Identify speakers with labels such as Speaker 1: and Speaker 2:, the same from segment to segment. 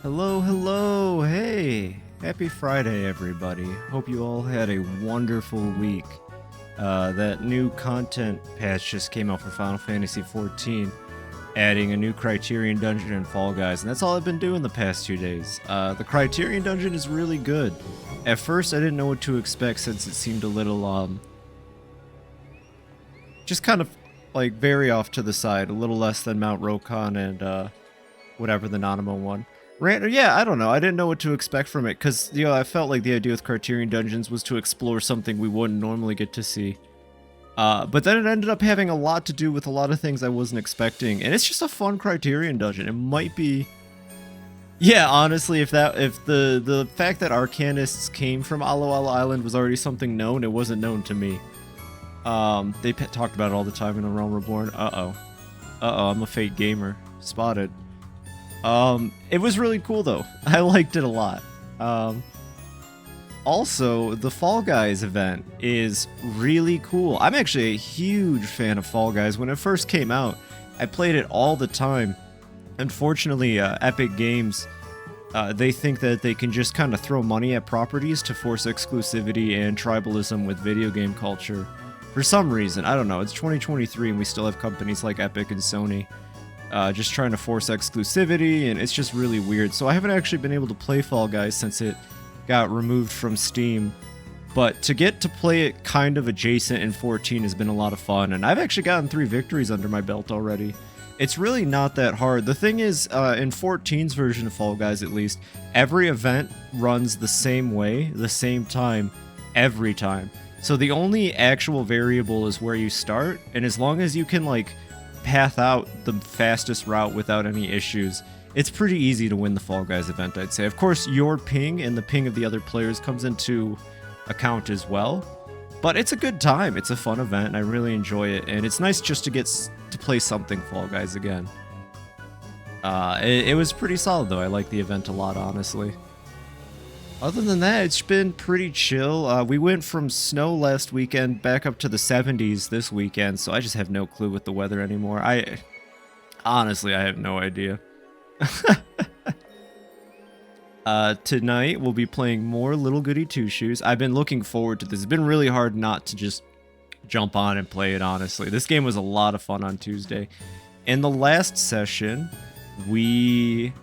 Speaker 1: Hello, hello, hey! Happy Friday, everybody. Hope you all had a wonderful week. That new content patch just came out for Final Fantasy XIV, adding a new Criterion Dungeon and Fall Guys, and that's all I've been doing the past 2 days. The Criterion Dungeon is really good. At first, I didn't know what to expect since it seemed a little, just kind of, like, very off to the side, a little less than Mount Rokon and, whatever the Nanamo one. Yeah, I don't know. I didn't know what to expect from it, because, I felt like the idea with Criterion Dungeons was to explore something we wouldn't normally get to see. But then it ended up having a lot to do with a lot of things I wasn't expecting, and it's just a fun Criterion Dungeon. It might be... Yeah, honestly, if the fact that Arcanists came from Alo Alo Island was already something known, it wasn't known to me. They talked about it all the time in A Realm Reborn. Uh-oh, I'm a fake gamer. Spotted. It was really cool though. I liked it a lot. Also, the Fall Guys event is really cool. I'm actually a huge fan of Fall Guys. When it first came out, I played it all the time. Unfortunately, Epic Games, they think that they can just kind of throw money at properties to force exclusivity and tribalism with video game culture. For some reason, I don't know, it's 2023 and we still have companies like Epic and Sony just trying to force exclusivity, and it's just really weird. So I haven't actually been able to play Fall Guys since it got removed from Steam, but to get to play it kind of adjacent in 14 has been a lot of fun, and I've actually gotten 3 victories under my belt already. It's really not that hard. The thing is, in 14's version of Fall Guys at least, every event runs the same way, the same time, every time. So the only actual variable is where you start, and as long as you can, like, path out the fastest route without any issues, it's pretty easy to win the Fall Guys event, I'd say. Of course, your ping and the ping of the other players comes into account as well, but it's a good time. It's a fun event, and I really enjoy it, and it's nice just to get to play something Fall Guys again. It was pretty solid, though. I like the event a lot, honestly. Other than that, it's been pretty chill. We went from snow last weekend back up to the 70s this weekend, so I just have no clue with the weather anymore. Honestly, I have no idea. Tonight, we'll be playing more Little Goody Two Shoes. I've been looking forward to this. It's been really hard not to just jump on and play it, honestly. This game was a lot of fun on Tuesday. In the last session, we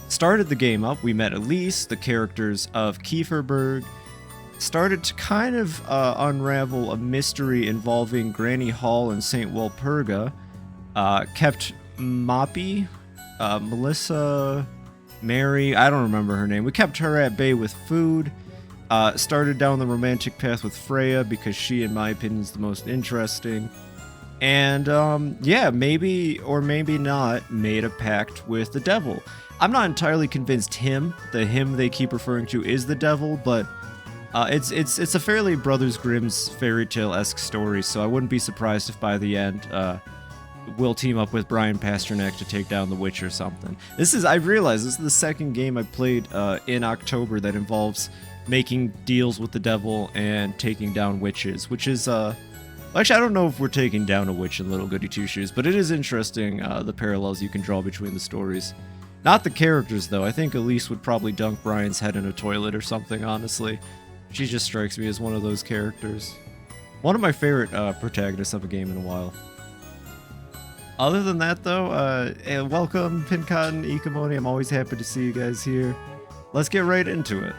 Speaker 1: started the game up. We met Elise, the characters of Kieferberg, started to kind of unravel a mystery involving Granny Hall and St. Walpurga, kept Moppy, Melissa, Mary, I don't remember her name. We kept her at bay with food, started down the romantic path with Freya because she, in my opinion, is the most interesting. And, yeah, maybe or maybe not, made a pact with the devil. I'm not entirely convinced the him they keep referring to, is the devil, but it's a fairly Brothers Grimm's fairy tale-esque story, so I wouldn't be surprised if by the end we'll team up with Brian Pasternak to take down the witch or something. I realize this is the second game I played in October that involves making deals with the devil and taking down witches, which is actually, I don't know if we're taking down a witch in Little Goody Two Shoes, but it is interesting, the parallels you can draw between the stories. Not the characters, though. I think Elise would probably dunk Brian's head in a toilet or something, honestly. She just strikes me as one of those characters. One of my favorite protagonists of a game in a while. Other than that, though, welcome, Pincotton, Ikamoni. I'm always happy to see you guys here. Let's get right into it.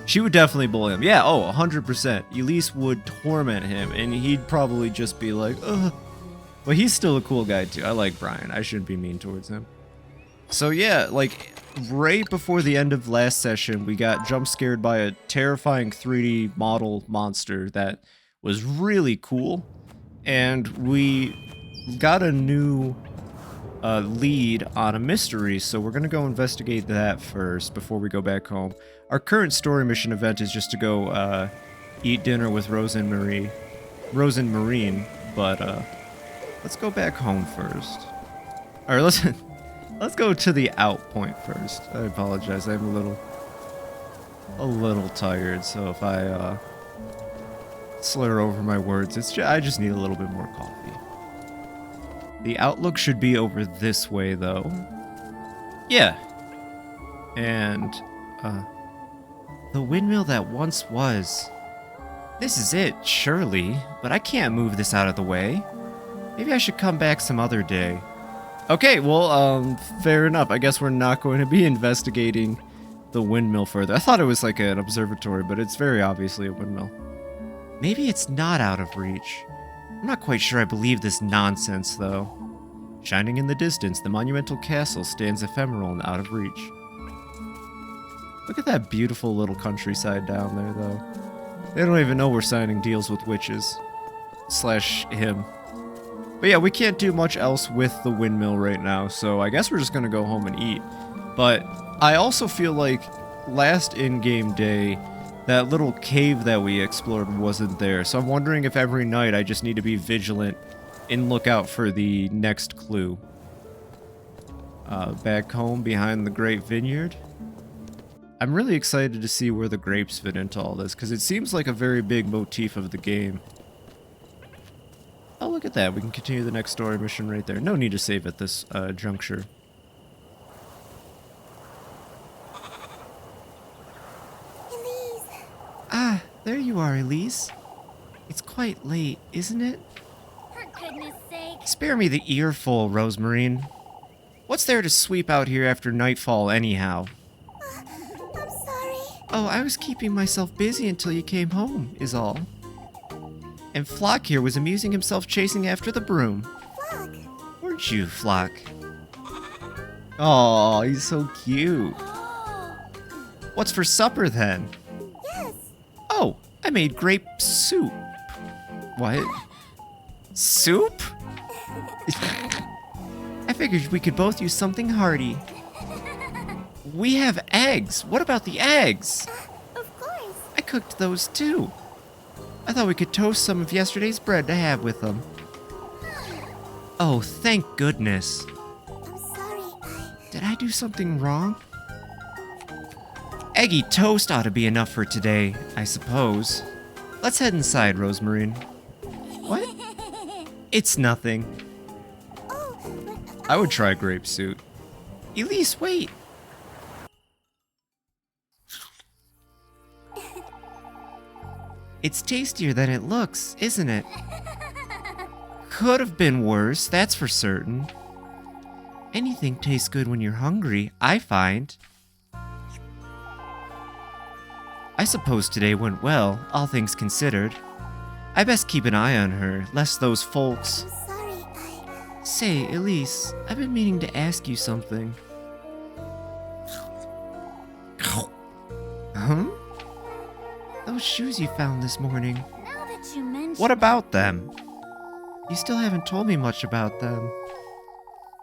Speaker 1: She would definitely bully him. Yeah, 100%. Elise would torment him, and he'd probably just be like, ugh. But he's still a cool guy, too. I like Brian. I shouldn't be mean towards him. So, yeah, like, right before the end of last session, we got jump scared by a terrifying 3D model monster that was really cool. And we got a new lead on a mystery, so we're going to go investigate that first before we go back home. Our current story mission event is just to go eat dinner with Rose and Marine, but let's go back home first. Alright, let's go to the out point first. I apologize, I'm a little tired, so if I slur over my words, I just need a little bit more coffee. The outlook should be over this way, though. Yeah. And, the windmill that once was. This is it, surely, but I can't move this out of the way. Maybe I should come back some other day. Okay, well, fair enough. I guess we're not going to be investigating the windmill further. I thought it was like an observatory, but it's very obviously a windmill. Maybe it's not out of reach. I'm not quite sure I believe this nonsense, though. Shining in the distance, the monumental castle stands ephemeral and out of reach. Look at that beautiful little countryside down there, though. They don't even know we're signing deals with witches. / him. But yeah, we can't do much else with the windmill right now, so I guess we're just gonna go home and eat. But I also feel like last in-game day, that little cave that we explored wasn't there, so I'm wondering if every night I just need to be vigilant and look out for the next clue. Back home behind the great vineyard. I'm really excited to see where the grapes fit into all this, because it seems like a very big motif of the game. Oh, look at that. We can continue the next story mission right there. No need to save at this juncture.
Speaker 2: Elise.
Speaker 1: Ah, there you are, Elise. It's quite late, isn't it?
Speaker 2: For goodness sake.
Speaker 1: Spare me the earful, Rosemarine. What's there to sweep out here after nightfall anyhow?
Speaker 2: I'm sorry.
Speaker 1: Oh, I was keeping myself busy until you came home, is all. And Flock here was amusing himself chasing after the broom.
Speaker 2: Flock.
Speaker 1: Weren't you, Flock? Aw, he's so cute.
Speaker 2: Oh.
Speaker 1: What's for supper then?
Speaker 2: Yes.
Speaker 1: Oh, I made grape soup. What? Soup? I figured we could both use something hearty. We have eggs. What about the eggs?
Speaker 2: Of course.
Speaker 1: I cooked those too. I thought we could toast some of yesterday's bread to have with them. Oh, thank goodness.
Speaker 2: I'm sorry.
Speaker 1: Did I do something wrong? Eggy toast ought to be enough for today, I suppose. Let's head inside, Rosemarine. What? It's nothing.
Speaker 2: Oh, but
Speaker 1: I would try grape soup. Elise, wait. It's tastier than it looks, isn't it? Could have been worse, that's for certain. Anything tastes good when you're hungry, I find. I suppose today went well, all things considered. I best keep an eye on her, lest those folks...
Speaker 2: I'm sorry.
Speaker 1: Say, Elise, I've been meaning to ask you something. Huh? Those shoes you found this morning.
Speaker 2: Now that you mention.
Speaker 1: What about them? You still haven't told me much about them.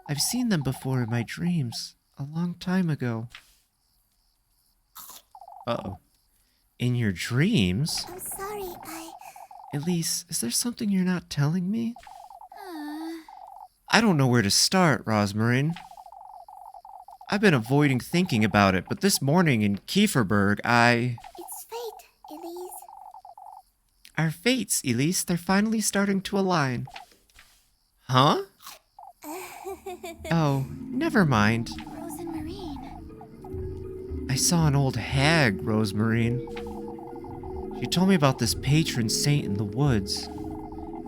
Speaker 1: I've seen them before in my dreams, a long time ago. Uh-oh. In your dreams?
Speaker 2: I'm sorry.
Speaker 1: Elise, is there something you're not telling me?
Speaker 2: Uh,
Speaker 1: I don't know where to start, Rosemarine. I've been avoiding thinking about it, but this morning in Kieferberg,
Speaker 2: It's fate, Elise.
Speaker 1: Our fates, Elise, they're finally starting to align. Huh? Oh, never mind.
Speaker 2: Rose and Marine.
Speaker 1: I saw an old hag, Rosemarine. She told me about this patron saint in the woods.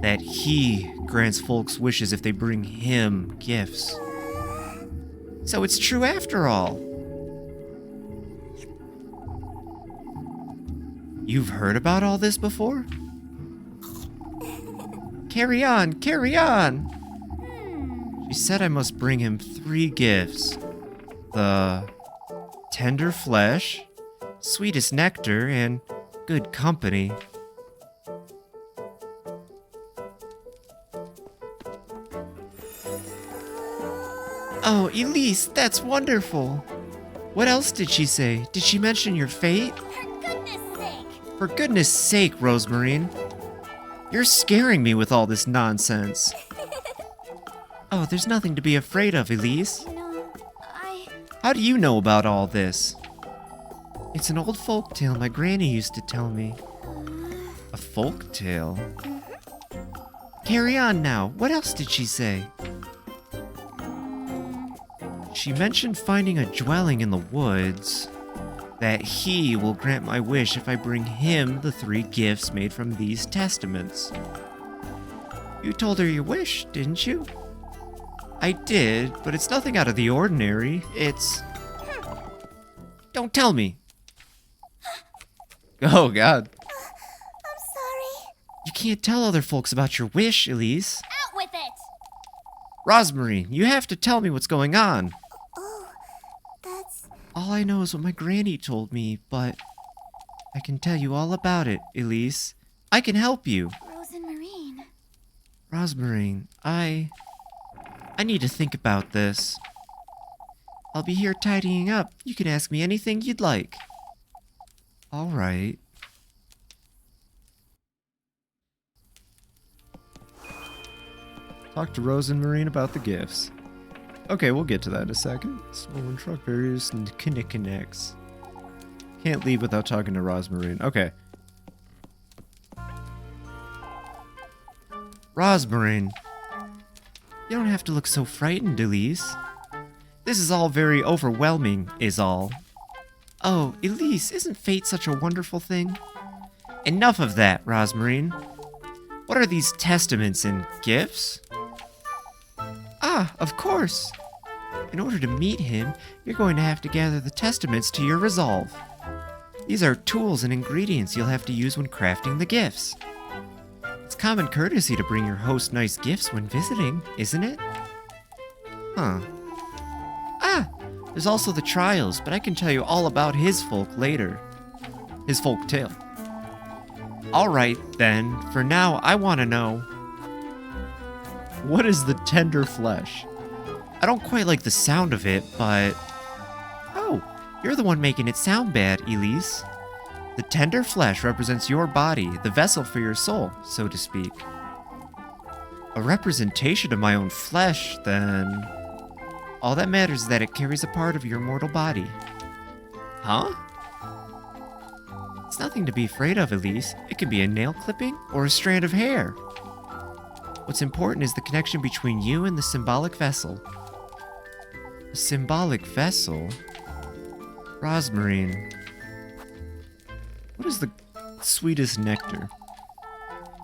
Speaker 1: That he grants folks wishes if they bring him gifts. So it's true after all. You've heard about all this before? Carry on, carry on! She said I must bring him 3 gifts. The tender flesh, sweetest nectar, and good company. Oh, Elise, that's wonderful. What else did she say? Did she mention your fate?
Speaker 2: For goodness sake.
Speaker 1: For goodness sake, Rosemarine. You're scaring me with all this nonsense. Oh, there's nothing to be afraid of, Elise.
Speaker 2: No,
Speaker 1: How do you know about all this? It's an old folk tale my granny used to tell me. A folk tale? Carry on now. What else did she say? She mentioned finding a dwelling in the woods. That he will grant my wish if I bring him the 3 gifts made from these testaments. You told her your wish, didn't you? I did, but it's nothing out of the ordinary. It's... Don't tell me. Oh, God.
Speaker 2: I'm sorry.
Speaker 1: You can't tell other folks about your wish, Elise.
Speaker 2: Out with it!
Speaker 1: Rosmarine, you have to tell me what's going on.
Speaker 2: Oh, that's...
Speaker 1: All I know is what my granny told me, but I can tell you all about it, Elise. I can help you.
Speaker 2: Rose and Marine.
Speaker 1: Rosmarine, I need to think about this. I'll be here tidying up. You can ask me anything you'd like. All right. Talk to Rose and Marine about the gifts. Okay, we'll get to that in a second. Stolen truck barriers and knickknacks. Can't leave without talking to Rosmarine. Okay. Rosmarine. You don't have to look so frightened, Elise. This is all very overwhelming, is all. Oh, Elise, isn't fate such a wonderful thing? Enough of that, Rosmarine. What are these testaments and gifts? Ah, of course. In order to meet him, you're going to have to gather the testaments to your resolve. These are tools and ingredients you'll have to use when crafting the gifts. It's common courtesy to bring your host nice gifts when visiting, isn't it? Huh. Ah, there's also the trials, but I can tell you all about his folk later. His folk tale. Alright, then, for now, I want to know... What is the tender flesh? I don't quite like the sound of it, but... Oh, you're the one making it sound bad, Elise. The tender flesh represents your body, the vessel for your soul, so to speak. A representation of my own flesh, then... All that matters is that it carries a part of your mortal body. Huh? It's nothing to be afraid of, Elise. It could be a nail clipping or a strand of hair. What's important is the connection between you and the symbolic vessel. A symbolic vessel? Rosmarine. What is the sweetest nectar?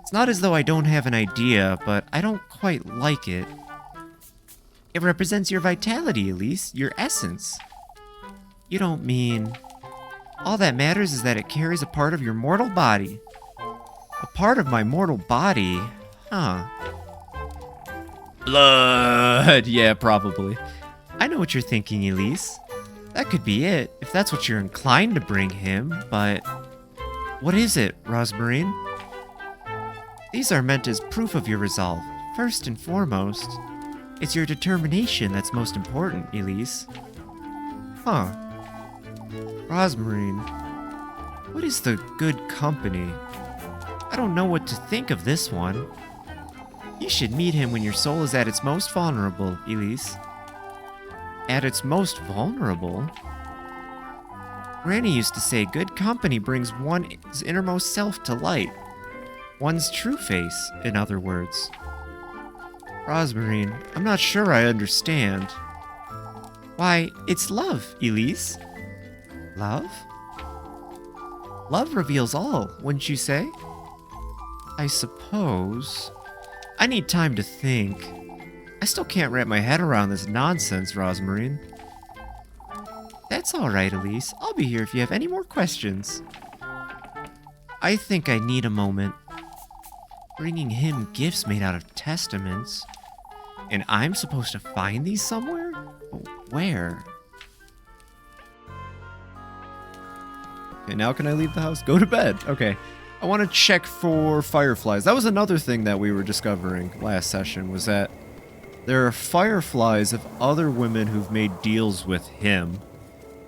Speaker 1: It's not as though I don't have an idea, but I don't quite like it. It represents your vitality, Elise, your essence. You don't mean... All that matters is that it carries a part of your mortal body. A part of my mortal body? Huh. Blood! Yeah, probably. I know what you're thinking, Elise. That could be it, if that's what you're inclined to bring him, but... What is it, Rosmarine? These are meant as proof of your resolve, first and foremost. It's your determination that's most important, Elise. Huh. Rosmarine, what is the good company? I don't know what to think of this one. You should meet him when your soul is at its most vulnerable, Elise. At its most vulnerable? Granny used to say good company brings one's innermost self to light. One's true face, in other words. Rosmarine, I'm not sure I understand. Why, it's love, Elise. Love? Love reveals all, wouldn't you say? I suppose. I need time to think. I still can't wrap my head around this nonsense, Rosmarine. That's all right, Elise. I'll be here if you have any more questions. I think I need a moment. Bringing him gifts made out of testaments. And I'm supposed to find these somewhere? Where? Okay, now can I leave the house? Go to bed. Okay. I want to check for fireflies. That was another thing that we were discovering last session, was that there are fireflies of other women who've made deals with him.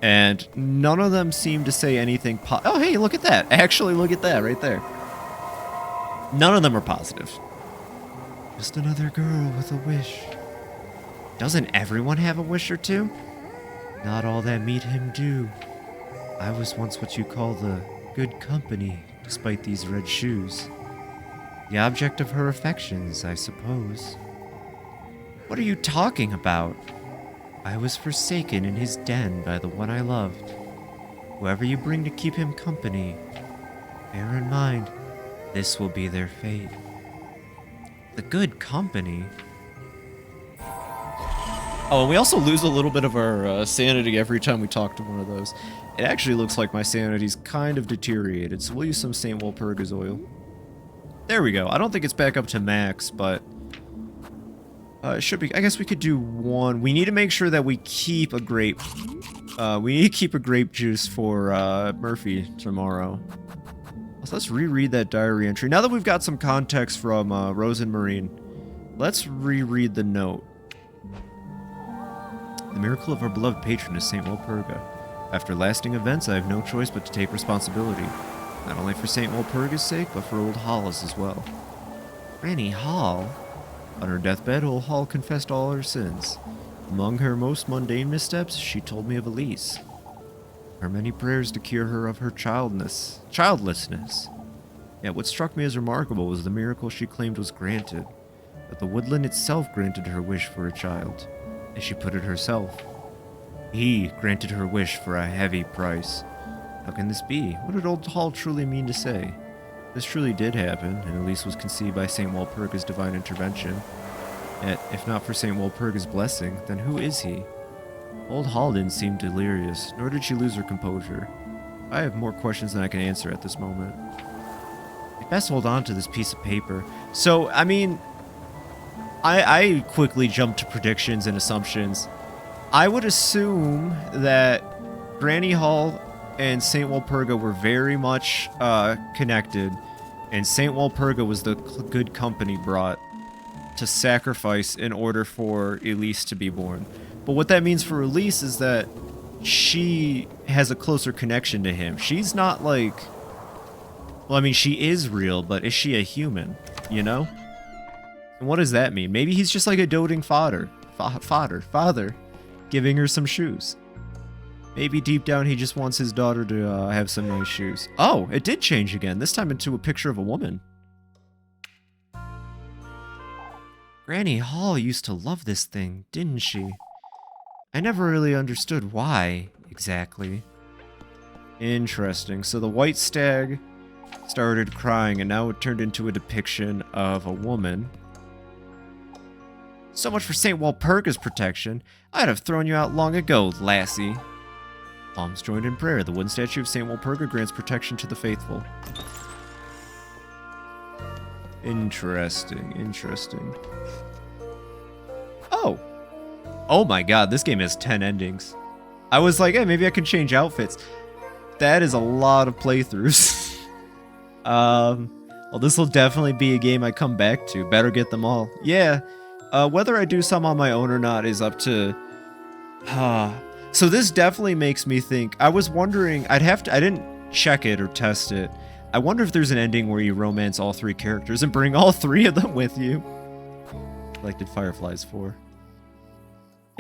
Speaker 1: And none of them seem to say anything oh, hey, look at that. Actually, look at that right there. None of them are positive. Just another girl with a wish. Doesn't everyone have a wish or two? Not all that meet him do. I was once what you call the good company, despite these red shoes. The object of her affections, I suppose. What are you talking about? I was forsaken in his den by the one I loved. Whoever you bring to keep him company, bear in mind, this will be their fate. The good company? Oh, and we also lose a little bit of our sanity every time we talk to one of those. It actually looks like my sanity's kind of deteriorated, so we'll use some St. Walpurgis oil. There we go. I don't think it's back up to max, but it should be. I guess we could do one. We need to make sure that we keep a grape. We need to keep a grape juice for Murphy tomorrow. So let's reread that diary entry. Now that we've got some context from Rose and Marine, let's reread the note. The miracle of our beloved patron is St. Walpurga. After lasting events, I have no choice but to take responsibility. Not only for St. Walpurga's sake, but for old Hollis as well. Granny Hall? On her deathbed, old Hall confessed all her sins. Among her most mundane missteps, she told me of Elise. Her many prayers to cure her of her childlessness. Yet what struck me as remarkable was the miracle she claimed was granted. That the woodland itself granted her wish for a child. As she put it herself. He granted her wish for a heavy price. How can this be? What did old Hall truly mean to say? This truly did happen, and Elise was conceived by St. Walpurga's divine intervention. Yet, if not for St. Walpurga's blessing, then who is he? Old Hall didn't seem delirious, nor did she lose her composure. I have more questions than I can answer at this moment. I'd best hold on to this piece of paper. So, I mean, I quickly jumped to predictions and assumptions. I would assume that Granny Hall and St. Walpurga were very much connected, and St. Walpurga was the good company brought to sacrifice in order for Elise to be born. But what that means for Elise is that she has a closer connection to him. She's not like... Well, I mean, she is real, but is she a human? You know? And what does that mean? Maybe he's just like a doting father, giving her some shoes. Maybe deep down he just wants his daughter to have some nice shoes. Oh, it did change again, this time into a picture of a woman. Granny Hall used to love this thing, didn't she? I never really understood why, exactly. Interesting. So the white stag started crying, and now it turned into a depiction of a woman. So much for St. Walpurga's protection. I'd have thrown you out long ago, lassie. Palms joined in prayer. The wooden statue of St. Walpurga grants protection to the faithful. Interesting, interesting. Oh! Oh my god, this game has 10 endings. I was like, hey, maybe I can change outfits. That is a lot of playthroughs. Well, this will definitely be a game I come back to. Better get them all. Yeah. Whether I do some on my own or not is up to... So this definitely makes me think... I was wondering... I didn't check it or test it. I wonder if there's an ending where you romance all 3 characters and bring all 3 of them with you. Like did Fireflies 4.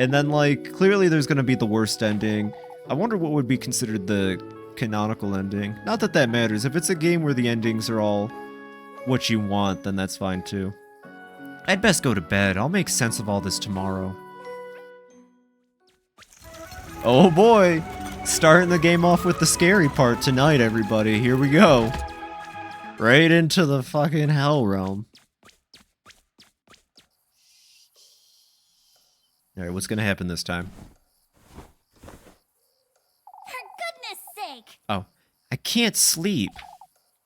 Speaker 1: And then, like, clearly there's gonna be the worst ending. I wonder what would be considered the canonical ending. Not that that matters. If it's a game where the endings are all what you want, then that's fine too. I'd best go to bed. I'll make sense of all this tomorrow. Oh boy! Starting the game off with the scary part tonight, everybody. Here we go. Right into the fucking hell realm. Alright, what's gonna happen this time?
Speaker 2: For goodness sake!
Speaker 1: Oh, I can't sleep.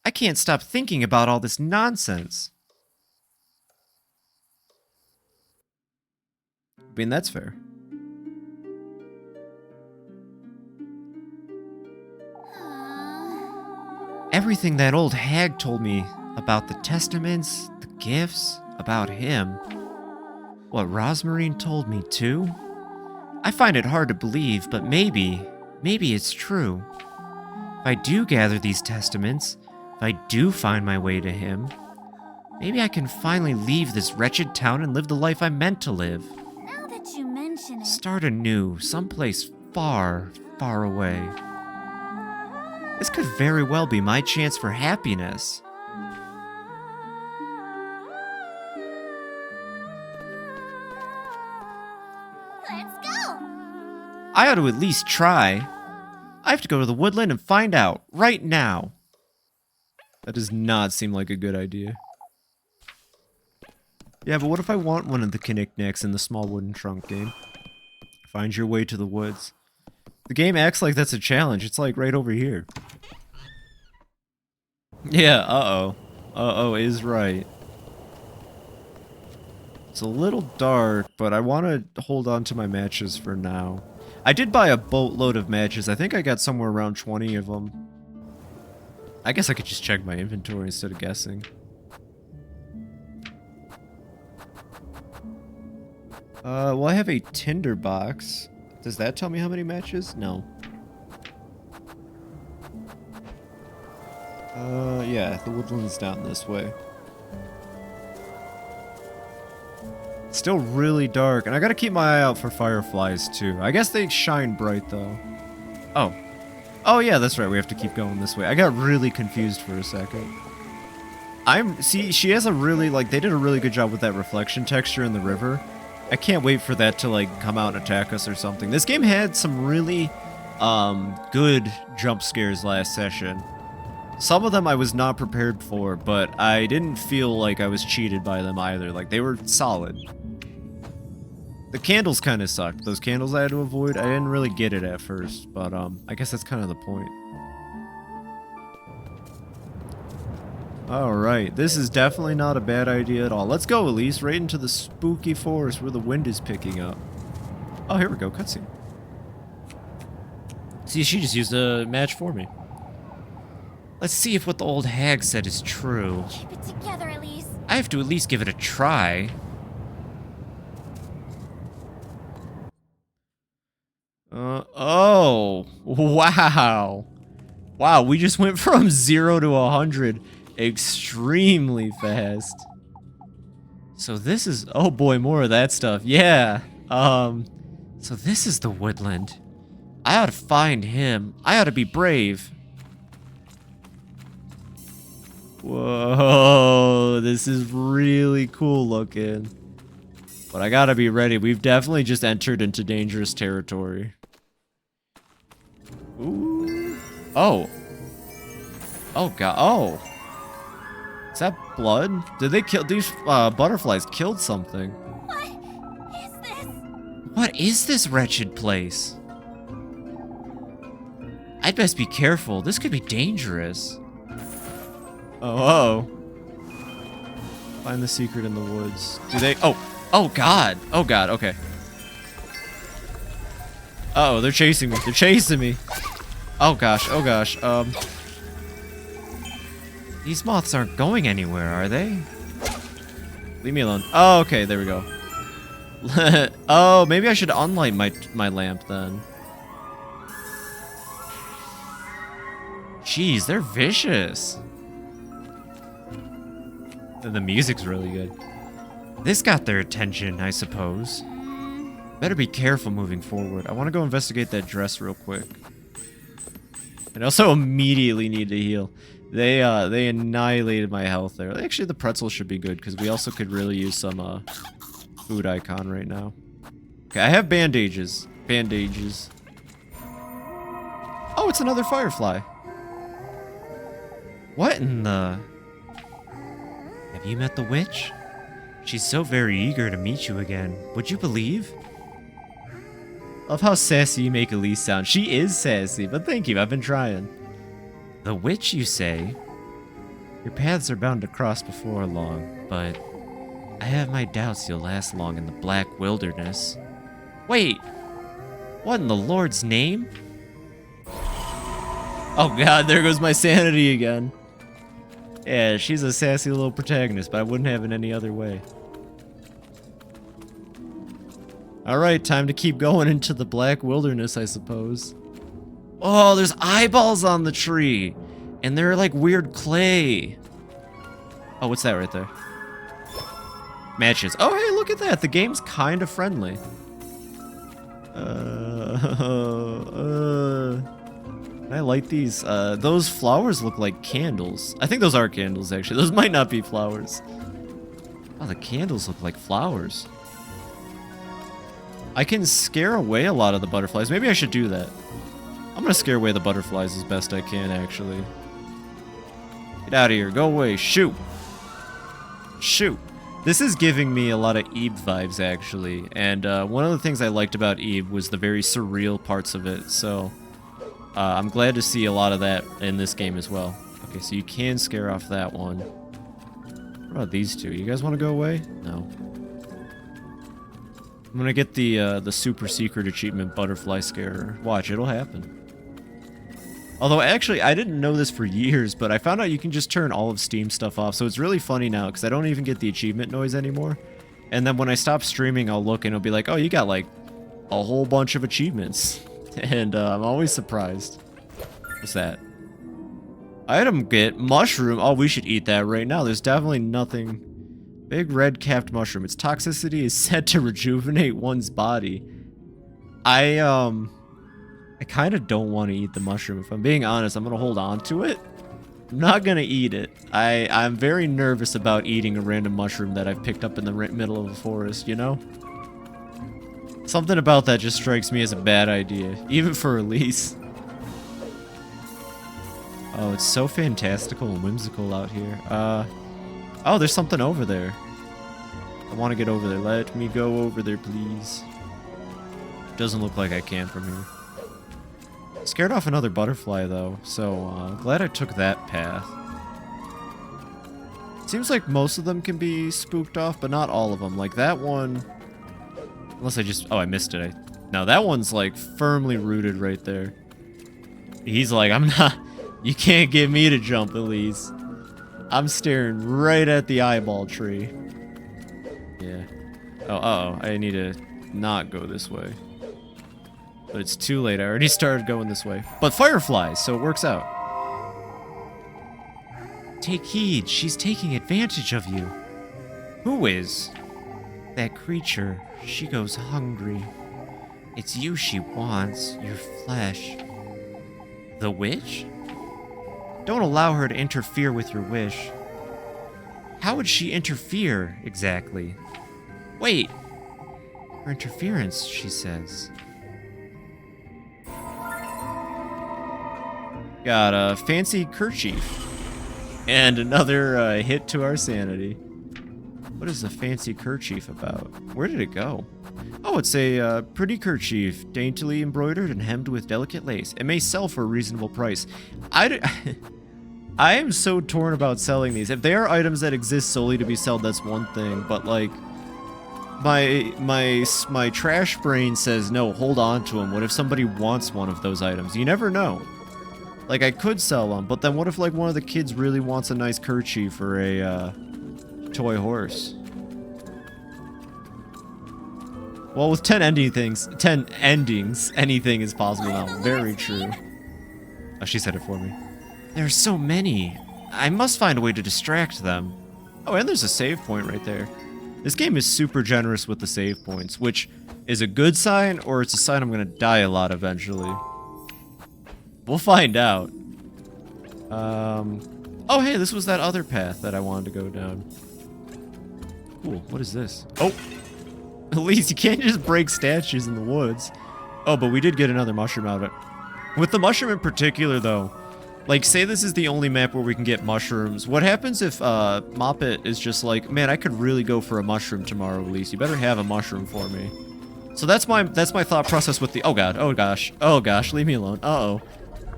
Speaker 1: I can't stop thinking about all this nonsense. I mean, that's fair. Everything that old hag told me about the testaments, the gifts, about him. What Rosmarine told me too? I find it hard to believe, but maybe it's true. If I do gather these testaments, if I do find my way to him, maybe I can finally leave this wretched town and live the life I meant to live.
Speaker 2: Now that you mention it...
Speaker 1: Start anew, someplace far, far away. This could very well be my chance for happiness.
Speaker 2: Let's go!
Speaker 1: I ought to at least try. I have to go to the woodland and find out, right now. That does not seem like a good idea. Yeah, but what if I want one of the knickknacks in the small wooden trunk game? Find your way to the woods. The game acts like that's a challenge. It's like right over here. Yeah, uh-oh. Uh-oh is right. It's a little dark, but I want to hold on to my matches for now. I did buy a boatload of matches. I think I got somewhere around 20 of them. I guess I could just check my inventory instead of guessing. Well, I have a tinder box. Does that tell me how many matches? No. Yeah, the woodland's down this way. It's still really dark, and I gotta keep my eye out for fireflies, too. I guess they shine bright, though. Oh. Oh, yeah, that's right, we have to keep going this way. I got really confused for a second. See, she has a really, like, they did a really good job with that reflection texture in the river. I can't wait for that to, like, come out and attack us or something. This game had some really, good jump scares last session. Some of them I was not prepared for, but I didn't feel like I was cheated by them either. Like, they were solid. The candles kind of sucked. Those candles I had to avoid, I didn't really get it at first, but, I guess that's kind of the point. Alright, this is definitely not a bad idea at all. Let's go, Elise, right into the spooky forest where the wind is picking up. Oh, here we go, cutscene. See, she just used a match for me. Let's see if what the old hag said is true.
Speaker 2: Keep it together, Elise.
Speaker 1: I have to at least give it a try. Oh, wow. Wow, we just went from 0 to 100 extremely fast. So this is, oh boy, more of that stuff. Yeah. So this is the woodland. I ought to find him. I ought to be brave. Whoa, this is really cool looking. But I gotta be ready. We've definitely just entered into dangerous territory. Ooh. Oh. Oh, God. Oh. Is that blood? Did they kill... These butterflies killed something.
Speaker 2: What is this?
Speaker 1: What is this wretched place? I'd best be careful. This could be dangerous. Oh. Find the secret in the woods. Do they... Oh. Oh, God. Oh, God. Okay. Uh-oh, they're chasing me. They're chasing me. Oh, gosh. Oh, gosh. These moths aren't going anywhere, are they? Leave me alone. Oh, okay. There we go. Oh, maybe I should unlight my lamp then. Jeez, they're vicious. And the music's really good. This got their attention, I suppose. Better be careful moving forward. I want to go investigate that dress real quick. And also immediately need to heal. They annihilated my health there. Actually, the pretzel should be good, because we also could really use some, food icon right now. Okay, I have bandages. Bandages. Oh, it's another firefly. What in the... Have you met the witch? She's so very eager to meet you again. Would you believe? Love how sassy you make Elise sound. She is sassy, but thank you, I've been trying. The witch, you say? Your paths are bound to cross before long, but I have my doubts you'll last long in the black wilderness. Wait! What in the Lord's name? Oh God, there goes my sanity again. Yeah, she's a sassy little protagonist, but I wouldn't have it any other way. Alright, time to keep going into the black wilderness, I suppose. Oh, there's eyeballs on the tree! And they're like weird clay. Oh, what's that right there? Matches. Oh, hey, look at that! The game's kind of friendly. Can I light these? Those flowers look like candles. I think those are candles, actually. Those might not be flowers. Oh, the candles look like flowers. I can scare away a lot of the butterflies. Maybe I should do that. I'm gonna scare away the butterflies as best I can, actually. Get out of here. Go away. Shoot. Shoot. This is giving me a lot of Eve vibes, actually. And one of the things I liked about Eve was the very surreal parts of it. So I'm glad to see a lot of that in this game as well. Okay, so you can scare off that one. What about these two? You guys want to go away? No. I'm gonna get the super secret achievement butterfly scarer. Watch, it'll happen. Although, actually, I didn't know this for years, but I found out you can just turn all of Steam stuff off, so it's really funny now, because I don't even get the achievement noise anymore. And then when I stop streaming, I'll look and it'll be like, oh, you got, like, a whole bunch of achievements. And I'm always surprised. What's that? Item get mushroom. Oh, we should eat that right now. There's definitely nothing. Big red capped mushroom. Its toxicity is said to rejuvenate one's body. I kind of don't want to eat the mushroom. If I'm being honest, I'm going to hold on to it. I'm not going to eat it. I'm very nervous about eating a random mushroom that I've picked up in the middle of a forest, you know? Something about that just strikes me as a bad idea, even for Elise. Oh, it's so fantastical and whimsical out here. Oh, there's something over there. I want to get over there. Let me go over there, please. Doesn't look like I can from here. Scared off another butterfly, though, so glad I took that path. Seems like most of them can be spooked off, but not all of them. Like that one... Unless I just... Oh, I missed it. No, that one's, like, firmly rooted right there. He's like, I'm not... You can't get me to jump, Elise. I'm staring right at the eyeball tree. Yeah. Oh, uh-oh. I need to not go this way. But it's too late. I already started going this way. But fireflies, so it works out. Take heed. She's taking advantage of you. Who is? That creature. She goes hungry. It's you she wants. Your flesh. The witch? Don't allow her to interfere with your wish. How would she interfere, exactly? Wait. Her interference, she says. Got a fancy kerchief. And another hit to our sanity. What is the fancy kerchief about? Where did it go? Oh, it's a pretty kerchief, daintily embroidered and hemmed with delicate lace. It may sell for a reasonable price. I am so torn about selling these. If they are items that exist solely to be sold, that's one thing. But like, my trash brain says no. Hold on to them. What if somebody wants one of those items? You never know. Like, I could sell them, but then what if, like, one of the kids really wants a nice kerchief or a, toy horse? Well, with 10 endings, anything is possible now. Very true. Oh, she said it for me. There are so many. I must find a way to distract them. Oh, and there's a save point right there. This game is super generous with the save points, which is a good sign, or it's a sign I'm gonna die a lot eventually. We'll find out. Oh, hey, this was that other path that I wanted to go down. Cool. What is this? Oh! At least you can't just break statues in the woods. Oh, but we did get another mushroom out of it. With the mushroom in particular, though, like, say this is the only map where we can get mushrooms. What happens if Moppet is just like, man, I could really go for a mushroom tomorrow, Elise. You better have a mushroom for me. So that's my thought process with the... Oh, God. Oh, gosh. Oh, gosh. Leave me alone. Uh-oh.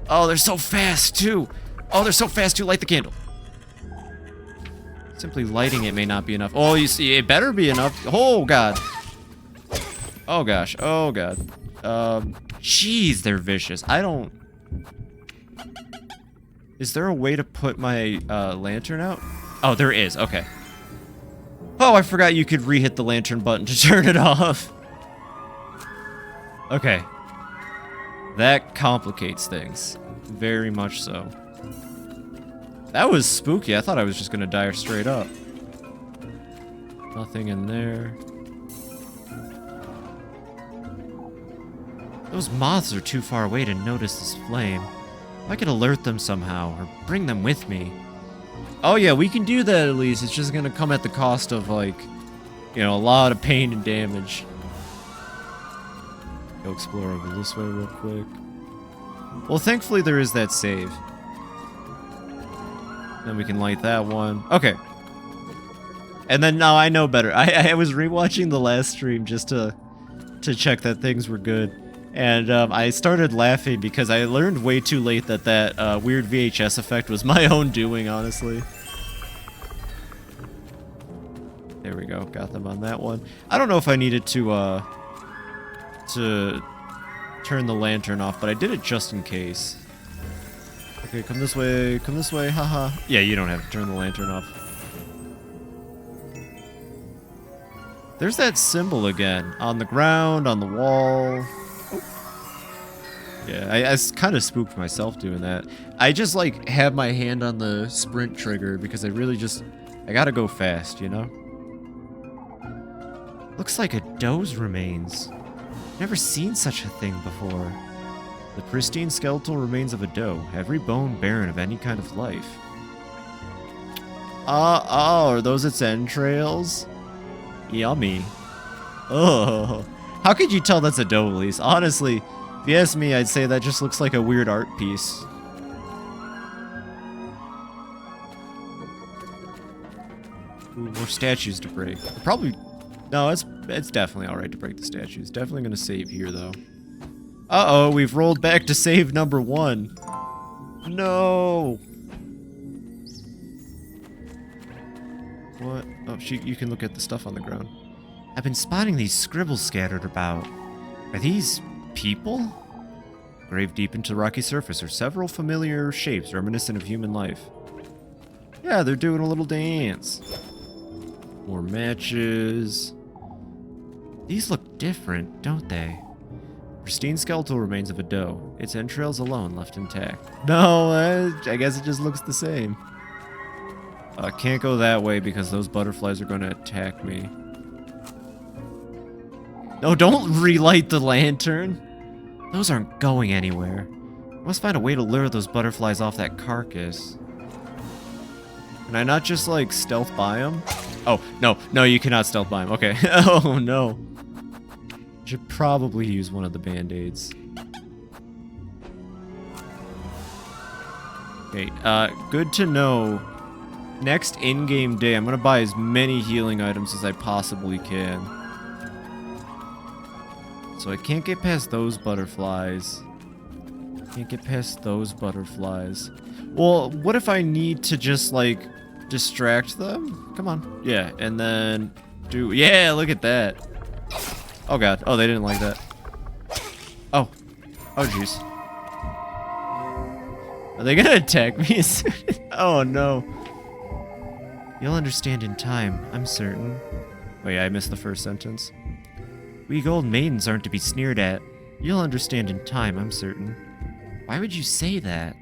Speaker 1: Oh, they're so fast, too. Oh, they're so fast, too. Light the candle. Simply lighting it may not be enough. Oh, you see, it better be enough. Oh, God. Oh, gosh. Oh, God. Jeez, they're vicious. I don't... Is there a way to put my lantern out? Oh, there is. Okay. Oh, I forgot you could re-hit the lantern button to turn it off. Okay. That complicates things. Very much so. That was spooky. I thought I was just gonna die straight up. Nothing in there. Those moths are too far away to notice this flame. If I could alert them somehow, or bring them with me. Oh yeah, we can do that at least. It's just gonna come at the cost of, like, you know, a lot of pain and damage. Go explore over this way real quick. Well, thankfully there is that save. Then we can light that one. Okay. And then now I know better. I was rewatching the last stream just to check that things were good. And I started laughing because I learned way too late that weird VHS effect was my own doing, honestly. There we go. Got them on that one. I don't know if I needed to turn the lantern off, but I did it just in case. Okay, come this way, haha. Yeah, you don't have to turn the lantern off. There's that symbol again, on the ground, on the wall. Oh. Yeah, I kind of spooked myself doing that. I just, like, have my hand on the sprint trigger because I really I gotta go fast, you know? Looks like a doe's remains. Never seen such a thing before. The pristine skeletal remains of a doe, every bone barren of any kind of life. Oh, are those its entrails? Yummy. Oh, how could you tell that's a doe, Elise? Honestly, if you ask me, I'd say that just looks like a weird art piece. Ooh, more statues to break. Probably... No, it's definitely alright to break the statues. Definitely gonna save here, though. Uh-oh, we've rolled back to save number 1. No! What? Oh, you can look at the stuff on the ground. I've been spotting these scribbles scattered about. Are these people? Graved deep into the rocky surface are several familiar shapes reminiscent of human life. Yeah, they're doing a little dance. More matches. These look different, don't they? Pristine skeletal remains of a doe. Its entrails alone left intact. No, I guess it just looks the same. Can't go that way because those butterflies are going to attack me. No, don't relight the lantern. Those aren't going anywhere. I must find a way to lure those butterflies off that carcass. Can I not just, like, stealth by them? Oh, no, you cannot stealth by them. Okay. Oh, no. Should probably use one of the band-aids. Okay, good to know. Next in-game day, I'm gonna buy as many healing items as I possibly can. So I can't get past those butterflies. Can't get past those butterflies. Well, what if I need to just, like, distract them? Come on. Yeah, and then do... Yeah, look at that. Oh, God. Oh, they didn't like that. Oh. Oh, jeez. Are they gonna attack me? Oh, no. You'll understand in time, I'm certain. Oh, yeah, I missed the first sentence. We gold maidens aren't to be sneered at. You'll understand in time, I'm certain. Why would you say that?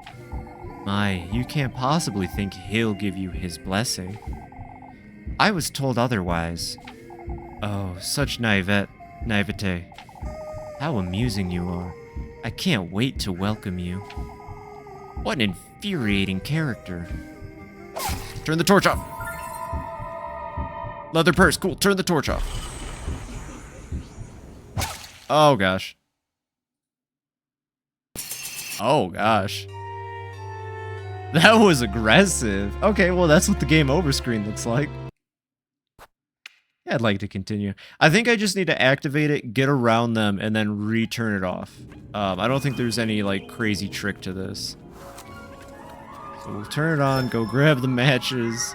Speaker 1: My, you can't possibly think he'll give you his blessing. I was told otherwise. Oh, such naivete. How amusing you are. I can't wait to welcome you. What an infuriating character. Turn the torch off. Leather purse, cool, turn the torch off. Oh, gosh. Oh, gosh. That was aggressive. Okay, well, that's what the game over screen looks like. Yeah, I'd like to continue. I think I just need to activate it, get around them, and then return it off. I don't think there's any, like, crazy trick to this. So we'll turn it on, go grab the matches.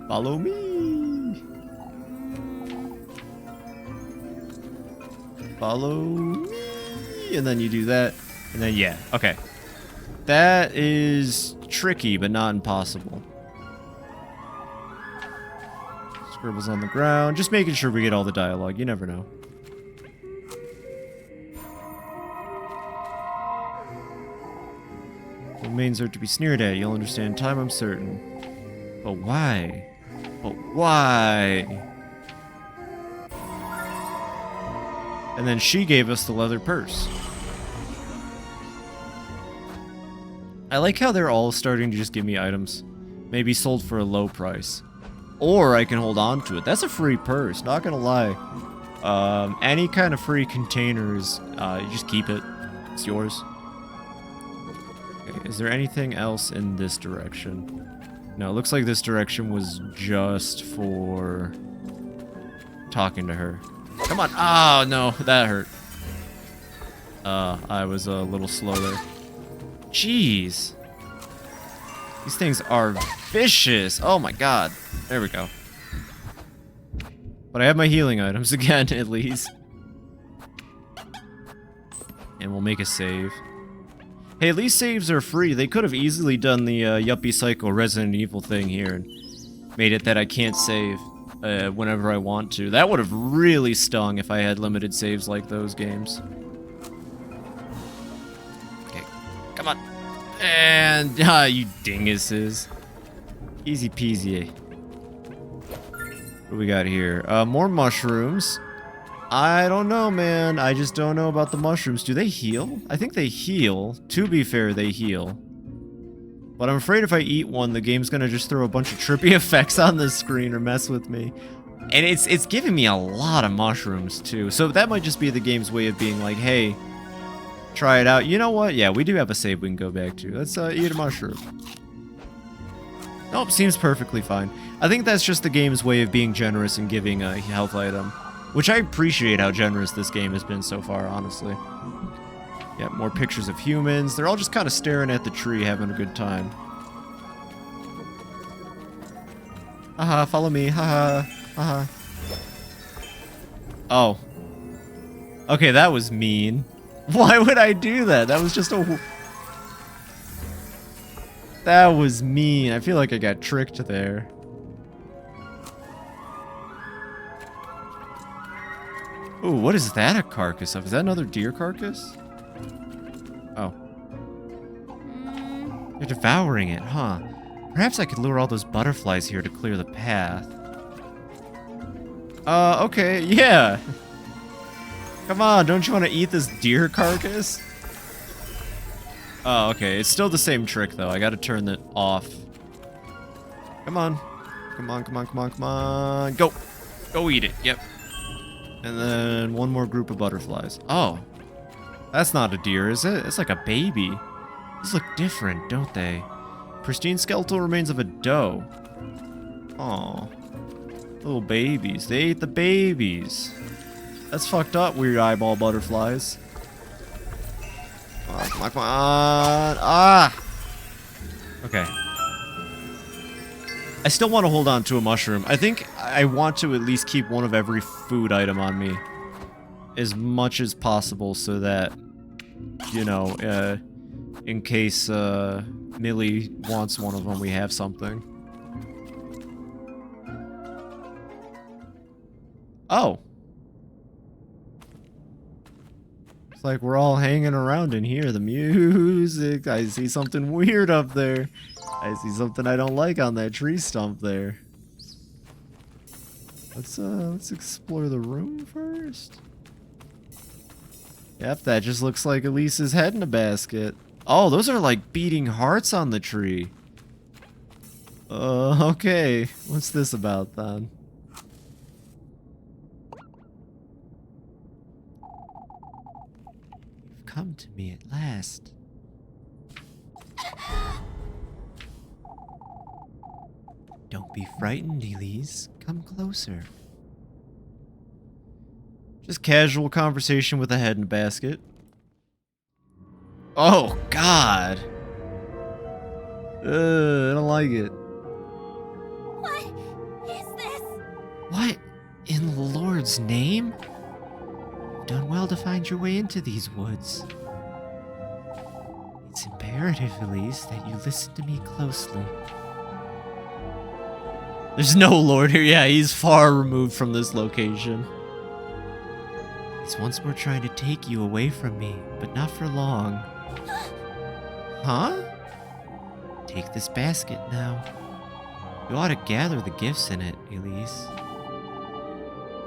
Speaker 1: Follow me. Follow me. And then you do that. And then, yeah, okay. That is tricky, but not impossible. Scribbles on the ground. Just making sure we get all the dialogue. You never know. The mains are to be sneered at. You'll understand in time, I'm certain. But why? But why? And then she gave us the leather purse. I like how they're all starting to just give me items. Maybe sold for a low price. Or I can hold on to it. That's a free purse, not gonna lie. Any kind of free containers, you just keep it. It's yours. Okay, is there anything else in this direction? No, it looks like this direction was just for talking to her. Come on. Oh, no, that hurt. I was a little slow there. Jeez. These things are vicious. Oh my god. There we go. But I have my healing items again, at least. And we'll make a save. Hey, at least saves are free. They could have easily done the Yuppie Psycho Resident Evil thing here and made it that I can't save whenever I want to. That would have really stung if I had limited saves like those games. Okay, come on. And, you dinguses. Easy peasy. What do we got here? More mushrooms. I don't know, man. I just don't know about the mushrooms. Do they heal? I think they heal. To be fair, they heal. But I'm afraid if I eat one, the game's gonna just throw a bunch of trippy effects on the screen or mess with me. And it's giving me a lot of mushrooms, too. So that might just be the game's way of being like, hey, try it out. You know what? Yeah, we do have a save we can go back to. Let's eat a mushroom. Nope, seems perfectly fine. I think that's just the game's way of being generous and giving a health item. Which I appreciate how generous this game has been so far, honestly. Yeah, more pictures of humans. They're all just kind of staring at the tree, having a good time. Haha, follow me. Haha. Haha. Oh. Okay, that was mean. Why would I do that? That was just a... That was mean. I feel like I got tricked there. Ooh, what is that a carcass of? Is that another deer carcass? Oh. They're devouring it, huh? Perhaps I could lure all those butterflies here to clear the path. Okay, yeah. Come on, don't you want to eat this deer carcass? Oh, okay. It's still the same trick, though. I gotta turn that off. Come on. Come on, come on, come on, come on. Go! Go eat it, yep. And then one more group of butterflies. Oh. That's not a deer, is it? It's like a baby. These look different, don't they? Pristine skeletal remains of a doe. Aw. Little babies. They ate the babies. That's fucked up, weird eyeball butterflies. Come on, come on, come on. Ah! Okay. I still want to hold on to a mushroom. I think I want to at least keep one of every food item on me. As much as possible so that, you know, in case Millie wants one of them, we have something. Oh. It's like we're all hanging around in here. The music. I see something weird up there. I see something I don't like on that tree stump there. Let's explore the room first. Yep, that just looks like Elise's head in a basket. Oh, those are like beating hearts on the tree. Okay. What's this about then? You've come to me at last. Don't be frightened, Elise. Come closer. Just casual conversation with a head in a basket. Oh, God. I don't like it.
Speaker 2: What is this?
Speaker 1: What in the Lord's name? You've done well to find your way into these woods. It's imperative, Elise, that you listen to me closely. There's no Lord here. Yeah, he's far removed from this location. He's once more trying to take you away from me, but not for long. Huh? Take this basket now. You ought to gather the gifts in it, Elise.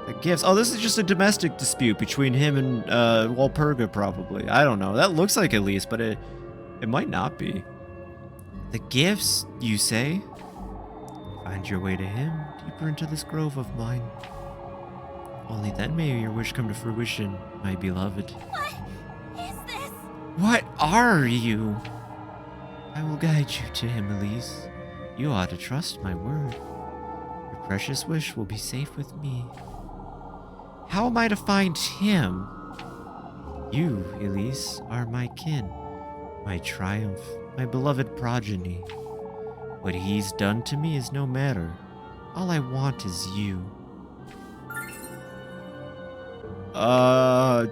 Speaker 1: The gifts? Oh, this is just a domestic dispute between him and Walpurga, probably. I don't know. That looks like Elise, but it might not be. The gifts, you say? Find your way to him, deeper into this grove of mine. Only then may your wish come to fruition, my beloved.
Speaker 2: What is this?
Speaker 1: What are you? I will guide you to him, Elise. You ought to trust my word. Your precious wish will be safe with me. How am I to find him? You, Elise, are my kin, my triumph, my beloved progeny. What he's done to me is no matter. All I want is you.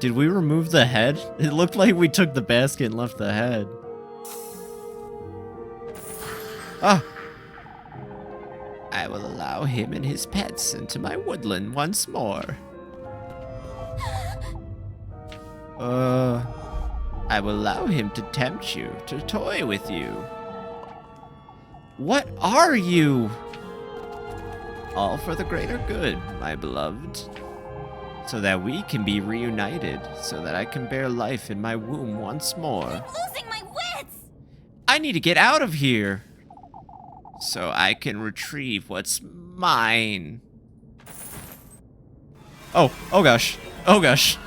Speaker 1: Did we remove the head? It looked like we took the basket and left the head. Ah! I will allow him and his pets into my woodland once more. I will allow him to tempt you, to toy with you. What are you? All for the greater good, my beloved. So that we can be reunited, so that I can bear life in my womb once more.
Speaker 2: I'm losing my wits!
Speaker 1: I need to get out of here, so I can retrieve what's mine. Oh gosh. Oh gosh.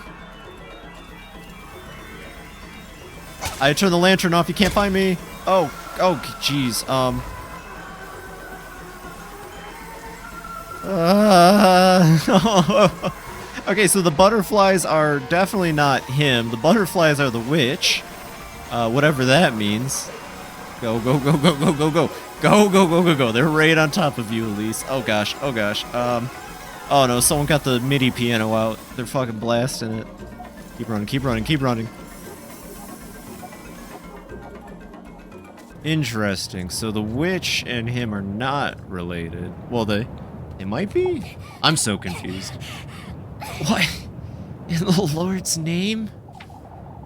Speaker 1: I turned the lantern off, you can't find me. Oh, jeez. Okay, so the butterflies are definitely not him. The butterflies are the witch. Whatever that means. Go, go, go, go, go, go, go. Go, go, go, go, go. They're right on top of you, Elise. Oh gosh, oh gosh. Oh no, someone got the MIDI piano out. They're fucking blasting it. Keep running, keep running, keep running. Interesting. So the witch and him are not related. Well, they might be? I'm so confused. What? In the Lord's name?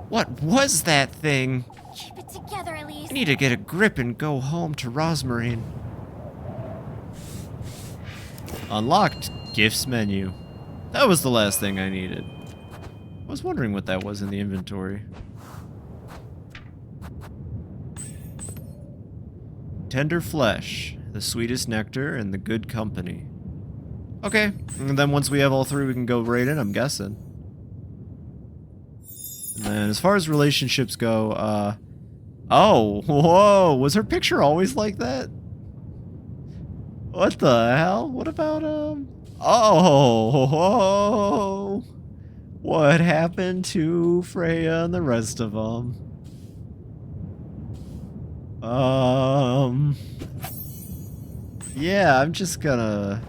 Speaker 1: What was that thing?
Speaker 2: Keep it together, Elise.
Speaker 1: I need to get a grip and go home to Rosmarine. Unlocked gifts menu. That was the last thing I needed. I was wondering what that was in the inventory. Tender flesh, the sweetest nectar, and the good company. Okay, and then once we have all three, we can go right in, I'm guessing. And then as far as relationships go, oh, whoa, was her picture always like that? What the hell? What about, oh, what happened to Freya and the rest of them? Yeah, I'm just gonna...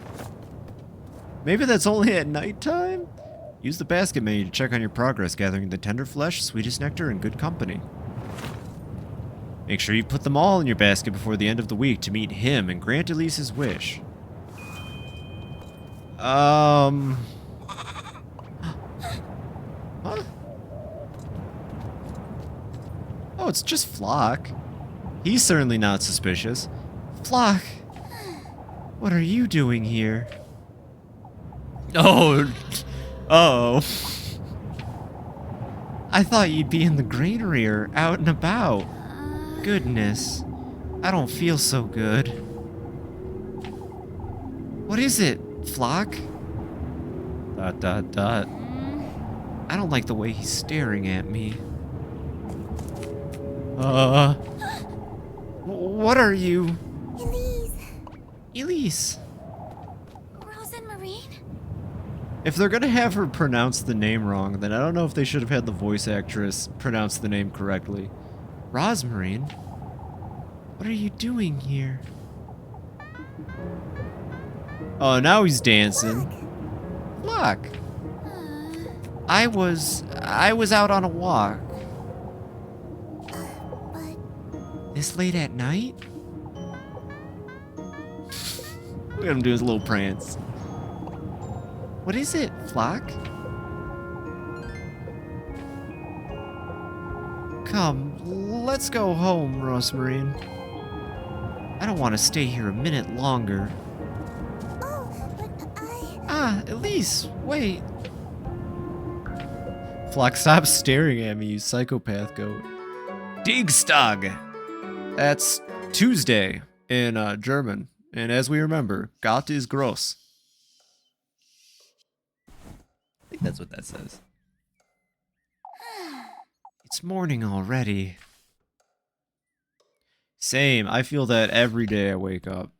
Speaker 1: Maybe that's only at nighttime? Use the basket menu to check on your progress, gathering the tender flesh, sweetest nectar, and good company. Make sure you put them all in your basket before the end of the week to meet him and grant Elise's wish. Huh? Oh, it's just Flock. He's certainly not suspicious. Flock, what are you doing here? Oh. I thought you'd be in the granary or out and about. Goodness, I don't feel so good. What is it, Flock? ... I don't like the way he's staring at me. What are you?
Speaker 2: Elise.
Speaker 1: Elise.
Speaker 2: Rosemarine?
Speaker 1: If they're gonna have her pronounce the name wrong, then I don't know if they should have had the voice actress pronounce the name correctly. Rosmarine? What are you doing here? Oh, now he's dancing. Look. I was out on a walk.
Speaker 2: But
Speaker 1: This late at night? Look at him do his little prance. What is it, Flock? Come, let's go home, Rosmarine. I don't want to stay here a minute longer.
Speaker 2: oh, but I...
Speaker 1: Ah, Elise, wait. Flock, stop staring at me, you psychopath goat. Dienstag. That's Tuesday in German. And as we remember, Gott is gross. think that's what that says. It's morning already. Same. I feel that every day I wake up.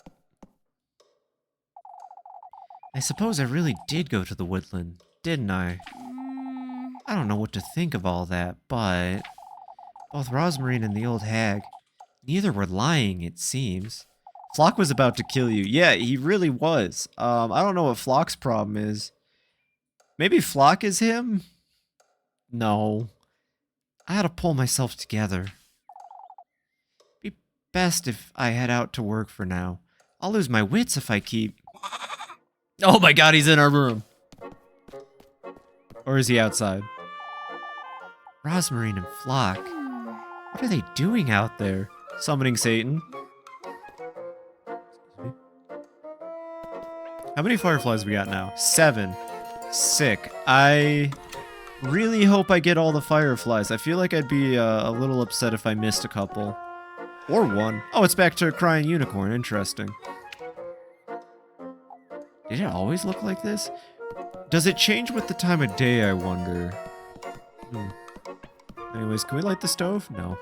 Speaker 1: I suppose I really did go to the woodland, didn't I? I don't know what to think of all that, but both Rosmarine and the old hag, neither were lying, it seems. Flock was about to kill you. Yeah, he really was. I don't know what Flock's problem is. Maybe Flock is him? No. I had to pull myself together. Be best if I head out to work for now. I'll lose my wits if I keep... Oh my god, he's in our room. Or is he outside? Rosmarine and Flock. What are they doing out there? Summoning Satan. How many fireflies we got now? 7. Sick. I really hope I get all the fireflies. I feel like I'd be a little upset if I missed a couple. Or one. Oh, it's back to a crying unicorn. Interesting. Did it always look like this? Does it change with the time of day, I wonder? Anyways, can we light the stove? No.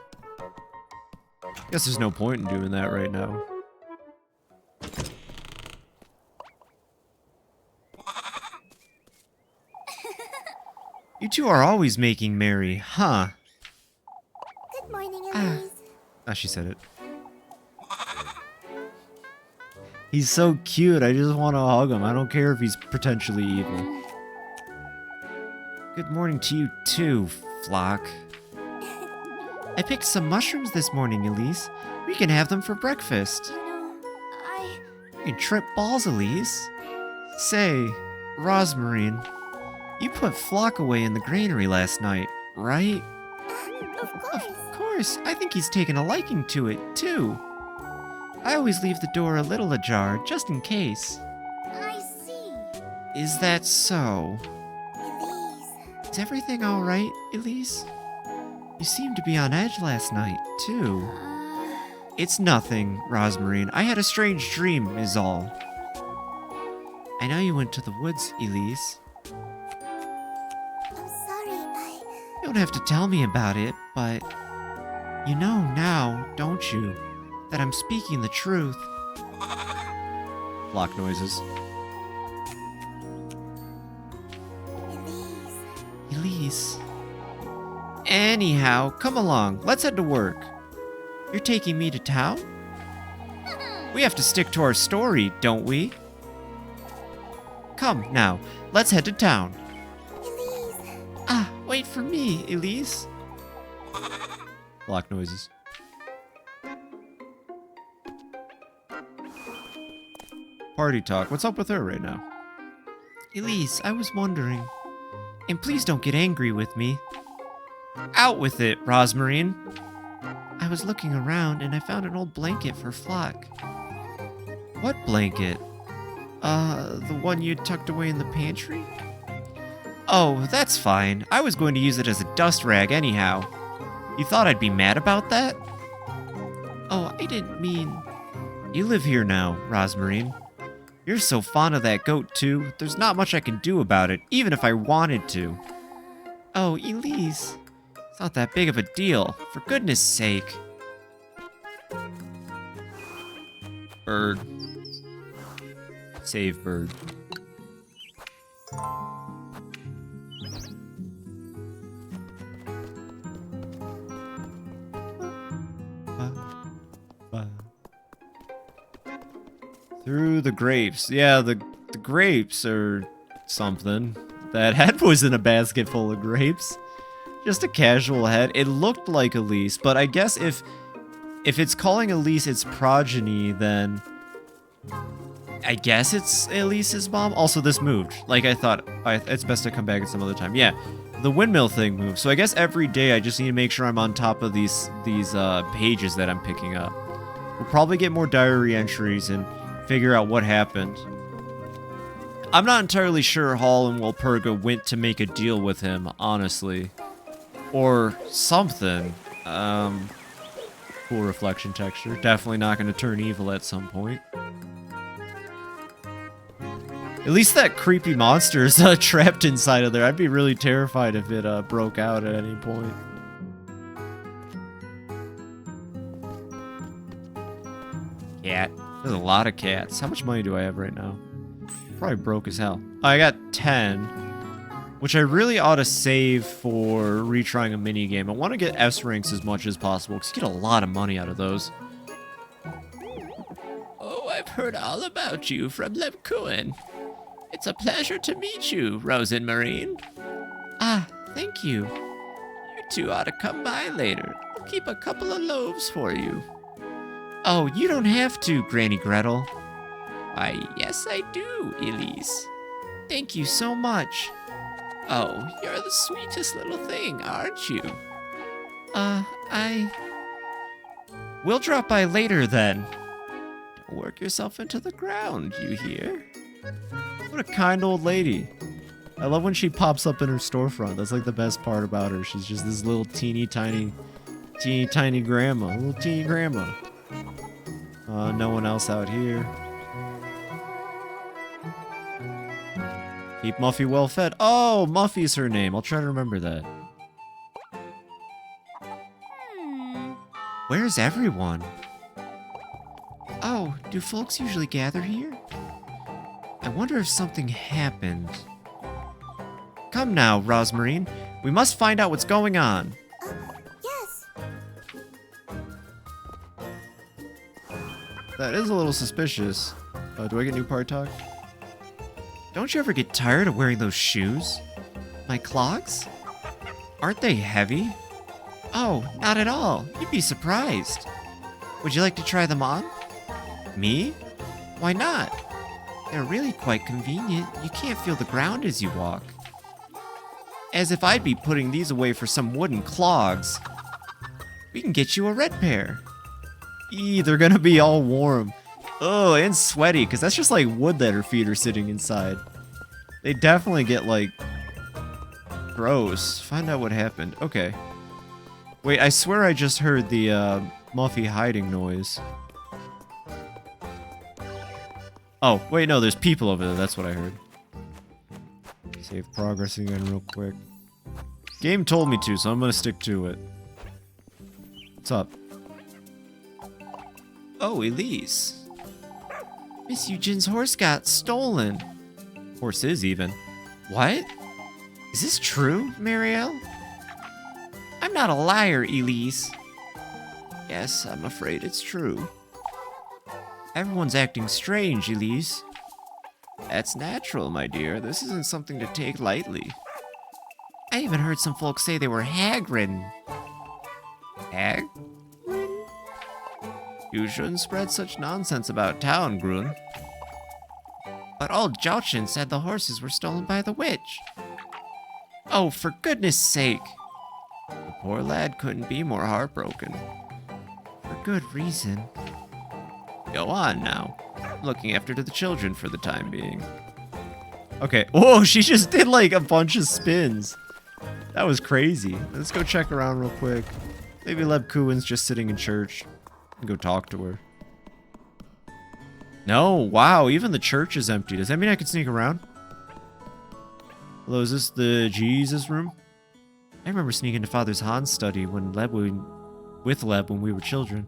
Speaker 1: Guess there's no point in doing that right now. You two are always making merry, huh?
Speaker 2: Good morning, Elise.
Speaker 1: She said it. He's so cute, I just want to hug him. I don't care if he's potentially evil. Good morning to you too, Flock. I picked some mushrooms this morning, Elise. We can have them for breakfast. You can trip balls, Elise. Say, Rosmarine, you put Flock away in the granary last night, right?
Speaker 2: Of course.
Speaker 1: Of course, I think he's taken a liking to it, too. I always leave the door a little ajar, just in case.
Speaker 2: I see.
Speaker 1: Is that so?
Speaker 2: Elise.
Speaker 1: Is everything alright, Elise? You seemed to be on edge last night, too. It's nothing, Rosmarine. I had a strange dream, is all. I know you went to the woods, Elise.
Speaker 2: I'm sorry,
Speaker 1: You don't have to tell me about it, but... You know now, don't you, that I'm speaking the truth. Flock noises. Elise. Anyhow, come along. Let's head to work. You're taking me to town? We have to stick to our story, don't we? Come, now. Let's head to town.
Speaker 2: Elise.
Speaker 1: Ah, wait for me, Elise. Flock noises. Party talk. What's up with her right now? Elise, I was wondering. And please don't get angry with me. Out with it, Rosmarine. I was looking around and I found an old blanket for Flock. What blanket? The one you tucked away in the pantry? Oh, that's fine. I was going to use it as a dust rag anyhow. You thought I'd be mad about that? Oh, I didn't mean... You live here now, Rosmarine. You're so fond of that goat, too. There's not much I can do about it, even if I wanted to. Oh, Elise. It's not that big of a deal. For goodness sake. Bird. Save bird. Through the grapes. Yeah, the grapes or something. That head was in a basket full of grapes. Just a casual head. It looked like Elise, but I guess if it's calling Elise its progeny, then I guess it's Elise's mom. Also, this moved. Like I thought, it's best to come back at some other time. Yeah, the windmill thing moved. So I guess every day I just need to make sure I'm on top of these pages that I'm picking up. We'll probably get more diary entries and figure out what happened. I'm not entirely sure Hall and Walpurga went to make a deal with him, honestly. Or something. Cool reflection texture. Definitely not going to turn evil at some point. At least that creepy monster is trapped inside of there. I'd be really terrified if it broke out at any point. Cat. There's a lot of cats. How much money do I have right now? Probably broke as hell. I got 10, which I really ought to save for retrying a mini game. I want to get S ranks as much as possible because you get a lot of money out of those. Oh, I've heard all about you from Lemkuin. It's a pleasure to meet you, Rosenmarine. Ah, thank you. You two ought to come by later. I'll keep a couple of loaves for you. Oh, you don't have to, Granny Gretel. Why, yes I do, Elise. Thank you so much. Oh, you're the sweetest little thing, aren't you? We'll drop by later then. Don't work yourself into the ground, you hear? What a kind old lady. I love when she pops up in her storefront. That's like the best part about her. She's just this little teeny tiny grandma. Little teeny grandma. No one else out here. Keep Muffy well fed. Oh, Muffy's her name. I'll try to remember that. Where's everyone? Oh, do folks usually gather here? I wonder if something happened. Come now, Rosmarine. We must find out what's going on.
Speaker 2: Yes.
Speaker 1: That is a little suspicious. Do I get new part talk? Don't you ever get tired of wearing those shoes? My clogs? Aren't they heavy? Oh, not at all. You'd be surprised. Would you like to try them on? Me? Why not? They're really quite convenient. You can't feel the ground as you walk. As if I'd be putting these away for some wooden clogs. We can get you a red pair. Eee, they're gonna be all warm. Oh, and sweaty, because that's just like wood that her feet are sitting inside. They definitely get, like, gross. Find out what happened. Okay. Wait, I swear I just heard the, Muffy hiding noise. Oh, wait, no, there's people over there. That's what I heard. Save progress again real quick. Game told me to, so I'm gonna stick to it. What's up? Oh, Elise. Miss Eugene's horse got stolen. Horses, even. What? Is this true, Marielle? I'm not a liar, Elise. Yes, I'm afraid it's true. Everyone's acting strange, Elise. That's natural, my dear. This isn't something to take lightly. I even heard some folks say they were hag-ridden. Hag? You shouldn't spread such nonsense about town, Grun. But old Jochin said the horses were stolen by the witch. Oh, for goodness sake. The poor lad couldn't be more heartbroken. For good reason. Go on now. I'm looking after the children for the time being. Okay. Whoa, she just did like a bunch of spins. That was crazy. Let's go check around real quick. Maybe Leb Kuin's just sitting in church. Go talk to her. No, wow, even the church is empty. Does that mean I can sneak around? Hello, is this the Jesus room? I remember sneaking into Father Han's study with Leb when we were children.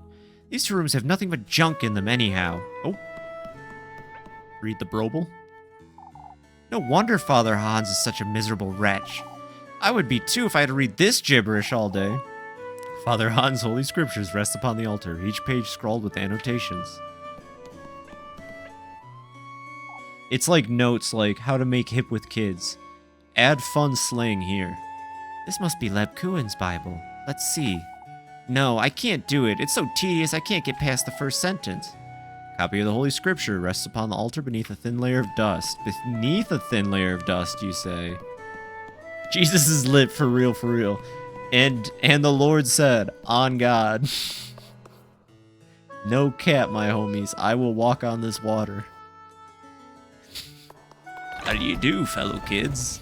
Speaker 1: These two rooms have nothing but junk in them anyhow. Oh. Read the Brobel? No wonder Father Hans is such a miserable wretch. I would be too if I had to read this gibberish all day. Father Han's holy scriptures rest upon the altar, each page scrawled with annotations. It's like notes like how to make hip with kids. Add fun slang here. This must be Leb Kuin's Bible. Let's see. No, I can't do it. It's so tedious I can't get past the first sentence. Copy of the holy scripture rests upon the altar beneath a thin layer of dust. Beneath a thin layer of dust, you say. Jesus is lit for real, for real. And the Lord said, on God. No cap, my homies. I will walk on this water. How do you do, fellow kids?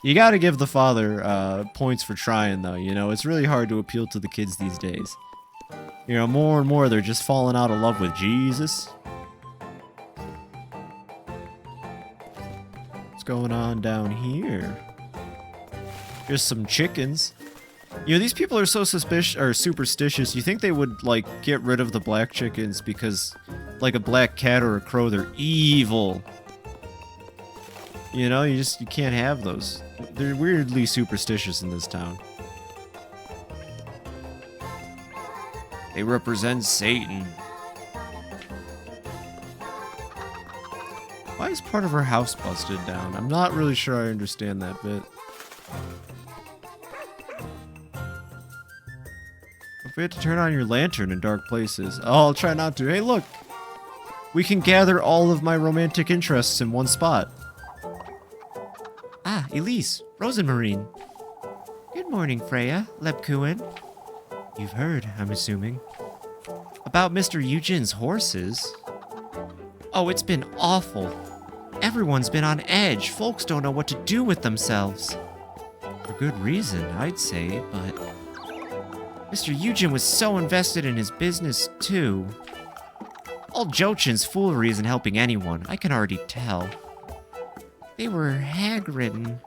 Speaker 1: You gotta give the father points for trying, though. You know, it's really hard to appeal to the kids these days. You know, more and more they're just falling out of love with Jesus. going on down here? Just some chickens. You know, these people are so superstitious. You think they would, like, get rid of the black chickens because, like, a black cat or a crow, they're evil. You know, you can't have those. They're weirdly superstitious in this town. They represent Satan. Why is part of her house busted down? I'm not really sure I understand that bit. If we had to turn on your lantern in dark places. Oh, I'll try not to. Hey, look! We can gather all of my romantic interests in one spot. Ah, Elise, Rosenmarine. Good morning, Freya, Lepkuin. You've heard, I'm assuming. About Mr. Eugen's horses? Oh, it's been awful. Everyone's been on edge. Folks don't know what to do with themselves. For good reason, I'd say, but... Mr. Eugen was so invested in his business, too. All Jochen's foolery isn't helping anyone, I can already tell. They were hag-ridden.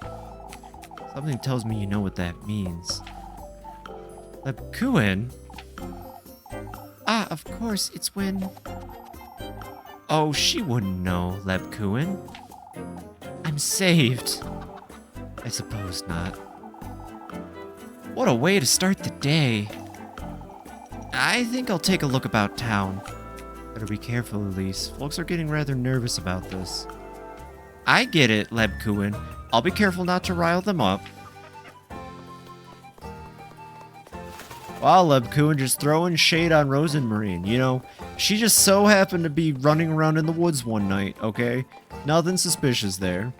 Speaker 1: Something tells me you know what that means. Lepkuin? Ah, of course, it's when... Oh, she wouldn't know, Lepkuin. I'm saved. I suppose not. What a way to start the day. I think I'll take a look about town. Better be careful, Elise. Folks are getting rather nervous about this. I get it, Lepkuin. I'll be careful not to rile them up. Wow, Lepkuin just throwing shade on Rosenmarine. You know, she just so happened to be running around in the woods one night, okay? Nothing suspicious there.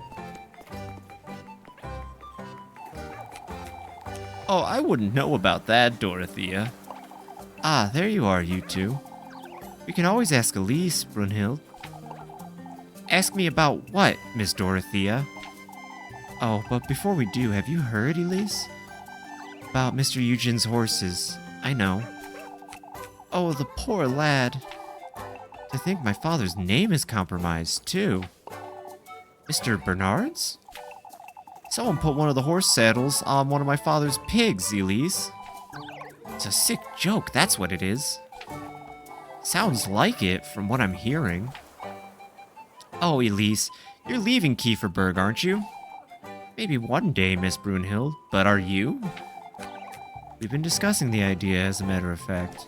Speaker 1: Oh, I wouldn't know about that, Dorothea. Ah, there you are, you two. We can always ask Elise, Brunhild. Ask me about what, Miss Dorothea? Oh, but before we do, have you heard, Elise? About Mr. Eugen's horses. I know. Oh, the poor lad. To think my father's name is compromised, too. Mr. Bernard's? Someone put one of the horse saddles on one of my father's pigs, Elise. It's a sick joke, that's what it is. Sounds like it, from what I'm hearing. Oh, Elise, you're leaving Kieferberg, aren't you? Maybe one day, Miss Brunhild, but are you? We've been discussing the idea, as a matter of fact.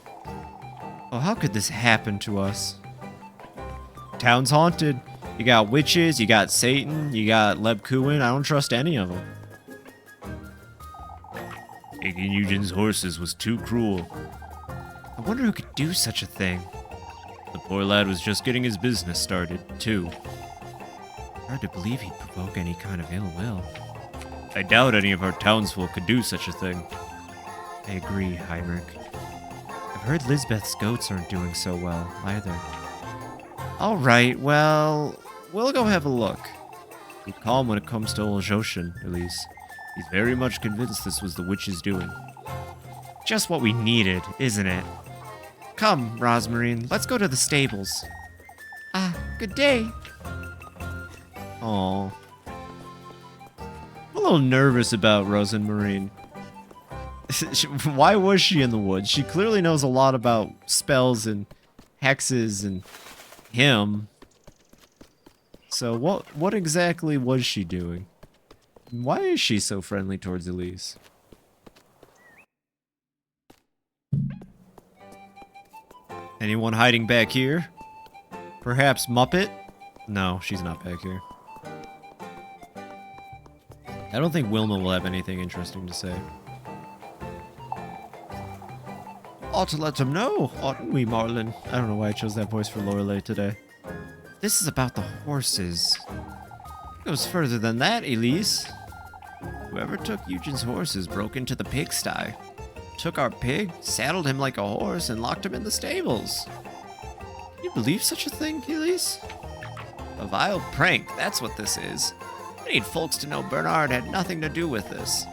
Speaker 1: Oh, how could this happen to us? Town's haunted. You got witches, you got Satan, you got Lepkuin. I don't trust any of them. Taking Eugen's horses was too cruel. I wonder who could do such a thing. The poor lad was just getting his business started, too. Hard to believe he'd provoke any kind of ill will. I doubt any of our townsfolk could do such a thing. I agree, Heinrich. I've heard Lisbeth's goats aren't doing so well, either. Alright, well, we'll go have a look. Keep calm when it comes to old Joshin, Elise. He's very much convinced this was the witch's doing. Just what we needed, isn't it? Come, Rosmarine, let's go to the stables. Ah, good day. Aw. I'm a little nervous about Rosenmarine. Why was she in the woods? She clearly knows a lot about spells and hexes and him. So what exactly was she doing? Why is she so friendly towards Elise? Anyone hiding back here? Perhaps Muppet? No, she's not back here. I don't think Wilma will have anything interesting to say. Ought to let him know, oughtn't we, Marlin? I don't know why I chose that voice for Lorelei today. This is about the horses. It goes further than that, Elise. Whoever took Eugen's horses broke into the pigsty. Took our pig, saddled him like a horse, and locked him in the stables. Can you believe such a thing, Elise? A vile prank, that's what this is. We need folks to know Bernard had nothing to do with this.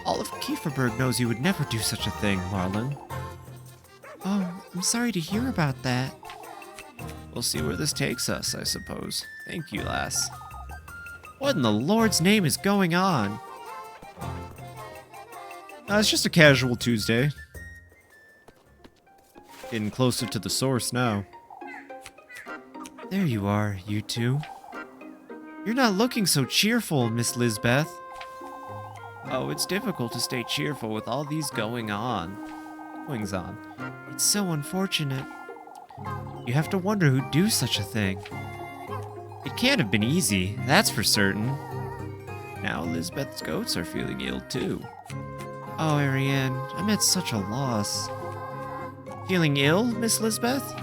Speaker 1: All of Kieferberg knows you would never do such a thing, Marlin. Oh, I'm sorry to hear about that. We'll see where this takes us, I suppose. Thank you, lass. What in the Lord's name is going on? It's just a casual Tuesday. Getting closer to the source now. There you are, you two. You're not looking so cheerful, Miss Lizbeth. Oh, it's difficult to stay cheerful with all these goings on. It's so unfortunate. You have to wonder who'd do such a thing. It can't have been easy, that's for certain. Now Lizbeth's goats are feeling ill too. Oh, Ariane, I'm at such a loss. Feeling ill, Miss Lizbeth?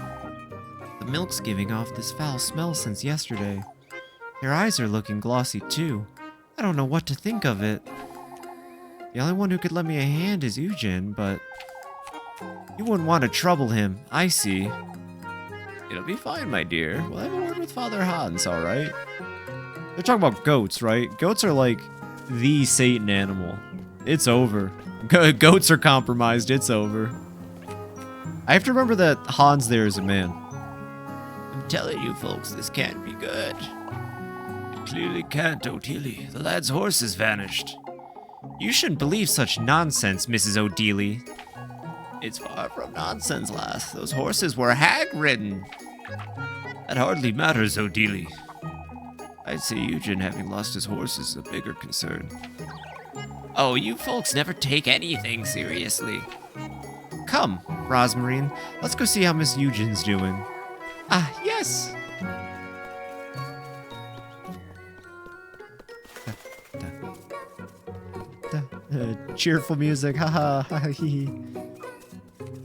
Speaker 1: The milk's giving off this foul smell since yesterday. Their eyes are looking glossy too. I don't know what to think of it. The only one who could lend me a hand is Eugen, but... You wouldn't want to trouble him, I see. It'll be fine, my dear. We'll have a word with Father Hans, alright? They're talking about goats, right? Goats are like the Satan animal. It's over. Goats are compromised, it's over. I have to remember that Hans there is a man. I'm telling you folks, this can't be good. It clearly can't, O'Dealy. The lad's horse has vanished. You shouldn't believe such nonsense, Mrs. O'Dealy. It's far from nonsense, lass. Those horses were hag-ridden. That hardly matters, O'Dealy. I'd say Eugen having lost his horse is a bigger concern. Oh, you folks never take anything seriously. Come, Rosmarine, let's go see how Miss Eugen's doing. Ah, yes! Cheerful music, haha, hee.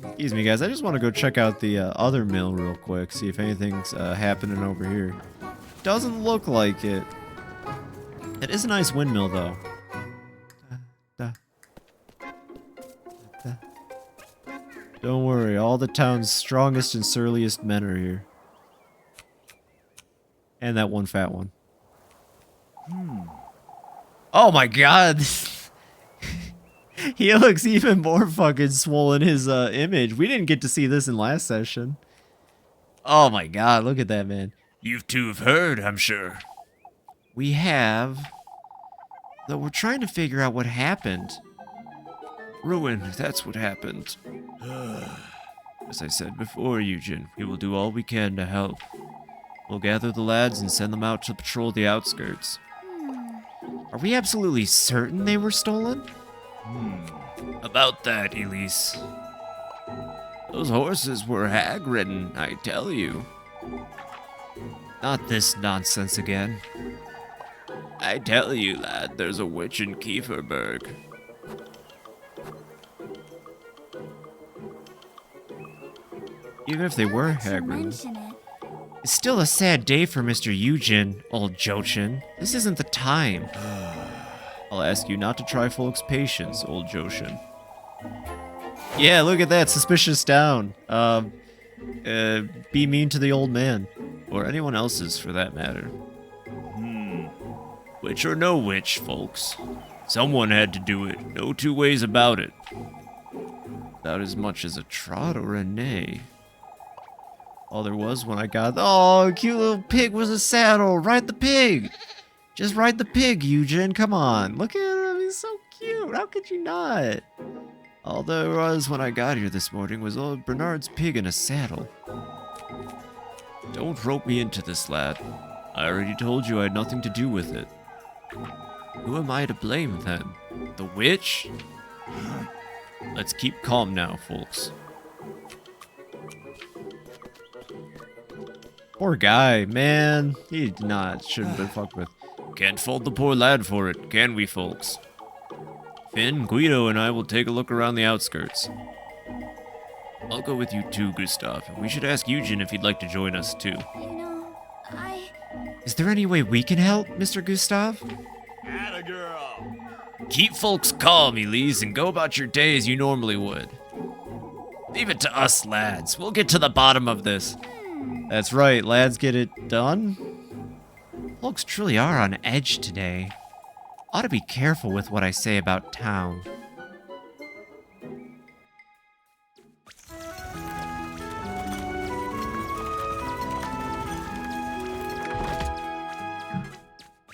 Speaker 1: Excuse me, guys. I just want to go check out the other mill real quick, see if anything's happening over here. Doesn't look like it. It is a nice windmill, though. Don't worry, all the town's strongest and surliest men are here. And that one fat one. Oh my god! He looks even more fucking swollen, his image. We didn't get to see this in last session. Oh my god, look at that, man.
Speaker 3: You two have heard, I'm sure.
Speaker 1: We have. Though we're trying to figure out what happened.
Speaker 3: Ruin, that's what happened. As I said before, Eugen, we will do all we can to help. We'll gather the lads and send them out to patrol the outskirts.
Speaker 1: Are we absolutely certain they were stolen?
Speaker 3: About that, Elise. Those horses were hag-ridden, I tell you.
Speaker 1: Not this nonsense again.
Speaker 3: I tell you, lad, there's a witch in Kieferberg.
Speaker 1: Even if they were hag-ridden. It's still a sad day for Mr. Eugen, old Jochin. This isn't the time.
Speaker 3: I'll ask you not to try folks' patience, old Joshin.
Speaker 1: Yeah, look at that, suspicious down. Be mean to the old man.
Speaker 3: Or anyone else's, for that matter. Witch or no witch, folks. Someone had to do it, no two ways about it. Without as much as a trot or a neigh.
Speaker 1: All there was when I got... Oh, cute little pig was a saddle. Ride the pig. Just ride the pig, Eugen. Come on. Look at him. He's so cute. How could you not? All there was when I got here this morning was old Bernard's pig in a saddle.
Speaker 3: Don't rope me into this, lad. I already told you I had nothing to do with it. Who am I to blame, then? The witch? Let's keep calm now, folks.
Speaker 1: Poor guy, man. He shouldn't have been fucked with.
Speaker 3: Can't fault the poor lad for it, can we, folks? Finn, Guido, and I will take a look around the outskirts. I'll go with you too, Gustav. We should ask Eugen if he'd like to join us too.
Speaker 1: Is there any way we can help, Mr. Gustav?
Speaker 3: Atta girl. Keep folks calm, Elise, and go about your day as you normally would. Leave it to us, lads. We'll get to the bottom of this.
Speaker 1: That's right, lads, get it done. Folks truly are on edge today. Ought to be careful with what I say about town.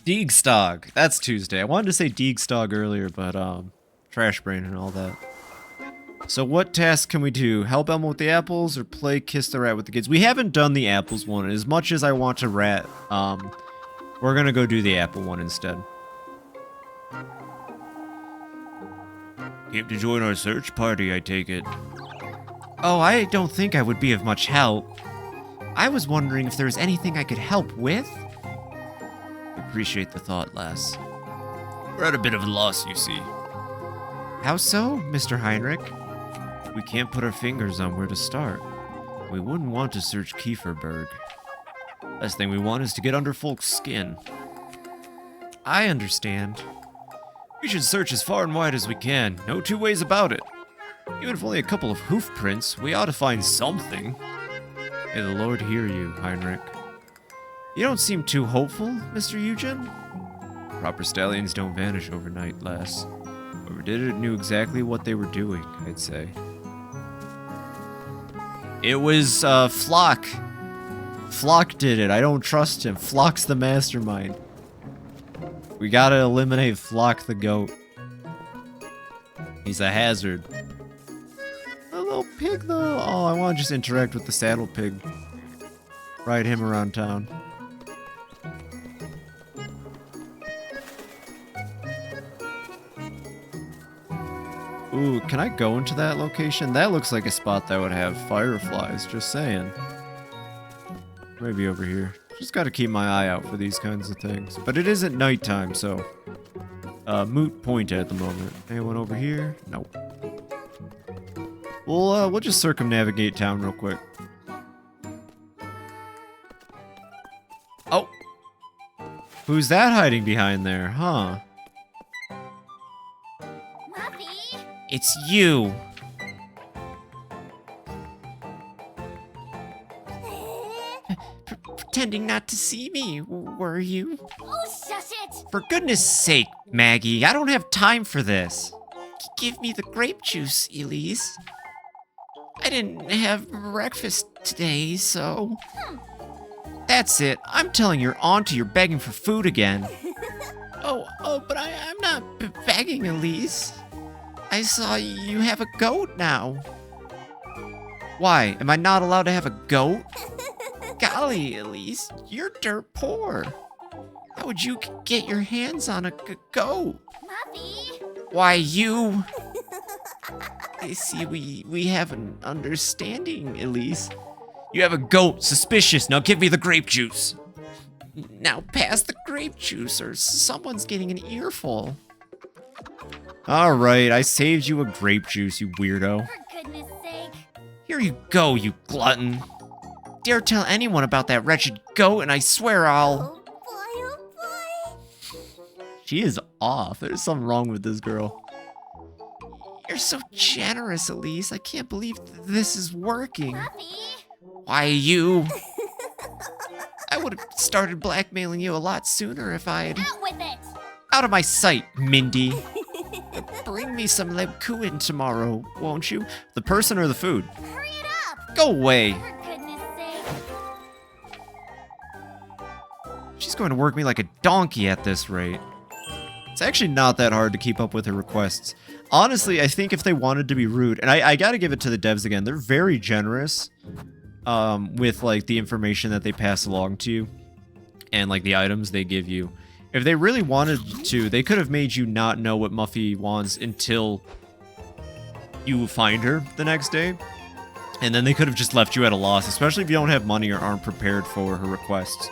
Speaker 1: Diegstog. That's Tuesday. I wanted to say Diegstog earlier, but trash brain and all that. So what task can we do? Help Elmo with the apples or play Kiss the Rat with the kids? We haven't done the apples one. As much as I want to rat, we're gonna go do the apple one instead.
Speaker 3: Came to join our search party, I take it.
Speaker 1: Oh, I don't think I would be of much help. I was wondering if there's anything I could help with.
Speaker 3: Appreciate the thought, lass. We're at a bit of a loss, you see.
Speaker 1: How so, Mr. Heinrich?
Speaker 3: We can't put our fingers on where to start. We wouldn't want to search Kieferberg. Last thing we want is to get under folks' skin.
Speaker 1: I understand.
Speaker 3: We should search as far and wide as we can. No two ways about it. Even if only a couple of hoof prints, we ought to find something.
Speaker 1: May the Lord hear you, Heinrich. You don't seem too hopeful, Mr. Eugen?
Speaker 3: Proper stallions don't vanish overnight, lass. Whoever did it knew exactly what they were doing, I'd say.
Speaker 1: It was, Flock. Flock did it. I don't trust him. Flock's the mastermind. We gotta eliminate Flock the goat. He's a hazard. A little pig, though. Oh, I want to just interact with the saddle pig. Ride him around town. Ooh, can I go into that location? That looks like a spot that would have fireflies, just saying. Maybe over here. Just gotta keep my eye out for these kinds of things. But it isn't nighttime, so... moot point at the moment. Anyone over here? Nope. We'll just circumnavigate town real quick. Oh! Who's that hiding behind there, huh?
Speaker 2: Muffy?
Speaker 1: It's you! Pretending not to see me, were you?
Speaker 2: Oh, shush it!
Speaker 1: For goodness sake, Maggie, I don't have time for this. Give me the grape juice, Elise. I didn't have breakfast today, so... That's it. I'm telling your auntie you're begging for food again. Oh, but I'm not begging, Elise. I saw you have a goat now. Why? Am I not allowed to have a goat? Golly, Elise, you're dirt poor. How would you get your hands on a goat?
Speaker 2: Muffy?
Speaker 1: Why, you... I see we have an understanding, Elise. You have a goat. Suspicious. Now give me the grape juice. Now pass the grape juice or someone's getting an earful. Alright, I saved you a grape juice, you weirdo.
Speaker 2: For goodness sake.
Speaker 1: Here you go, you glutton. Dare tell anyone about that wretched goat and I swear I'll...
Speaker 2: Oh boy.
Speaker 1: She is off. There's something wrong with this girl. You're so generous, Elise. I can't believe this is working.
Speaker 2: Muffy?
Speaker 1: Why, you... I would have started blackmailing you a lot sooner if I'd...
Speaker 2: Out with it!
Speaker 1: Out of my sight, Mindy. Bring me some lebkuchen tomorrow, won't you? The person or the food?
Speaker 2: Hurry it up!
Speaker 1: Go away.
Speaker 2: For goodness sake.
Speaker 1: She's going to work me like a donkey at this rate. It's actually not that hard to keep up with her requests. Honestly, I think if they wanted to be rude, and I gotta give it to the devs again, they're very generous with like the information that they pass along to you and like the items they give you. If they really wanted to, they could have made you not know what Muffy wants until you find her the next day. And then they could have just left you at a loss, especially if you don't have money or aren't prepared for her requests.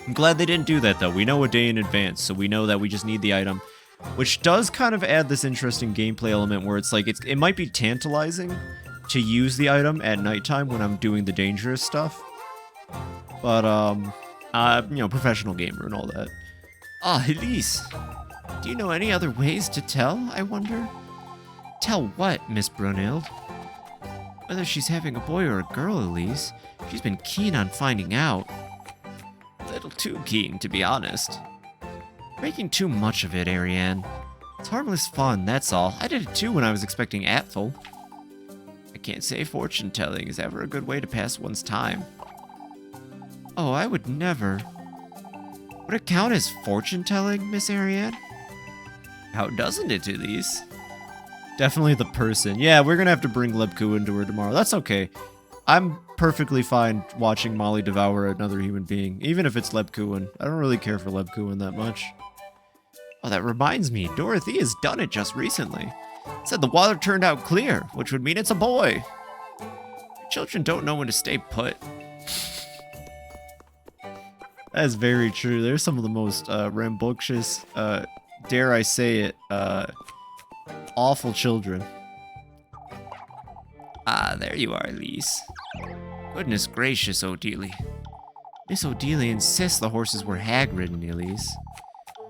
Speaker 1: I'm glad they didn't do that, though. We know a day in advance, so we know that we just need the item. Which does kind of add this interesting gameplay element where it's like, it might be tantalizing to use the item at nighttime when I'm doing the dangerous stuff. But, you know, professional gamer and all that. Ah, Elise. Do you know any other ways to tell, I wonder? Tell what, Miss Brunhild? Whether she's having a boy or a girl, Elise. She's been keen on finding out. A little too keen, to be honest. Making too much of it, Ariane. It's harmless fun, that's all. I did it too when I was expecting Apfel. I can't say fortune-telling is ever a good way to pass one's time. Oh, I would never. Would it count as fortune-telling, Miss Ariane?
Speaker 3: How doesn't it, Elise?
Speaker 1: Definitely the person. Yeah, we're gonna have to bring Lebku into her tomorrow. That's okay. I'm perfectly fine watching Molly devour another human being, even if it's Lebkuin. I don't really care for Lebkuin that much. Oh, that reminds me, Dorothea's done it just recently. Said the water turned out clear, which would mean it's a boy. Children don't know when to stay put. That is very true. They're some of the most rambunctious, dare I say it, awful children.
Speaker 3: Ah, there you are, Elise. Goodness gracious, Odelie.
Speaker 1: Miss Odelia insists the horses were hag-ridden, Elise.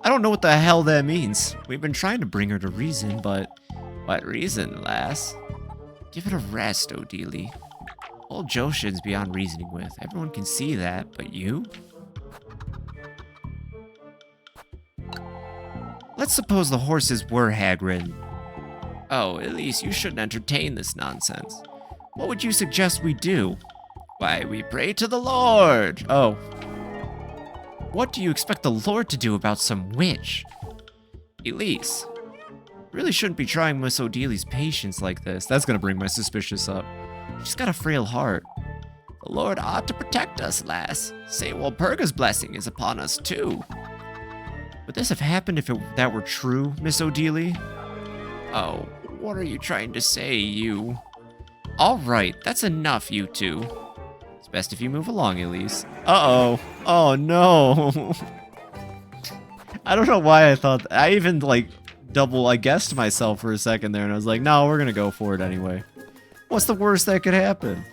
Speaker 1: I don't know what the hell that means. We've been trying to bring her to reason, but...
Speaker 3: What reason, lass?
Speaker 1: Give it a rest, Odelie. Old Joshin's beyond reasoning with. Everyone can see that, but you? Let's suppose the horses were hag-ridden.
Speaker 3: Oh, Elise, you shouldn't entertain this nonsense.
Speaker 1: What would you suggest we do?
Speaker 3: Why, we pray to the Lord.
Speaker 1: Oh. What do you expect the Lord to do about some witch?
Speaker 3: Elise.
Speaker 1: Really shouldn't be trying Miss Odelie's patience like this. That's gonna bring my suspicious up. She's got a frail heart.
Speaker 3: The Lord ought to protect us, lass. Saint Walpurga's blessing is upon us, too.
Speaker 1: Would this have happened if that were true, Miss Odelie?
Speaker 3: Oh, what are you trying to say, you?
Speaker 1: All right, that's enough, you two. It's best if you move along, Elise. Uh-oh. Oh, no. I don't know why I thought... I even, like, I guessed myself for a second there, and I was like, no, we're gonna go for it anyway. What's the worst that could happen?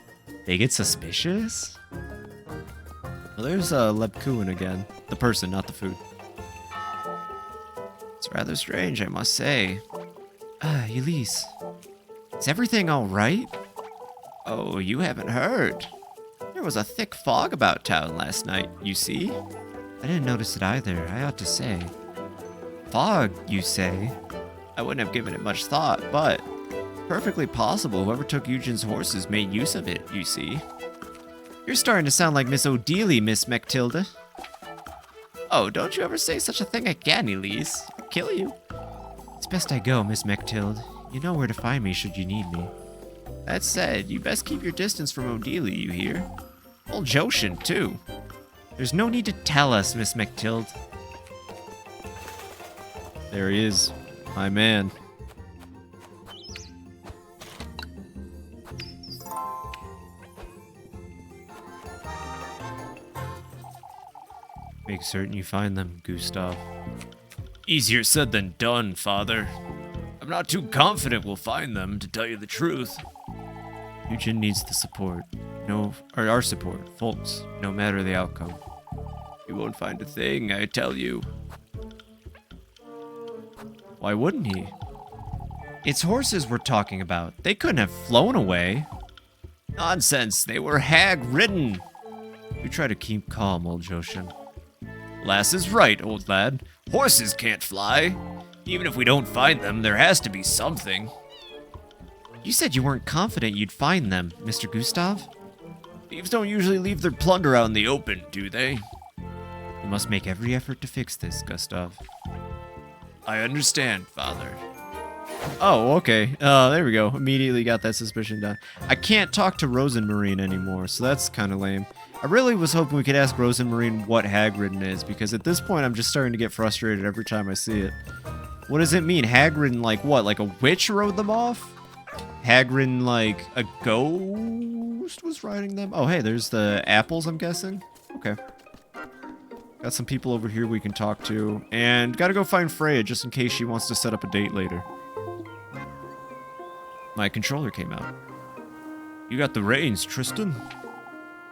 Speaker 1: They get suspicious? Well, there's Lebkuin again. The person, not the food.
Speaker 3: It's rather strange, I must say.
Speaker 1: Elise. Is everything all right?
Speaker 3: Oh, you haven't heard. There was a thick fog about town last night, you see?
Speaker 1: I didn't notice it either, I ought to say. Fog, you say?
Speaker 3: I wouldn't have given it much thought, but perfectly possible whoever took Eugen's horses made use of it, you see.
Speaker 1: You're starting to sound like Miss Odelie, Miss Mechtilda.
Speaker 3: Oh, don't you ever say such a thing again, Elise. I'll kill you.
Speaker 1: It's best I go, Miss Mechtilde. You know where to find me should you need me.
Speaker 3: That said, you best keep your distance from Odelie, you hear? Old Joshin, too.
Speaker 1: There's no need to tell us, Miss Mechtilde. There he is, my man. Make certain you find them, Gustav.
Speaker 3: Easier said than done, Father. I'm not too confident we'll find them, to tell you the truth.
Speaker 1: Eugen needs the support. Our support, folks, no matter the outcome.
Speaker 3: He won't find a thing, I tell you.
Speaker 1: Why wouldn't he? It's horses we're talking about. They couldn't have flown away.
Speaker 3: Nonsense, they were hag-ridden.
Speaker 1: You try to keep calm, old Joshin.
Speaker 3: Lass is right, old lad. Horses can't fly. Even if we don't find them, there has to be something.
Speaker 1: You said you weren't confident you'd find them, Mr. Gustav?
Speaker 3: Thieves don't usually leave their plunder out in the open, do they?
Speaker 1: We must make every effort to fix this, Gustav.
Speaker 3: I understand, Father.
Speaker 1: Oh, okay. There we go. Immediately got that suspicion done. I can't talk to Rosenmarine anymore, so that's kind of lame. I really was hoping we could ask Rosenmarine what hag-ridden is, because at this point I'm just starting to get frustrated every time I see it. What does it mean? Hag-ridden like what? Like a witch rode them off? Hag-ridden like a ghost was riding them? Oh, hey, there's the apples, I'm guessing. Okay. Got some people over here we can talk to. And gotta go find Freya just in case she wants to set up a date later. My controller came out.
Speaker 3: You got the reins, Tristan?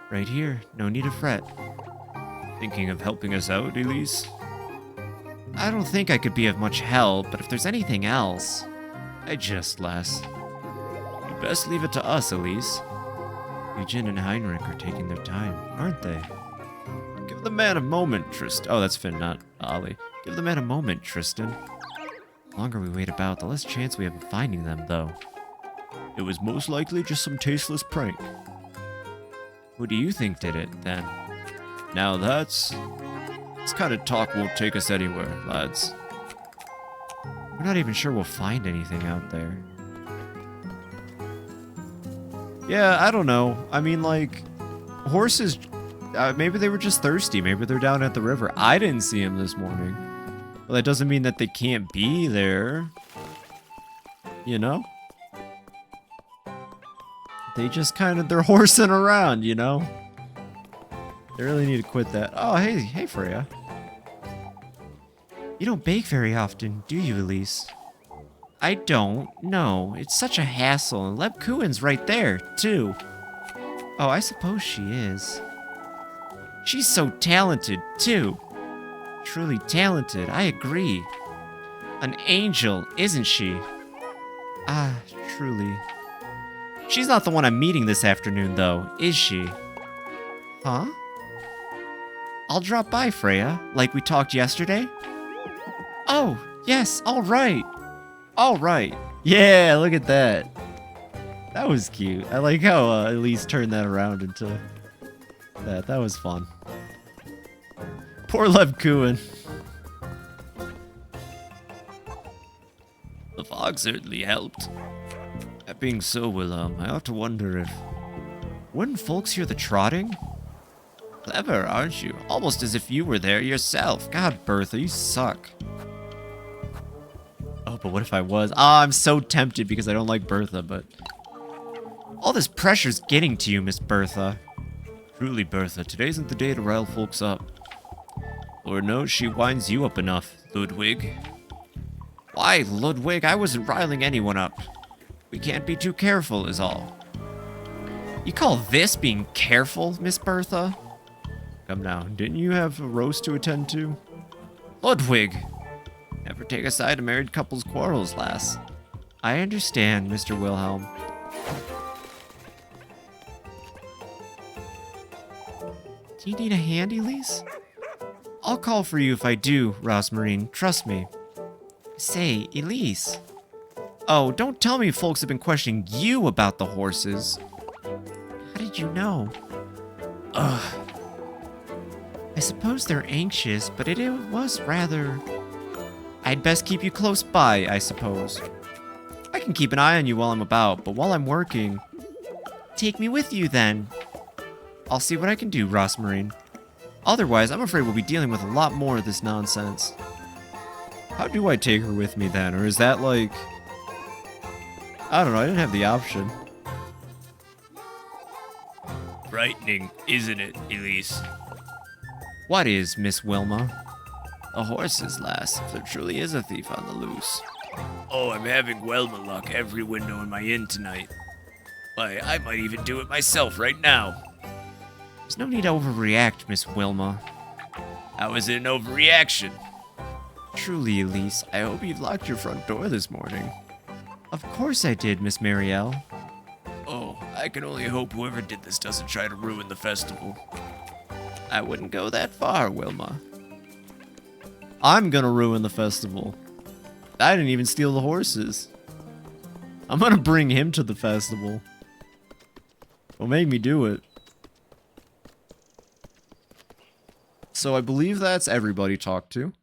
Speaker 1: Right here. No need to fret.
Speaker 3: Thinking of helping us out, Elise?
Speaker 1: I don't think I could be of much help, but if there's anything else... I just, lass.
Speaker 3: You best leave it to us, Elise.
Speaker 1: Eugen and Heinrich are taking their time, aren't they?
Speaker 3: Give the man a moment, Tristan.
Speaker 1: Oh, that's Finn, not Ollie. Give the man a moment, Tristan. The longer we wait about, the less chance we have of finding them, though.
Speaker 3: It was most likely just some tasteless prank.
Speaker 1: Who do you think did it, then?
Speaker 3: Now that's... This kind of talk won't take us anywhere, lads.
Speaker 1: We're not even sure we'll find anything out there. Yeah, I don't know. I mean, like, horses, maybe they were just thirsty. Maybe they're down at the river. I didn't see them this morning. Well, that doesn't mean that they can't be there. You know? They just kind of, they're horsing around, you know? They really need to quit that. Oh, hey, Freya. You don't bake very often, do you, Elise? I don't, no. It's such a hassle, and Leb Kuin's right there, too. Oh, I suppose she is. She's so talented, too. Truly talented, I agree. An angel, isn't she? Ah, truly. She's not the one I'm meeting this afternoon, though, is she? Huh? I'll drop by, Freya, like we talked yesterday. Oh, yes, all right. All right. Yeah, look at that. That was cute. I like how Elise turned that around into that. That was fun. Poor Leb Kuin.
Speaker 3: The fog certainly helped. That being so, Willem, I ought to wonder if...
Speaker 1: Wouldn't folks hear the trotting?
Speaker 3: Clever, aren't you? Almost as if you were there yourself.
Speaker 1: God, Bertha, you suck. Oh, but what if I was? Ah, I'm so tempted because I don't like Bertha, but... All this pressure's getting to you, Miss Bertha.
Speaker 3: Truly, Bertha, today isn't the day to rile folks up. Lord knows she winds you up enough, Ludwig.
Speaker 1: Why, Ludwig? I wasn't riling anyone up. We can't be too careful, is all. You call this being careful, Miss Bertha? Come now, didn't you have a roast to attend to? Ludwig! Never take a side of married couples' quarrels, lass. I understand, Mr. Wilhelm. Do you need a hand, Elise? I'll call for you if I do, Rosmarine. Trust me. Say, Elise. Oh, don't tell me folks have been questioning you about the horses. How did you know? Ugh. I suppose they're anxious, but it was rather... I'd best keep you close by, I suppose. I can keep an eye on you while I'm about, but while I'm working... Take me with you, then. I'll see what I can do, Rosmarine. Otherwise, I'm afraid we'll be dealing with a lot more of this nonsense. How do I take her with me, then? Or is that, like... I don't know, I didn't have the option.
Speaker 3: Frightening, isn't it, Elise?
Speaker 1: What is, Miss Wilma?
Speaker 3: A horse's lass, if there truly is a thief on the loose. Oh, I'm having Wilma luck every window in my inn tonight. Why, I might even do it myself right now.
Speaker 1: There's no need to overreact, Miss Wilma.
Speaker 3: How is it an overreaction?
Speaker 1: Truly, Elise, I hope you've locked your front door this morning. Of course I did, Miss Marielle.
Speaker 3: Oh, I can only hope whoever did this doesn't try to ruin the festival.
Speaker 1: I wouldn't go that far, Wilma. I'm gonna ruin the festival. I didn't even steal the horses. I'm gonna bring him to the festival. Don't make me do it. So I believe that's everybody talked to.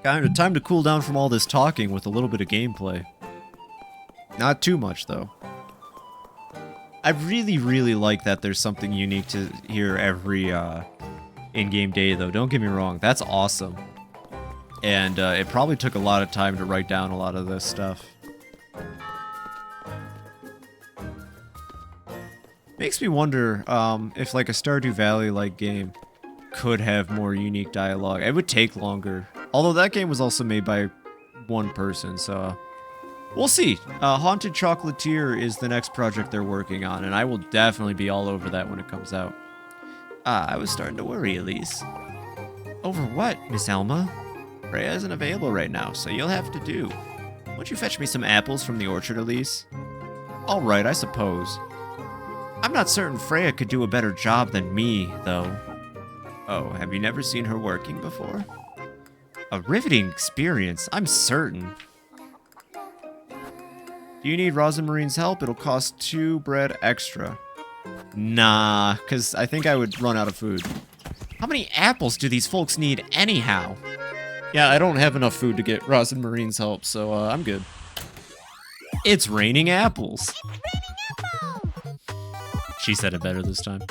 Speaker 1: Kind of time to cool down from all this talking with a little bit of gameplay. Not too much, though. I really, really like that there's something unique to hear every in-game day, though. Don't get me wrong. That's awesome. And it probably took a lot of time to write down a lot of this stuff. Makes me wonder if like a Stardew Valley-like game could have more unique dialogue. It would take longer. Although that game was also made by one person, so... We'll see. Haunted Chocolatier is the next project they're working on, and I will definitely be all over that when it comes out. I was starting to worry, Elise. Over what, Miss Elma? Freya isn't available right now, so you'll have to do. Won't you fetch me some apples from the orchard, Elise? Alright, I suppose. I'm not certain Freya could do a better job than me, though. Oh, have you never seen her working before? A riveting experience, I'm certain. Do you need Rosamarine's help? It'll cost 2 bread extra. Nah, because I think I would run out of food. How many apples do these folks need anyhow? Yeah, I don't have enough food to get Roz and Marine's help, so I'm good. It's raining apples. She said it better this time.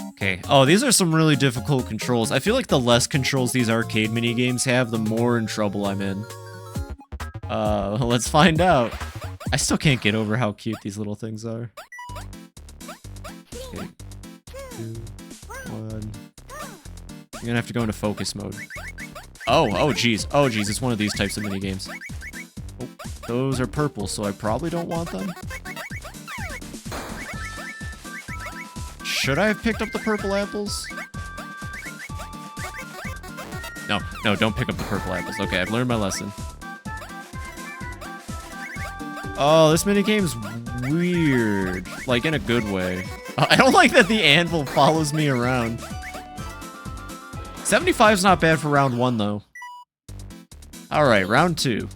Speaker 1: Okay. Oh, these are some really difficult controls. I feel like the less controls these arcade mini games have, the more in trouble I'm in. Let's find out. I still can't get over how cute these little things are. Okay. 2, 1. I'm gonna have to go into focus mode. Oh geez. Oh geez, it's one of these types of mini games. Oh, those are purple, so I probably don't want them. Should I have picked up the purple apples? No, don't pick up the purple apples. Okay, I've learned my lesson. Oh, this minigame's weird. Like, in a good way. I don't like that the anvil follows me around. 75's not bad for round 1, though. Alright, round 2.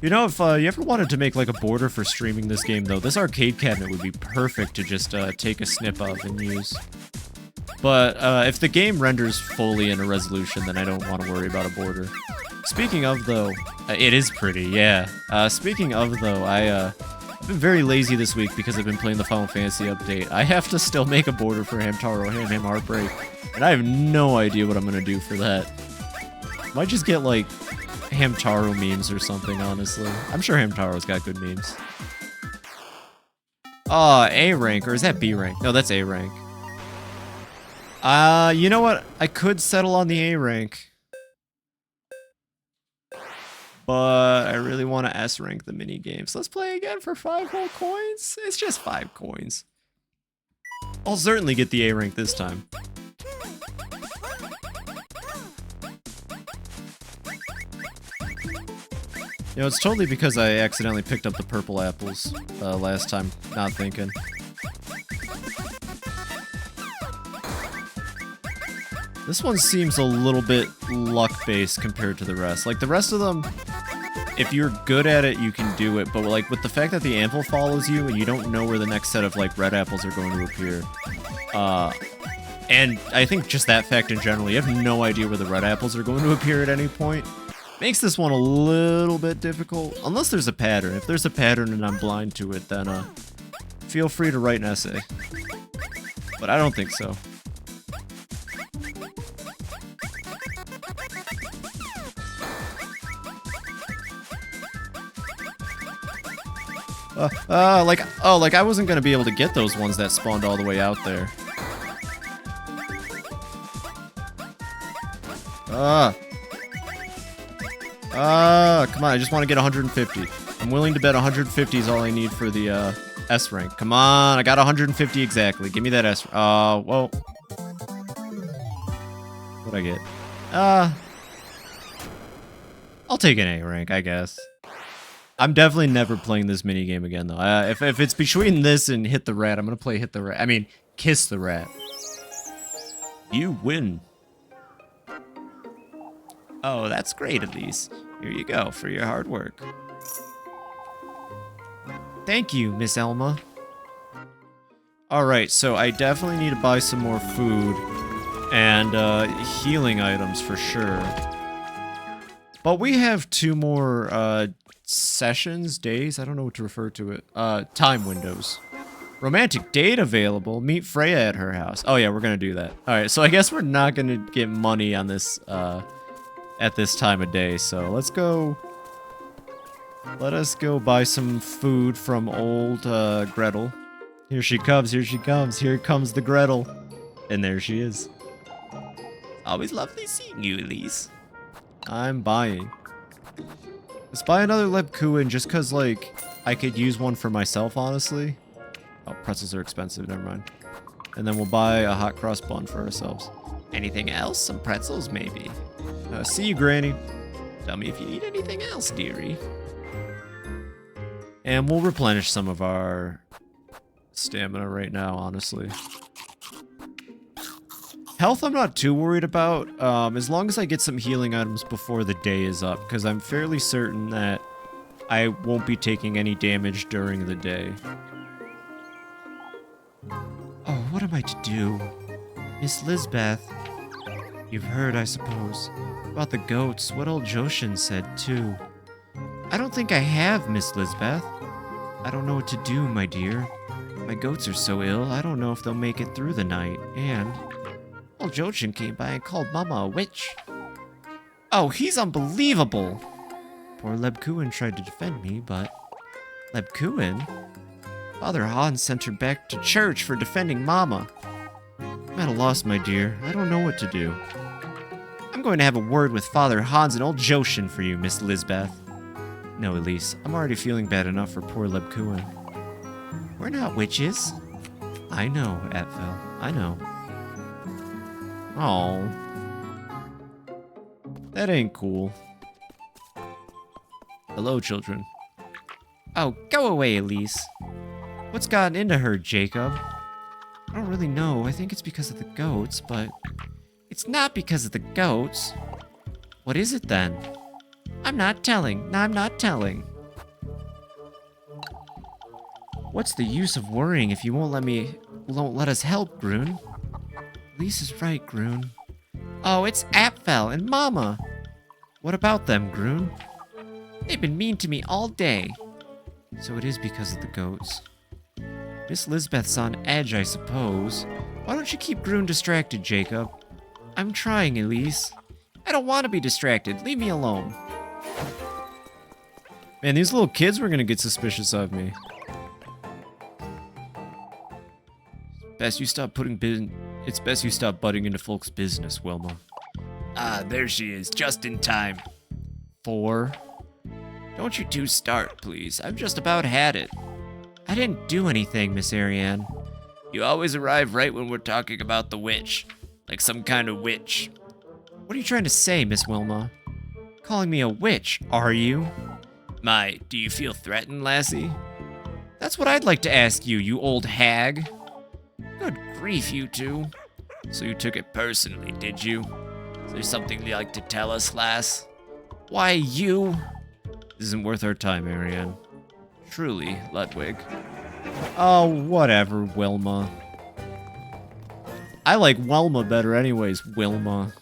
Speaker 1: You know, if you ever wanted to make like a border for streaming this game, though, this arcade cabinet would be perfect to just take a snip of and use. But if the game renders fully in a resolution, then I don't want to worry about a border. Speaking of, though, it is pretty, yeah. Speaking of, though, I've been very lazy this week because I've been playing the Final Fantasy update. I have to still make a border for Hamtaro Ham Heartbreak, and I have no idea what I'm going to do for that. Might just get, like, Hamtaro memes or something, honestly. I'm sure Hamtaro's got good memes. A rank, or is that B rank? No, that's A rank. You know what? I could settle on the A rank. But I really want to S rank the mini games. Let's play again for 5 whole coins. It's just 5 coins. I'll certainly get the A rank this time. You know, it's totally because I accidentally picked up the purple apples last time, not thinking. This one seems a little bit luck-based compared to the rest. Like, the rest of them, if you're good at it, you can do it. But, like, with the fact that the anvil follows you and you don't know where the next set of, like, red apples are going to appear. And I think just that fact in general, you have no idea where the red apples are going to appear at any point. Makes this one a little bit difficult, unless there's a pattern. If there's a pattern and I'm blind to it, then feel free to write an essay. But I don't think so. Like I wasn't gonna be able to get those ones that spawned all the way out there. Come on, I just want to get 150. I'm willing to bet 150 is all I need for the, S rank. Come on, I got 150 exactly. Give me that S. Well. What'd I get? I'll take an A rank, I guess. I'm definitely never playing this minigame again, though. If it's between this and Hit the Rat, I'm gonna play Hit the Rat. I mean, Kiss the Rat. You win. Oh, that's great, Elise. Here you go for your hard work. Thank you, Miss Elma. Alright, so I definitely need to buy some more food and healing items for sure. But we have 2 more sessions, days, I don't know what to refer to it. Time windows. Romantic date available. Meet Freya at her house. Oh yeah, we're gonna do that. Alright, so I guess we're not gonna get money on this at this time of day, so let's go. Let us go buy some food from old Gretel. Here she comes, here she comes, here comes the Gretel. And there she is. Always lovely seeing you, Elise. I'm buying. Let's buy another Lebkuchen just cause, like, I could use one for myself, honestly. Oh, pretzels are expensive, never mind. And then we'll buy a hot cross bun for ourselves. Anything else? Some pretzels, maybe. See you, Granny. Tell me if you need anything else, dearie. And we'll replenish some of our stamina right now, honestly. Health I'm not too worried about, as long as I get some healing items before the day is up, because I'm fairly certain that I won't be taking any damage during the day. am I to do? Miss Lizbeth, you've heard, I suppose, about the goats, what old Joshin said, too. I don't think I have, Miss Lizbeth. I don't know what to do, my dear. My goats are so ill, I don't know if they'll make it through the night, and old Joshin came by and called Mama a witch. Oh, he's unbelievable! Poor Lebkuin tried to defend me, but... Lebkuin? Father Hans sent her back to church for defending Mama. I'm at a loss, my dear. I don't know what to do. I'm going to have a word with Father Hans and old Joshin for you, Miss Lizbeth. No, Elise, I'm already feeling bad enough for poor Lebkuin. We're not witches. I know, Atville. I know. Oh, that ain't cool. Hello, children. Oh, go away, Elise. What's gotten into her, Jacob? I don't really know. I think it's because of the goats, but... It's not because of the goats. What is it then? I'm not telling. No, I'm not telling. What's the use of worrying if you won't let us help, Groon? Elise is right, Groon. Oh, it's Apfel and Mama. What about them, Groon? They've been mean to me all day. So it is because of the goats. Miss Lizbeth's on edge, I suppose. Why don't you keep Groon distracted, Jacob? I'm trying, Elise. I don't want to be distracted. Leave me alone. Man, these little kids were gonna get suspicious of me. It's best you stop butting into folks' business, Wilma.
Speaker 3: Ah, there she is, just in time.
Speaker 1: 4.
Speaker 3: Don't you two start, please. I've just about had it.
Speaker 1: I didn't do anything, Miss Ariane.
Speaker 3: You always arrive right when we're talking about the witch. Like some kind of witch.
Speaker 1: What are you trying to say, Miss Wilma? Calling me a witch, are you?
Speaker 3: My, do you feel threatened, lassie?
Speaker 1: That's what I'd like to ask you, you old hag.
Speaker 3: Good grief, you two. So you took it personally, did you? Is there something you'd like to tell us, lass?
Speaker 1: Why, you...
Speaker 3: This isn't worth our time, Ariane. Truly, Ludwig.
Speaker 1: Oh, whatever, Wilma. I like Wilma better anyways, Wilma.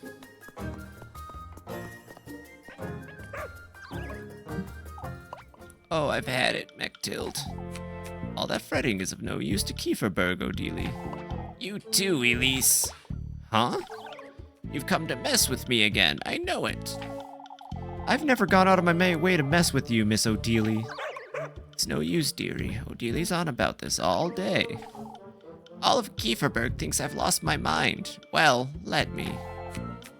Speaker 3: Oh, I've had it, Mechtild. All that fretting is of no use to Kieferberg, O'Dealy. You too, Elise.
Speaker 1: Huh?
Speaker 3: You've come to mess with me again, I know it.
Speaker 1: I've never gone out of my way to mess with you, Miss O'Dealy.
Speaker 3: It's no use, dearie. O'Dealy's on about this all day. All of Kieferberg thinks I've lost my mind. Well, let me.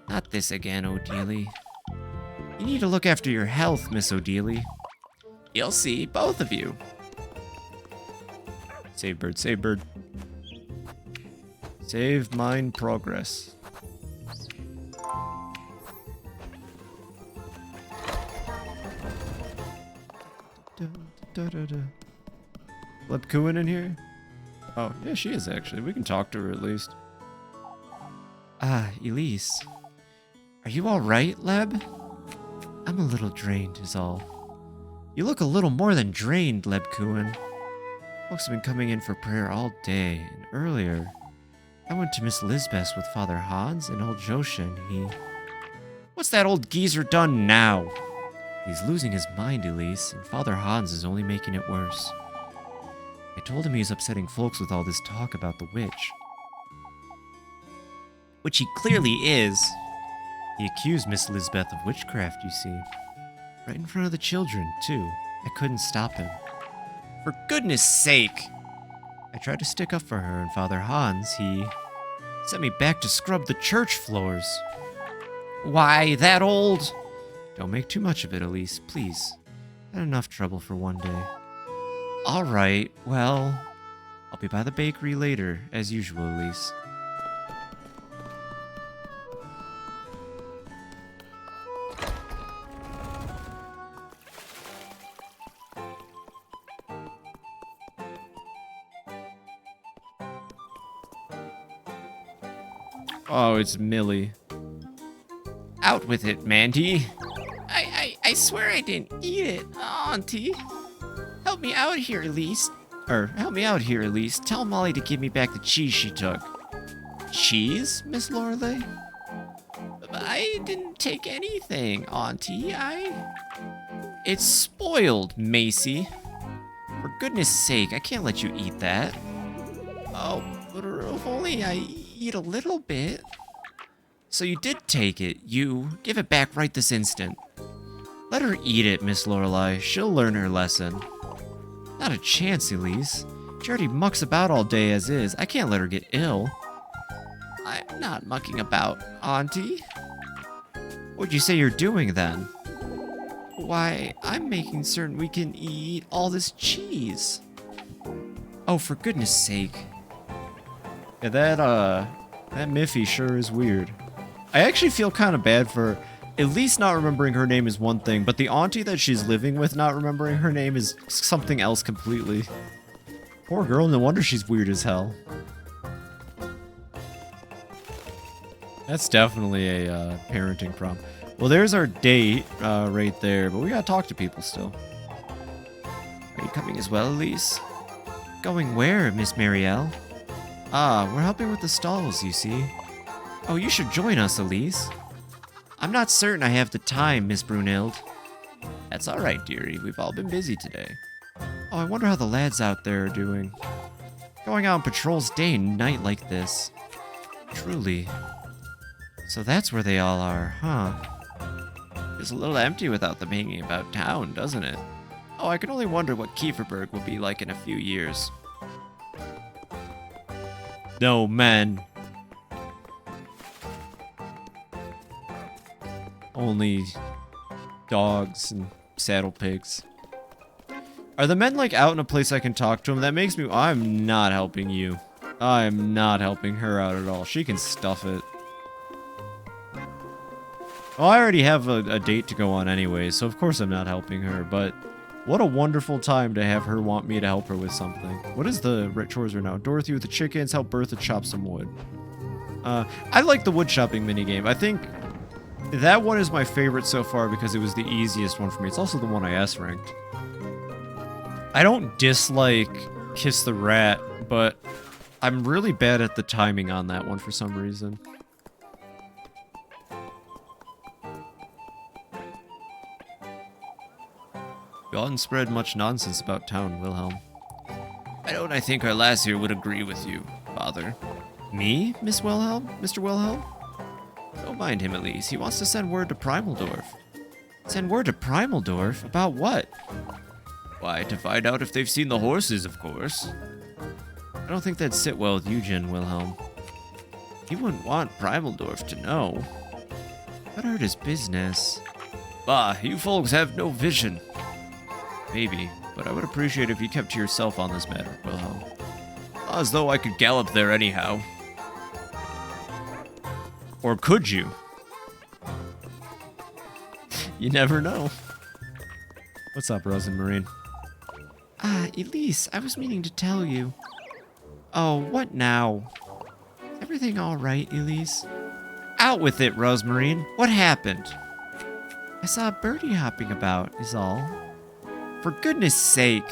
Speaker 1: Not this again, O'Dealy. You need to look after your health, Miss O'Dealy.
Speaker 3: You'll see, both of you.
Speaker 1: Save bird, save bird. Save mine progress. Lebkuin in here? Oh, yeah, she is actually. We can talk to her at least. Ah, Elise. Are you alright, Leb? I'm a little drained, is all. You look a little more than drained, Lebkuin. Folks have been coming in for prayer all day, and earlier, I went to Miss Lizbeth's with Father Hans and old Joshin. What's that old geezer done now? He's losing his mind, Elise, and Father Hans is only making it worse. I told him he was upsetting folks with all this talk about the witch. Which he clearly is. He accused Miss Lizbeth of witchcraft, you see. Right in front of the children, too. I couldn't stop him. For goodness sake! I tried to stick up for her, and Father Hans, he sent me back to scrub the church floors. Why, that old... Don't make too much of it, Elise, please. Had enough trouble for one day. All right, well, I'll be by the bakery later, as usual, Elise. Oh, it's Millie. Out with it, Mandy.
Speaker 3: I swear I didn't eat it, Auntie. Help me out here, Elise. help me out here, Elise. Tell Molly to give me back the cheese she took.
Speaker 1: Cheese, Miss Lorelei?
Speaker 3: I didn't take anything, Auntie.
Speaker 1: It's spoiled, Macy. For goodness sake, I can't let you eat that.
Speaker 3: Oh, but if only I eat a little bit.
Speaker 1: So you did take it. You give it back right this instant. Let her eat it, Miss Lorelei. She'll learn her lesson. Not a chance, Elise. She already mucks about all day as is. I can't let her get ill.
Speaker 3: I'm not mucking about, Auntie.
Speaker 1: What'd you say you're doing then?
Speaker 3: Why, I'm making certain we can eat all this cheese.
Speaker 1: Oh, for goodness sake. Yeah, that Miffy sure is weird. I actually feel kind of bad for at least not remembering her name is one thing, but the auntie that she's living with not remembering her name is something else completely. Poor girl, no wonder she's weird as hell. That's definitely a parenting problem. Well, there's our date right there, but we gotta talk to people still.
Speaker 3: Are you coming as well, Elise?
Speaker 1: Going where, Miss Marielle? Ah, we're helping with the stalls, you see. Oh, you should join us, Elise. I'm not certain I have the time, Miss Brunhild.
Speaker 3: That's all right, dearie. We've all been busy today.
Speaker 1: Oh, I wonder how the lads out there are doing. Going out on patrols day and night like this. Truly. So that's where they all are, huh?
Speaker 3: It's a little empty without them hanging about town, doesn't it? Oh, I can only wonder what Kieferberg will be like in a few years.
Speaker 1: No, men. Only dogs and saddle pigs. Are the men like out in a place I can talk to them? That makes me... I'm not helping you. I'm not helping her out at all. She can stuff it. Well, I already have a date to go on anyway, so of course I'm not helping her, but what a wonderful time to have her want me to help her with something. What is the chores right now? Dorothy with the chickens, help Bertha chop some wood. I like the wood chopping minigame. I think that one is my favorite so far because it was the easiest one for me. It's also the one I S-ranked. I don't dislike Kiss the Rat, but I'm really bad at the timing on that one for some reason. You haven't spread much nonsense about town, Wilhelm.
Speaker 3: Why don't I think our lass here would agree with you, Father?
Speaker 1: Me, Miss Wilhelm? Mr. Wilhelm?
Speaker 3: Don't mind him, Elise. He wants to send word to Primaldorf.
Speaker 1: Send word to Primaldorf? About what?
Speaker 3: Why, to find out if they've seen the horses, of course.
Speaker 1: I don't think that'd sit well with Eugen, Wilhelm.
Speaker 3: He wouldn't want Primaldorf to know.
Speaker 1: That hurt his business.
Speaker 3: Bah, you folks have no vision.
Speaker 1: Maybe, but I would appreciate if you kept to yourself on this matter, Wilhelm.
Speaker 3: As though I could gallop there anyhow.
Speaker 1: Or could you? You never know. What's up, Rosenmarine?
Speaker 4: Ah, Elise, I was meaning to tell you.
Speaker 1: Oh, what now?
Speaker 4: Everything all right, Elise?
Speaker 1: Out with it, Rosemarine. What happened?
Speaker 4: I saw Birdie hopping about, is all.
Speaker 1: For goodness sake.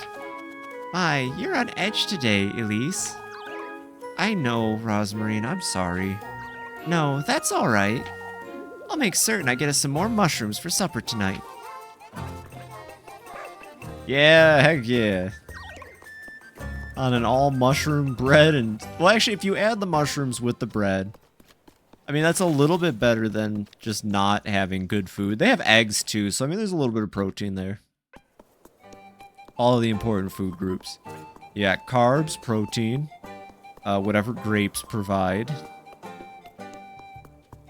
Speaker 4: My, you're on edge today, Elise.
Speaker 1: I know, Rosemarine, I'm sorry.
Speaker 4: No, that's all right. I'll make certain I get us some more mushrooms for supper tonight.
Speaker 1: Yeah, heck yeah. On an all mushroom bread and... Well, actually, if you add the mushrooms with the bread... I mean, that's a little bit better than just not having good food. They have eggs, too, so I mean, there's a little bit of protein there. All of the important food groups. Yeah, carbs, protein, whatever grapes provide.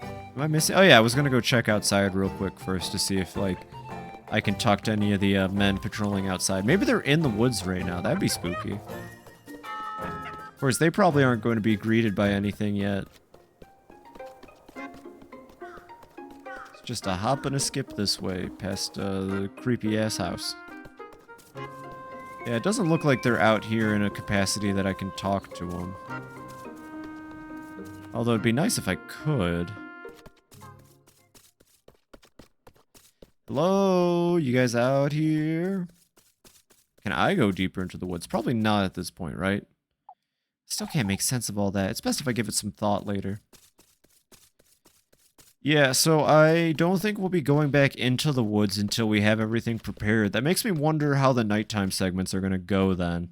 Speaker 1: Am I missing? Oh yeah, I was gonna go check outside real quick first to see if, like, I can talk to any of the men patrolling outside. Maybe they're in the woods right now. That'd be spooky. Of course, they probably aren't going to be greeted by anything yet. It's just a hop and a skip this way, past the creepy-ass house. Yeah, it doesn't look like they're out here in a capacity that I can talk to them. Although it'd be nice if I could. Hello? You guys out here? Can I go deeper into the woods? Probably not at this point, right? Still can't make sense of all that. It's best if I give it some thought later. Yeah, so I don't think we'll be going back into the woods until we have everything prepared. That makes me wonder how the nighttime segments are going to go then.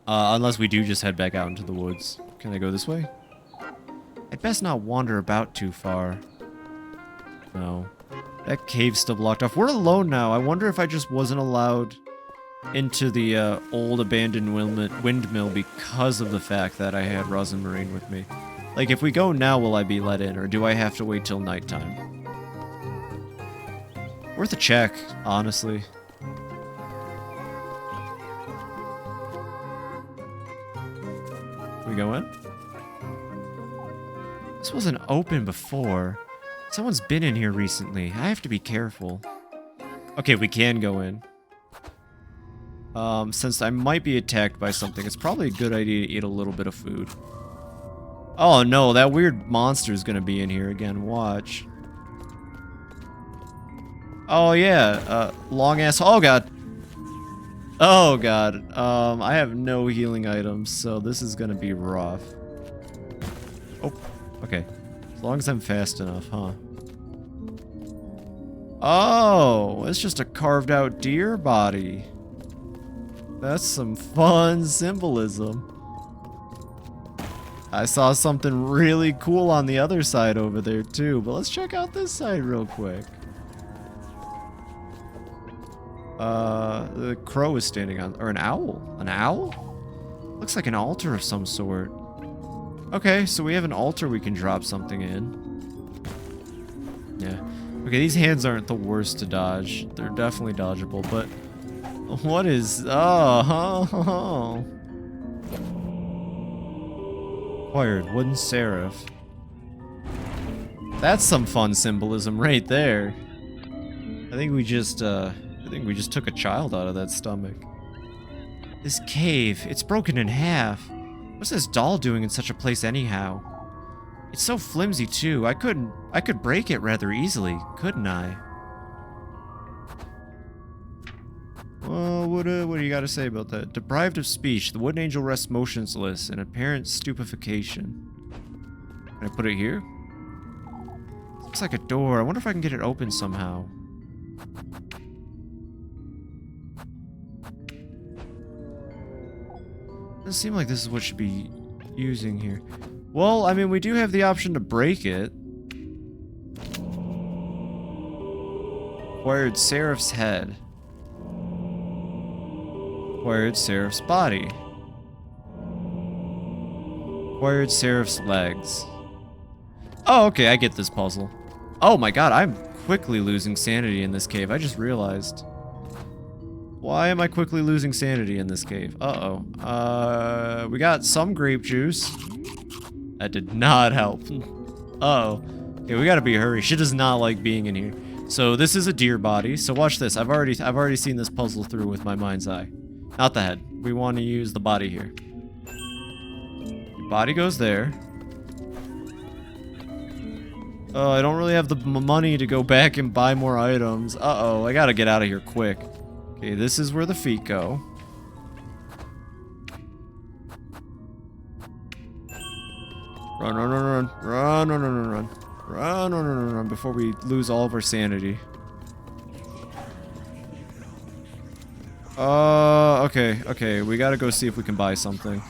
Speaker 1: Unless we do just head back out into the woods. Can I go this way? I'd best not wander about too far. No. That cave's still blocked off. We're alone now. I wonder if I just wasn't allowed into the old abandoned windmill because of the fact that I had Rosin Marine with me. Like, if we go now, will I be let in, or do I have to wait till nighttime? Worth a check, honestly. Can we go in? This wasn't open before. Someone's been in here recently. I have to be careful. Okay, we can go in. Since I might be attacked by something, it's probably a good idea to eat a little bit of food. Oh no, that weird monster is gonna be in here again. Watch. Oh yeah, long ass. Oh god. Oh god. I have no healing items, so this is gonna be rough. Oh, okay. As long as I'm fast enough, huh? Oh, it's just a carved out deer body. That's some fun symbolism. I saw something really cool on the other side over there too, but let's check out this side real quick. The crow is standing on, or an owl. An owl? Looks like an altar of some sort. Okay, so we have an altar we can drop something in. Yeah. Okay, these hands aren't the worst to dodge. They're definitely dodgeable, but what is... Oh. Acquired wooden seraph. That's some fun symbolism right there. I think we just took a child out of that stomach. This cave, it's broken in half. What's this doll doing in such a place anyhow? It's so flimsy too. I could break it rather easily, couldn't I? Well, what do you got to say about that? Deprived of speech, the wooden angel rests motionless in apparent stupefaction. Can I put it here? Looks like a door. I wonder if I can get it open somehow. Doesn't seem like this is what should be using here. Well, I mean, we do have the option to break it. Acquired Seraph's head. Acquired Seraph's body. Acquired Seraph's legs. Oh, okay, I get this puzzle. Oh my god, I'm quickly losing sanity in this cave. I just realized. Why am I quickly losing sanity in this cave? Uh-oh. We got some grape juice. That did not help. Uh-oh. Okay, we gotta be hurry. She does not like being in here. So this is a deer body. So watch this. I've already seen this puzzle through with my mind's eye. Not the head. We want to use the body here. Body goes there. Oh, I don't really have the money to go back and buy more items. Uh-oh, I gotta get out of here quick. Okay, this is where the feet go. Run, run, run, run, run, run, run, run, run, run, run, run, run, before we lose all of our sanity. Okay, we gotta go see if we can buy something.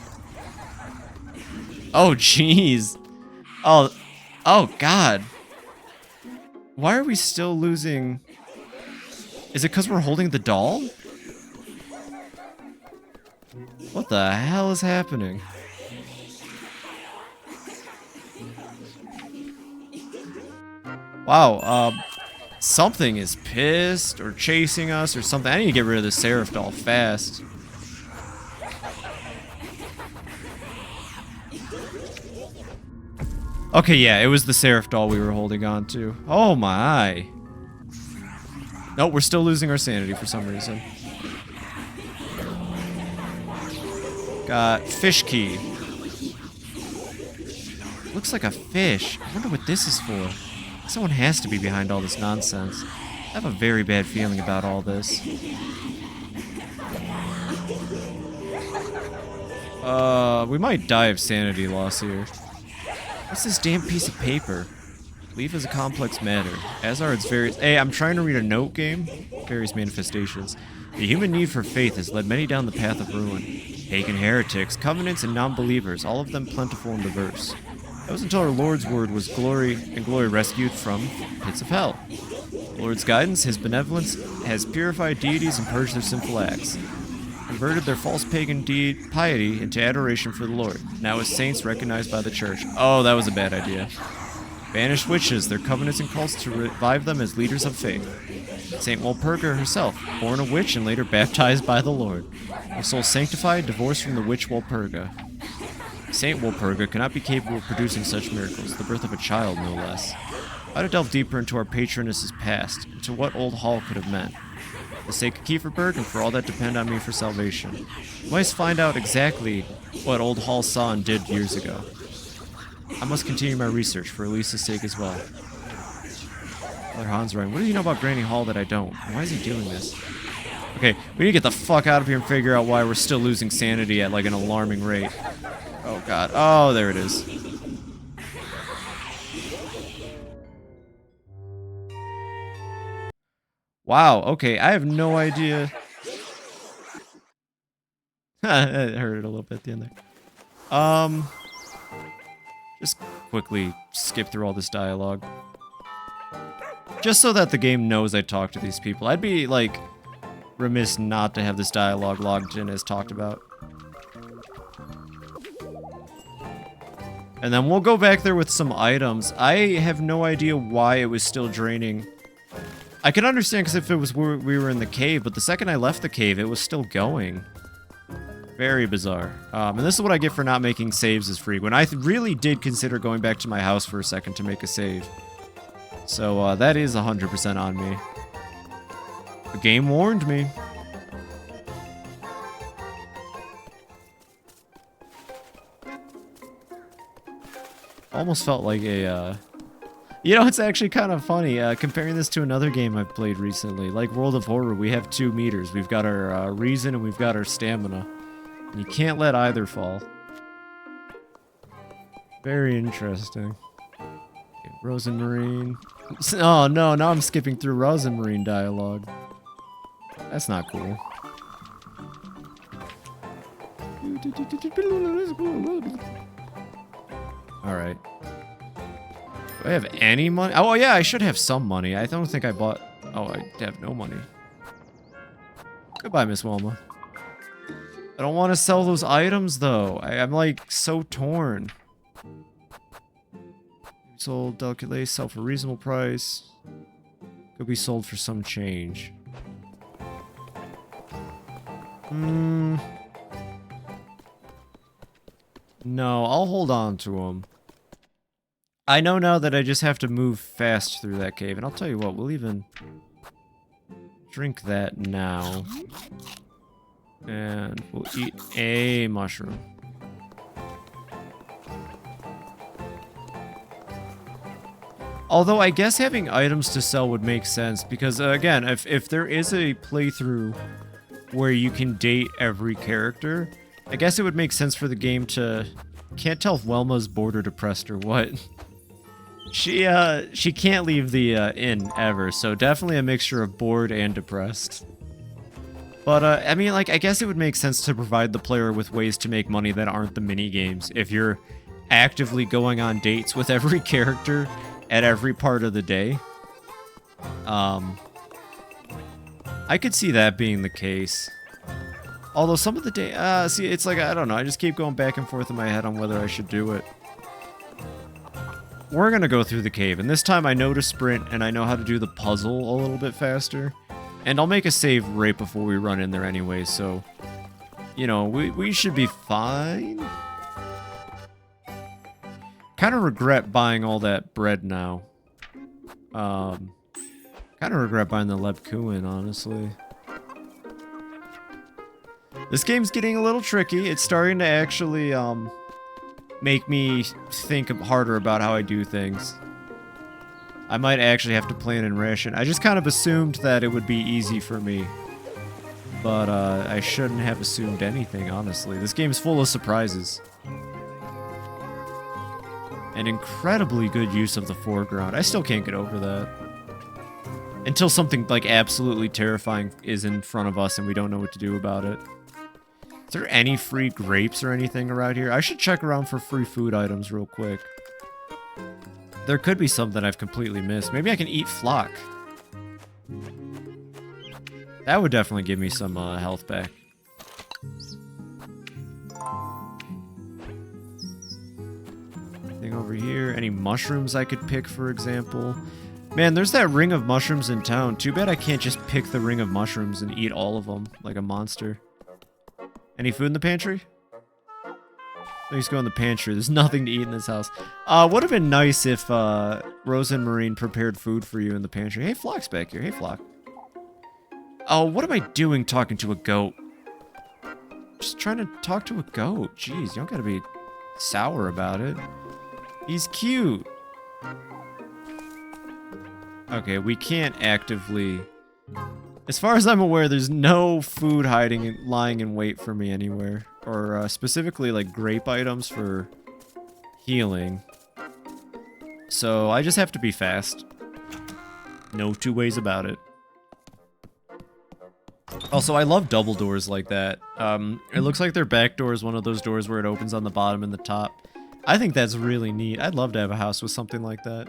Speaker 1: Oh, jeez. Oh, God. Why are we still losing... Is it because we're holding the doll? What the hell is happening? Wow, something is pissed or chasing us or something. I need to get rid of this Seraph doll fast. Okay, yeah, it was the Seraph doll we were holding on to. Oh my. Nope, we're still losing our sanity for some reason. Got fish key. Looks like a fish. I wonder what this is for. Someone has to be behind all this nonsense. I have a very bad feeling about all this. We might die of sanity loss here. What's this damn piece of paper? Belief is a complex matter, as are its various... Hey, I'm trying to read a note game. Various manifestations. The human need for faith has led many down the path of ruin. Pagan heretics, covenants, and non-believers, all of them plentiful and diverse. That was until our Lord's word was glory rescued from pits of hell. The Lord's guidance, his benevolence, has purified deities and purged their sinful acts. Converted their false pagan piety into adoration for the Lord, now as saints recognized by the church. Oh, that was a bad idea. Banished witches, their covenants and cults to revive them as leaders of faith. Saint Walpurga herself, born a witch and later baptized by the Lord. A soul sanctified, divorced from the witch Walpurga. Saint Walpurga cannot be capable of producing such miracles, the birth of a child no less. How to delve deeper into our patroness's past, into what Old Hall could have meant. For the sake of Kieferberg and for all that depend on me for salvation. I must find out exactly what Old Hall saw and did years ago. I must continue my research for Elisa's sake as well. Father Hansrein, what do you know about Granny Hall that I don't? Why is he doing this? Okay, we need to get the fuck out of here and figure out why we're still losing sanity at like an alarming rate. Oh god. Oh, there it is. Wow, okay, I have no idea. It hurt a little bit at the end there. Just quickly skip through all this dialogue. Just so that the game knows I talked to these people. I'd be, like, remiss not to have this dialogue logged in as talked about. And then we'll go back there with some items. I have no idea why it was still draining. I can understand because if it was where we were in the cave, but the second I left the cave, it was still going. Very bizarre. And this is what I get for not making saves as frequent. I really did consider going back to my house for a second to make a save. So that is 100% on me. The game warned me. Almost felt like a... You know, it's actually kind of funny, comparing this to another game I've played recently. Like World of Horror, we have 2 meters. We've got our reason and we've got our stamina. You can't let either fall. Very interesting. Okay, Rosenmarine. Oh no, now I'm skipping through Rosenmarine dialogue. That's not cool. Alright. Do I have any money? Oh yeah, I should have some money. I don't think I bought... Oh, I have no money. Goodbye, Miss Wilma. I don't want to sell those items, though. I'm, like, so torn. Sold delicate lace, sell for a reasonable price. Could be sold for some change. No, I'll hold on to them. I know now that I just have to move fast through that cave. And I'll tell you what, we'll even drink that now. And we'll eat a mushroom. Although I guess having items to sell would make sense because, again, if there is a playthrough where you can date every character, I guess it would make sense for the game to... Can't tell if Welma's bored or depressed or what. She can't leave the inn ever, so definitely a mixture of bored and depressed. But, I mean, like, I guess it would make sense to provide the player with ways to make money that aren't the mini-games if you're actively going on dates with every character at every part of the day. I could see that being the case. Although some of the day... see, it's like, I don't know, I just keep going back and forth in my head on whether I should do it. We're gonna go through the cave, and this time I know to sprint, and I know how to do the puzzle a little bit faster. And I'll make a save right before we run in there anyway, so... You know, we should be fine. Kind of regret buying all that bread now. Kind of regret buying the Lebkuchen, honestly. This game's getting a little tricky. It's starting to actually, make me think harder about how I do things. I might actually have to plan and ration. I just kind of assumed that it would be easy for me. but I shouldn't have assumed anything, honestly. This game's full of surprises. And incredibly good use of the foreground. I still can't get over that. Until something, like, absolutely terrifying is in front of us and we don't know what to do about it. Is there any free grapes or anything around here? I should check around for free food items real quick. There could be something I've completely missed. Maybe I can eat flock. That would definitely give me some health back. Anything over here? Any mushrooms I could pick, for example? Man, there's that ring of mushrooms in town. Too bad I can't just pick the ring of mushrooms and eat all of them like a monster. Any food in the pantry? Let's go in the pantry. There's nothing to eat in this house. Would have been nice if Rose and Marine prepared food for you in the pantry. Hey, Flock's back here. Hey, Flock. Oh, what am I doing talking to a goat? Just trying to talk to a goat. Jeez, you don't gotta be sour about it. He's cute. Okay, we can't actively... As far as I'm aware, there's no food lying in wait for me anywhere. Or specifically, like, grape items for healing. So I just have to be fast. No two ways about it. Also, I love double doors like that. It looks like their back door is one of those doors where it opens on the bottom and the top. I think that's really neat. I'd love to have a house with something like that.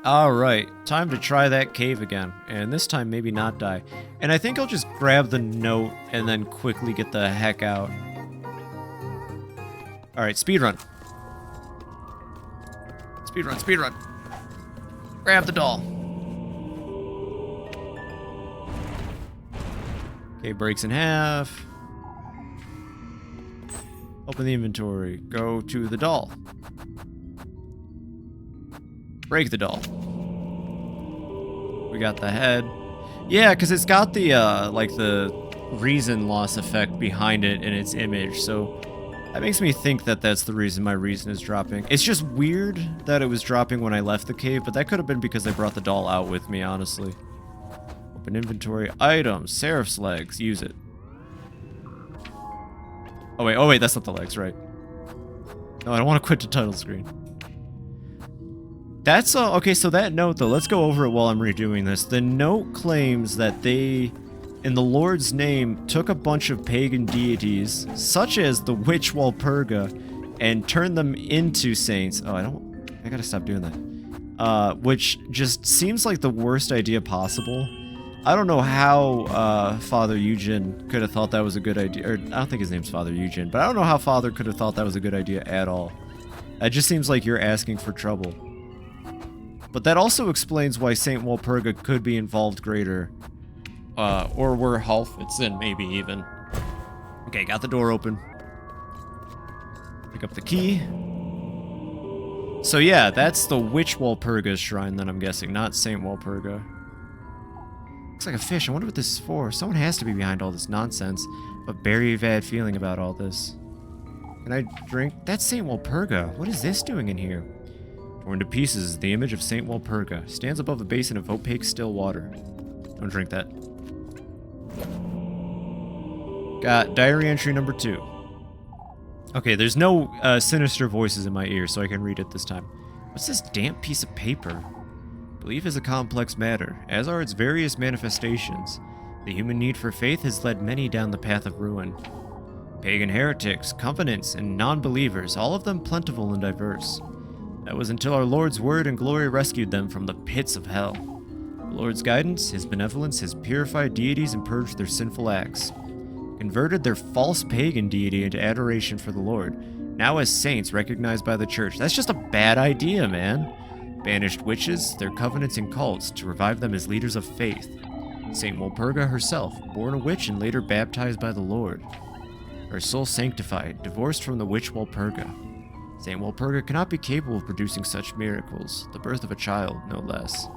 Speaker 1: Alright, time to try that cave again. And this time maybe not die. And I think I'll just grab the note and then quickly get the heck out. Alright, speedrun. Speedrun, speedrun. Grab the doll. Okay, breaks in half. Open the inventory. Go to the doll. Break the doll. We got the head. Yeah, because it's got the, like, the reason loss effect behind it in its image, so that makes me think that that's the reason my reason is dropping. It's just weird that it was dropping when I left the cave, but that could have been because I brought the doll out with me, honestly. Open inventory. Items. Seraph's legs. Use it. Oh wait, that's not the legs, right? No, I don't want to quit the title screen. That's, okay, so that note, though, let's go over it while I'm redoing this. The note claims that they, in the Lord's name, took a bunch of pagan deities, such as the witch Walpurga, and turned them into saints. Oh, I gotta stop doing that. Which just seems like the worst idea possible. I don't know how, Father Eugen could have thought that was a good idea, or I don't think his name's Father Eugen, but I don't know how Father could have thought that was a good idea at all. It just seems like you're asking for trouble. But that also explains why Saint Walpurga could be involved greater. Or where Hall fits in, maybe even. Okay, got the door open. Pick up the key. So yeah, that's the Witch Walpurga's shrine then, I'm guessing, not Saint Walpurga. Looks like a fish. I wonder what this is for. Someone has to be behind all this nonsense. But very bad feeling about all this. Can I drink? That's Saint Walpurga. What is this doing in here? Torn to pieces, the image of Saint Walpurga stands above a basin of opaque still water. Don't drink that. Got diary entry number 2. Okay, there's no sinister voices in my ears, so I can read it this time. What's this damp piece of paper? Belief is a complex matter, as are its various manifestations. The human need for faith has led many down the path of ruin. Pagan heretics, covenants, and non-believers, all of them plentiful and diverse. That was until our Lord's word and glory rescued them from the pits of hell. The Lord's guidance, his benevolence, has purified deities and purged their sinful acts. Converted their false pagan deity into adoration for the Lord, now as saints recognized by the church. That's just a bad idea, man. Banished witches, their covenants and cults, to revive them as leaders of faith. Saint Walpurga herself, born a witch and later baptized by the Lord. Her soul sanctified, divorced from the witch Walpurga. Saint Walpurga cannot be capable of producing such miracles, the birth of a child, no less.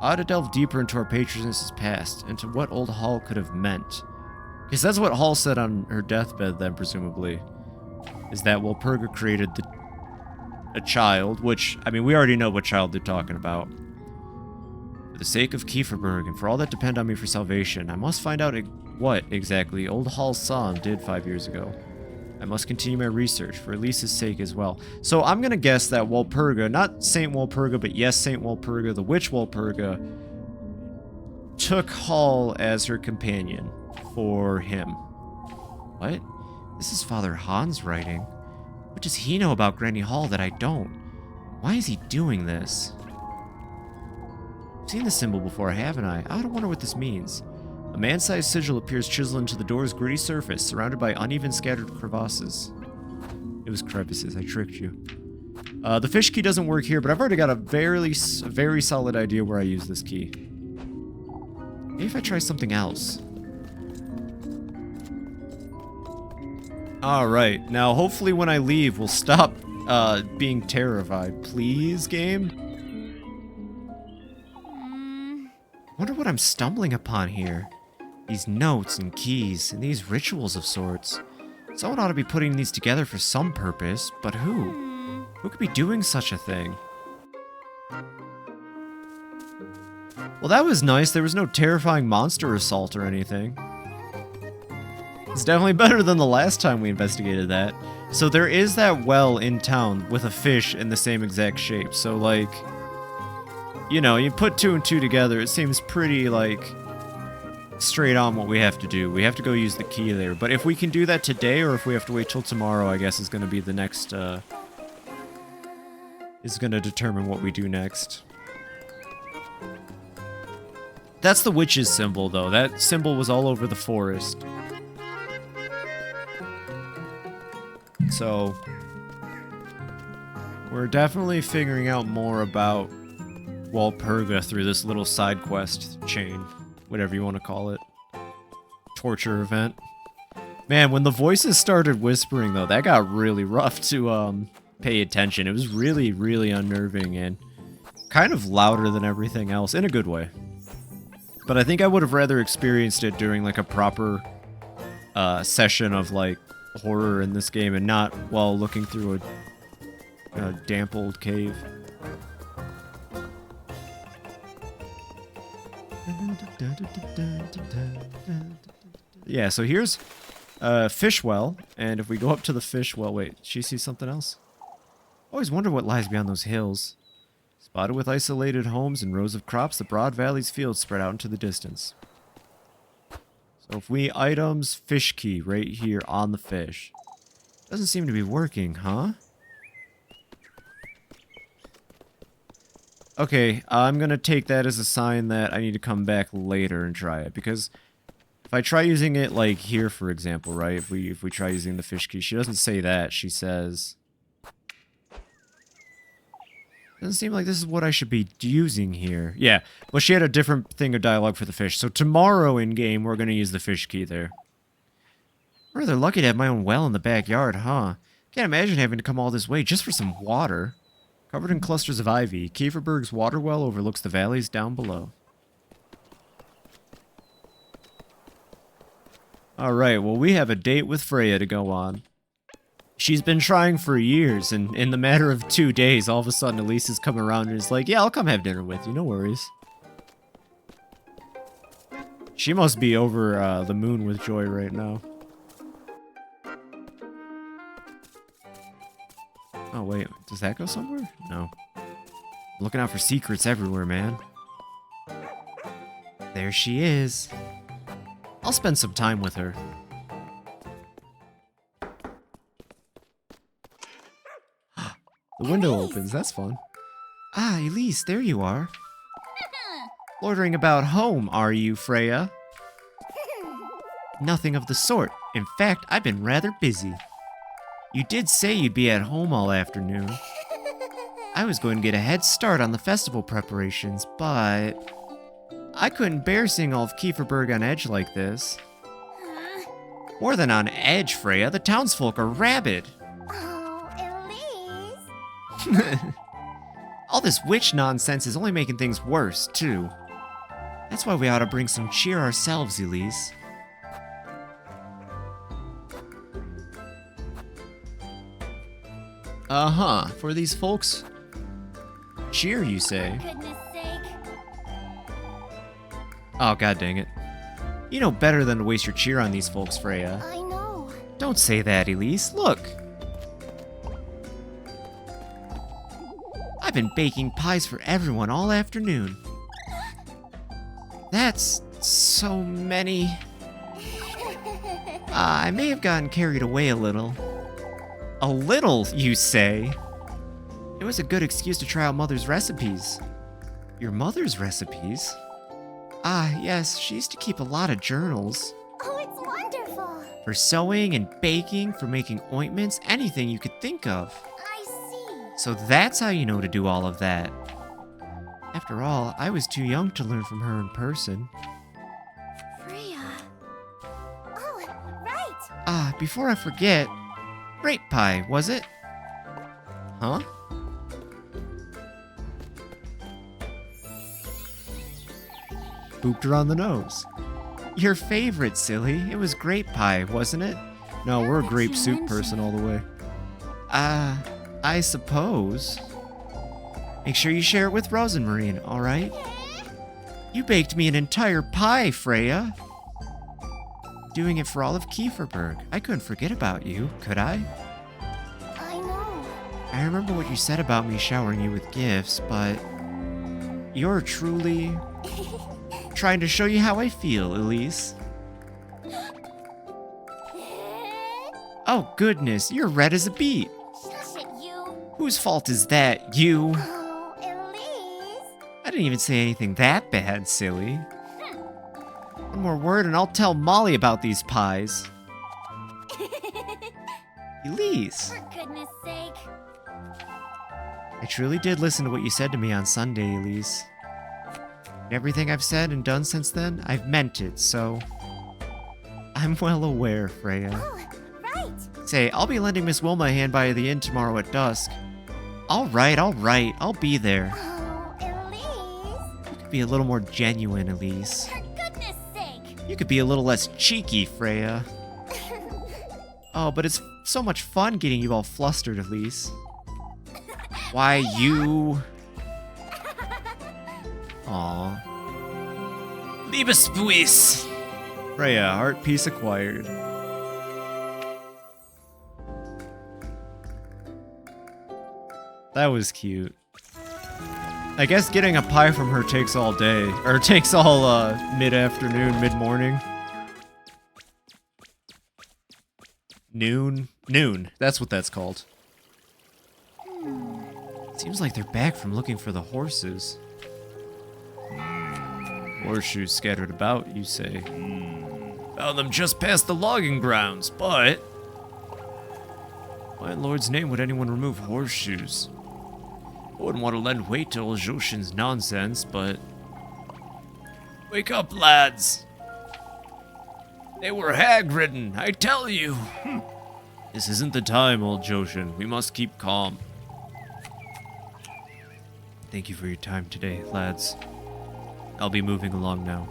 Speaker 1: I ought to delve deeper into our patroness's past, into what old Hall could have meant. Because that's what Hall said on her deathbed then, presumably. Is that Walpurga created a child, which, I mean, we already know what child they're talking about. For the sake of Kieferberg, and for all that depend on me for salvation, I must find out what, exactly, old Hall Sam did 5 years ago. I must continue my research, for Elise's sake as well. So I'm gonna guess that Walpurga, not Saint Walpurga, but yes, Saint Walpurga, the witch Walpurga, took Hall as her companion for him. What? This is Father Han's writing. What does he know about Granny Hall that I don't? Why is he doing this? I've seen the symbol before, haven't I? I don't wonder what this means. A man-sized sigil appears chiseled into the door's gritty surface, surrounded by uneven scattered crevasses. It was crevices, I tricked you. The fish key doesn't work here, but I've already got a very solid idea where I use this key. Maybe if I try something else. Alright, now hopefully when I leave, we'll stop being terrified. Please, game? Wonder what I'm stumbling upon here. These notes and keys, and these rituals of sorts. Someone ought to be putting these together for some purpose, but who? Who could be doing such a thing? Well, that was nice. There was no terrifying monster assault or anything. It's definitely better than the last time we investigated that. So there is that well in town with a fish in the same exact shape. So, like, you know, you put 2 and 2 together, it seems pretty, like, straight on what we have to do. We have to go use the key there. But if we can do that today, or if we have to wait till tomorrow, I guess is going to be the next, is going to determine what we do next. That's the witch's symbol, though. That symbol was all over the forest. So, we're definitely figuring out more about Walpurga through this little side quest chain. Whatever you want to call it. Torture event. Man, when the voices started whispering, though, that got really rough to pay attention. It was really, really unnerving and kind of louder than everything else, in a good way. But I think I would have rather experienced it during, like, a proper session of, like, horror in this game and not while looking through a damp old cave. Yeah, so here's a fish well, and if we go up to the fish well, wait, she sees something else? Always wonder what lies beyond those hills. Spotted with isolated homes and rows of crops, the broad valley's fields spread out into the distance. So if we items fish key right here on the fish. Doesn't seem to be working, huh? Okay, I'm gonna take that as a sign that I need to come back later and try it, because if I try using it, like, here, for example, right? If we try using the fish key, she doesn't say that. She says... Doesn't seem like this is what I should be using here. Yeah, but she had a different thing of dialogue for the fish. So tomorrow in-game, we're gonna use the fish key there. I'm rather lucky to have my own well in the backyard, huh? Can't imagine having to come all this way just for some water. Covered in clusters of ivy, Kieferberg's water well overlooks the valleys down below. Alright, well, we have a date with Freya to go on. She's been trying for years, and in the matter of 2 days, all of a sudden Elise has come around and is like, yeah, I'll come have dinner with you, no worries. She must be over the moon with joy right now. Oh, wait, does that go somewhere? No. I'm looking out for secrets everywhere, man. There she is. I'll spend some time with her. The window opens, that's fun. Ah, Elise, there you are. Loitering about home, are you, Freya? Nothing of the sort. In fact, I've been rather busy. You did say you'd be at home all afternoon. I was going to get a head start on the festival preparations, but... I couldn't bear seeing all of Kieferberg on edge like this. More than on edge, Freya. The townsfolk are rabid.
Speaker 2: Oh, Elise.
Speaker 4: All this witch nonsense is only making things worse, too. That's why we ought to bring some cheer ourselves, Elise.
Speaker 1: Uh-huh. For these folks? Cheer, you say?
Speaker 2: Goodness sake.
Speaker 1: Oh, god dang it. You know better than to waste your cheer on these folks, Freya.
Speaker 2: I know.
Speaker 1: Don't say that, Elise. Look. I've been baking pies for everyone all afternoon. That's so many. I may have gotten carried away a little. A little, you say? It was a good excuse to try out Mother's recipes. Your mother's recipes? Ah, yes, she used to keep a lot of journals.
Speaker 2: Oh, it's wonderful.
Speaker 1: For sewing and baking, for making ointments, anything you could think of.
Speaker 2: I see.
Speaker 1: So that's how you know to do all of that. After all, I was too young to learn from her in person.
Speaker 2: Freya. Oh, right.
Speaker 1: Ah, before I forget, grape pie, was it? Huh? Booped her on the nose. Your favorite, silly. It was grape pie, wasn't it? No, we're a grape soup person all the way. I suppose. Make sure you share it with Rosenmarine, alright? You baked me an entire pie, Freya. Doing it for all of Kieferberg. I couldn't forget about you, could I?
Speaker 2: I know.
Speaker 1: I remember what you said about me showering you with gifts, but you're truly trying to show you how I feel, Elise. Oh goodness, you're red as a beet.
Speaker 2: Shush it, you.
Speaker 1: Whose fault is that? You?
Speaker 2: Oh, Elise.
Speaker 1: I didn't even say anything that bad, silly. One more word and I'll tell Molly about these pies. Elise,
Speaker 2: For goodness sake.
Speaker 1: I truly did listen to what you said to me on Sunday, Elise. Everything I've said and done since then, I've meant it, so I'm well aware, Freya.
Speaker 2: Oh, right.
Speaker 1: Say, I'll be lending Miss Wilma a hand by the inn tomorrow at dusk. Alright, I'll be there.
Speaker 2: Oh, Elise.
Speaker 1: Be a little more genuine, Elise.
Speaker 2: For goodness sake.
Speaker 1: You could be a little less cheeky, Freya. Oh, but it's so much fun getting you all flustered, Elise. Why, you... Aw.
Speaker 3: Liebespuis!
Speaker 1: Freya, art piece acquired. That was cute. I guess getting a pie from her takes all day. Or takes all, mid-afternoon, mid-morning. Noon? Noon. That's what that's called. Seems like they're back from looking for the horses. Horseshoes scattered about, you say.
Speaker 3: Found them just past the logging grounds, but...
Speaker 1: Why in Lord's name would anyone remove horseshoes?
Speaker 3: I wouldn't want to lend weight to old Joshin's nonsense, but... Wake up, lads! They were hag-ridden, I tell you!
Speaker 1: This isn't the time, old Joshin. We must keep calm. Thank you for your time today, lads. I'll be moving along now.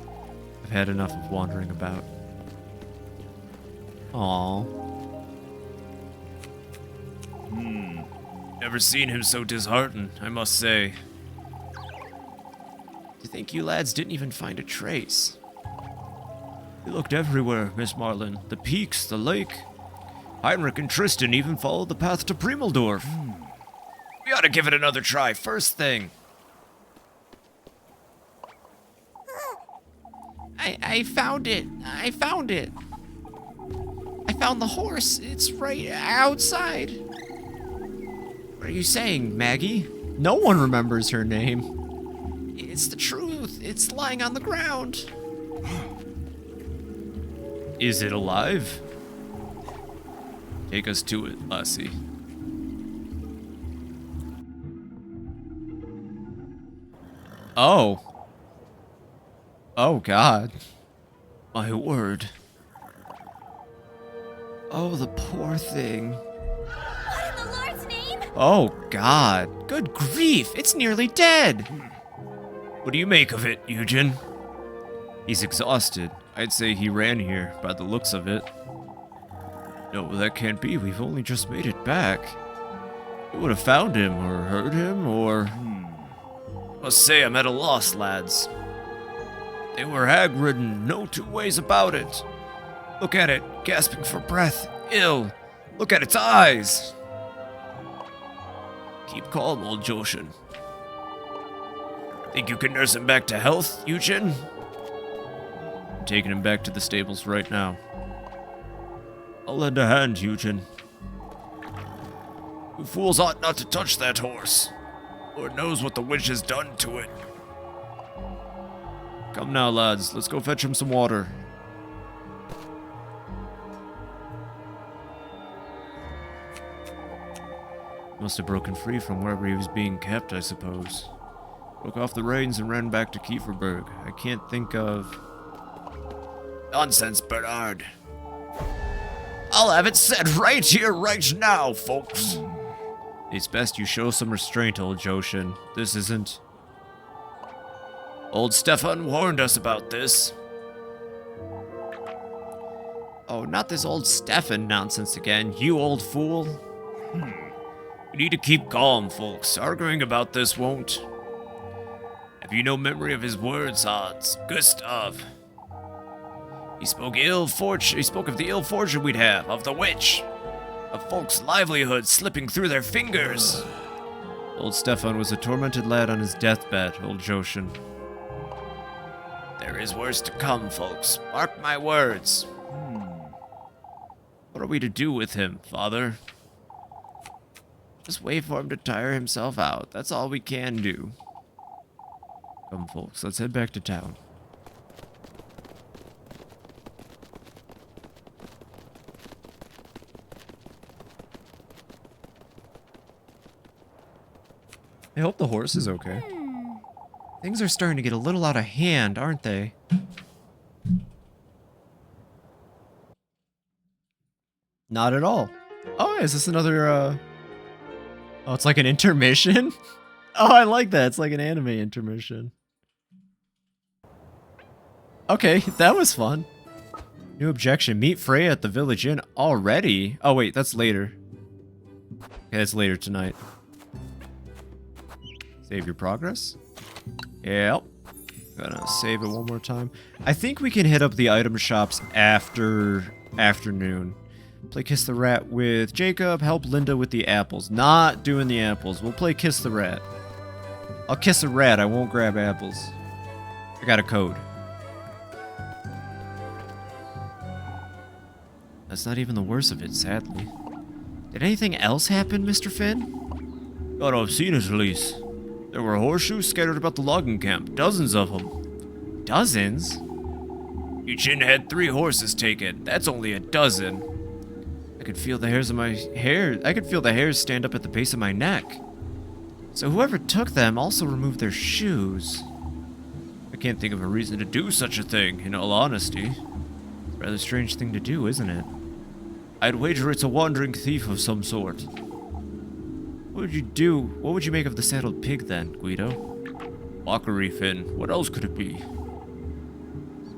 Speaker 1: I've had enough of wandering about. Aww.
Speaker 3: Never seen him so disheartened, I must say.
Speaker 1: To think you lads didn't even find a trace.
Speaker 3: We looked everywhere, Miss Marlin. The peaks, the lake. Heinrich and Tristan even followed the path to Primeldorf. We ought to give it another try, first thing.
Speaker 1: I found it. I found it. I found the horse. It's right outside. What are you saying, Maggie? No one remembers her name. It's the truth. It's lying on the ground.
Speaker 3: Is it alive? Take us to it, Lassie.
Speaker 1: Oh. Oh, God.
Speaker 3: My word.
Speaker 1: Oh, the poor thing.
Speaker 2: What in the Lord's name?
Speaker 1: Oh, God. Good grief. It's nearly dead.
Speaker 3: What do you make of it, Eugen?
Speaker 1: He's exhausted. I'd say he ran here, by the looks of it.
Speaker 3: No, that can't be. We've only just made it back. I would have found him, or heard him, or... Must say I'm at a loss, lads. They were hag-ridden, no two ways about it. Look at it, gasping for breath, ill. Look at its eyes. Keep calm, old Joshin. Think you can nurse him back to health, Yujin? I'm taking him back to the stables right now. I'll lend a hand, Yujin. You fools ought not to touch that horse. Lord knows what the witch has done to it. Come now, lads. Let's go fetch him some water. Must have broken free from wherever he was being kept, I suppose. Broke off the reins and ran back to Kieferberg. I can't think of... Nonsense, Bernard. I'll have it said right here, right now, folks. It's best you show some restraint, old Joshin. This isn't... Old Stefan warned us about this.
Speaker 4: Oh, not this old Stefan nonsense again, you old fool.
Speaker 3: We need to keep calm, folks. Arguing about this won't. Have you no memory of his words, Hans? Gustav. He spoke of the ill fortune we'd have, of the witch, of folks' livelihoods slipping through their fingers.
Speaker 1: Old Stefan was a tormented lad on his deathbed, old Joshin.
Speaker 3: There is worse to come, folks. Mark my words.
Speaker 1: What are we to do with him, father?
Speaker 4: Just wait for him to tire himself out. That's all we can do.
Speaker 1: Come, folks, let's head back to town. I hope the horse is okay.
Speaker 4: Things are starting to get a little out of hand, aren't they?
Speaker 1: Not at all. Oh, is this another, Oh, it's like an intermission? Oh, I like that. It's like an anime intermission. Okay, that was fun. New objection. Meet Freya at the village inn already? Oh, wait, that's later. Okay, that's later tonight. Save your progress. Yep. Gonna save it one more time. I think we can hit up the item shops after afternoon. Play Kiss the Rat with Jacob. Help Linda with the apples. Not doing the apples. We'll play Kiss the Rat. I'll kiss a rat. I won't grab apples. I got a code. That's not even the worst of it, sadly. Did anything else happen, Mr. Finn?
Speaker 3: God, I've seen it, at least. There were horseshoes scattered about the logging camp. Dozens of them.
Speaker 1: Dozens?
Speaker 3: Yujin had 3 horses taken. That's only a dozen.
Speaker 1: I could feel the hairs of my hair. I could feel the hairs stand up at the base of my neck. So whoever took them also removed their shoes.
Speaker 3: I can't think of a reason to do such a thing, in all honesty.
Speaker 1: Rather strange thing to do, isn't it?
Speaker 3: I'd wager it's a wandering thief of some sort.
Speaker 1: What would you do? What would you make of the saddled pig then, Guido?
Speaker 3: Mockery, Finn. What else could it be?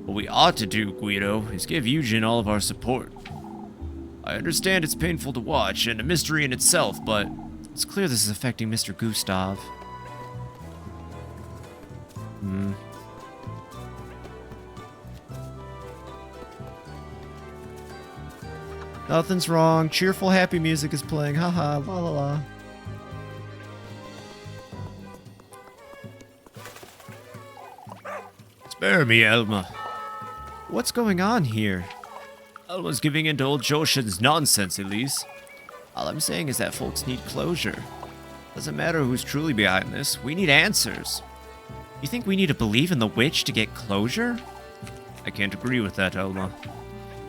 Speaker 3: What we ought to do, Guido, is give Yujin all of our support. I understand it's painful to watch and a mystery in itself, but
Speaker 1: it's clear this is affecting Mr. Gustav. Nothing's wrong. Cheerful, happy music is playing. Haha, la la la.
Speaker 3: Spare me, Elma.
Speaker 1: What's going on here?
Speaker 3: Elma's giving in to old Joshin's nonsense, Elise.
Speaker 4: All I'm saying is that folks need closure. Doesn't matter who's truly behind this. We need answers.
Speaker 1: You think we need to believe in the witch to get closure?
Speaker 3: I can't agree with that, Elma.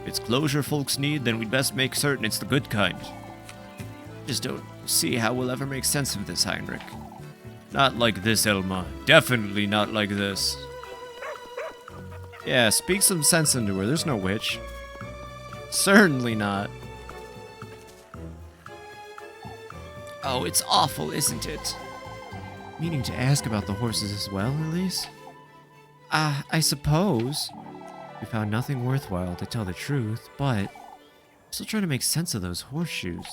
Speaker 3: If it's closure folks need, then we'd best make certain it's the good kind.
Speaker 4: Just don't see how we'll ever make sense of this, Heinrich.
Speaker 3: Not like this, Elma. Definitely not like this.
Speaker 1: Yeah, speak some sense into her. There's no witch. Certainly not.
Speaker 4: Oh, it's awful, isn't it?
Speaker 1: Meaning to ask about the horses as well, Elise? I suppose. We found nothing worthwhile, to tell the truth, but I'm still trying to make sense of those horseshoes.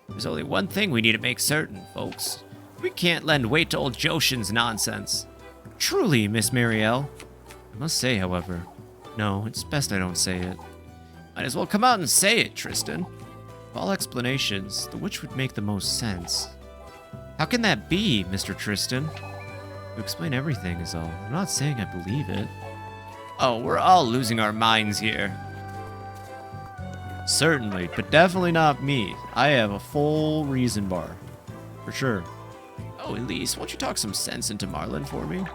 Speaker 3: There's only one thing we need to make certain, folks. We can't lend weight to old Joshin's nonsense.
Speaker 1: Truly, Miss Marielle. I must say, however, no, it's best I don't say it.
Speaker 3: Might as well come out and say it, Tristan.
Speaker 1: Of all explanations, the which would make the most sense. How can that be, Mr. Tristan? You explain everything is all. I'm not saying I believe it.
Speaker 3: Oh, we're all losing our minds here.
Speaker 1: Certainly, but definitely not me. I have a full reason bar. For sure.
Speaker 3: Oh, Elise, won't you talk some sense into Marlin for me?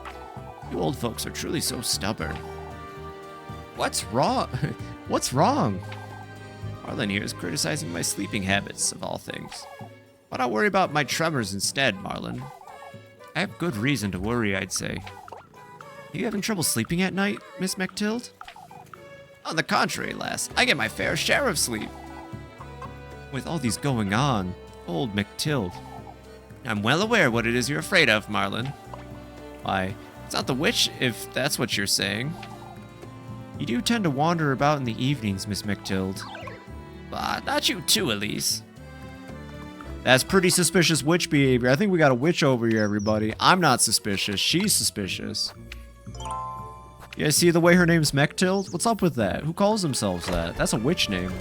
Speaker 3: You old folks are truly so stubborn.
Speaker 1: What's wrong? What's wrong?
Speaker 3: Marlin here is criticizing my sleeping habits, of all things. Why not worry about my tremors instead, Marlin?
Speaker 1: I have good reason to worry, I'd say. Are you having trouble sleeping at night, Miss McTild?
Speaker 3: On the contrary, lass, I get my fair share of sleep.
Speaker 1: With all these going on, old McTild.
Speaker 3: I'm well aware what it is you're afraid of, Marlin.
Speaker 1: Why,
Speaker 3: it's not the witch, if that's what you're saying.
Speaker 1: You do tend to wander about in the evenings, Miss McTild.
Speaker 3: But not you too, Elise.
Speaker 1: That's pretty suspicious witch behavior. I think we got a witch over here, everybody. I'm not suspicious. She's suspicious. You guys see the way her name's McTild? What's up with that? Who calls themselves that? That's a witch name.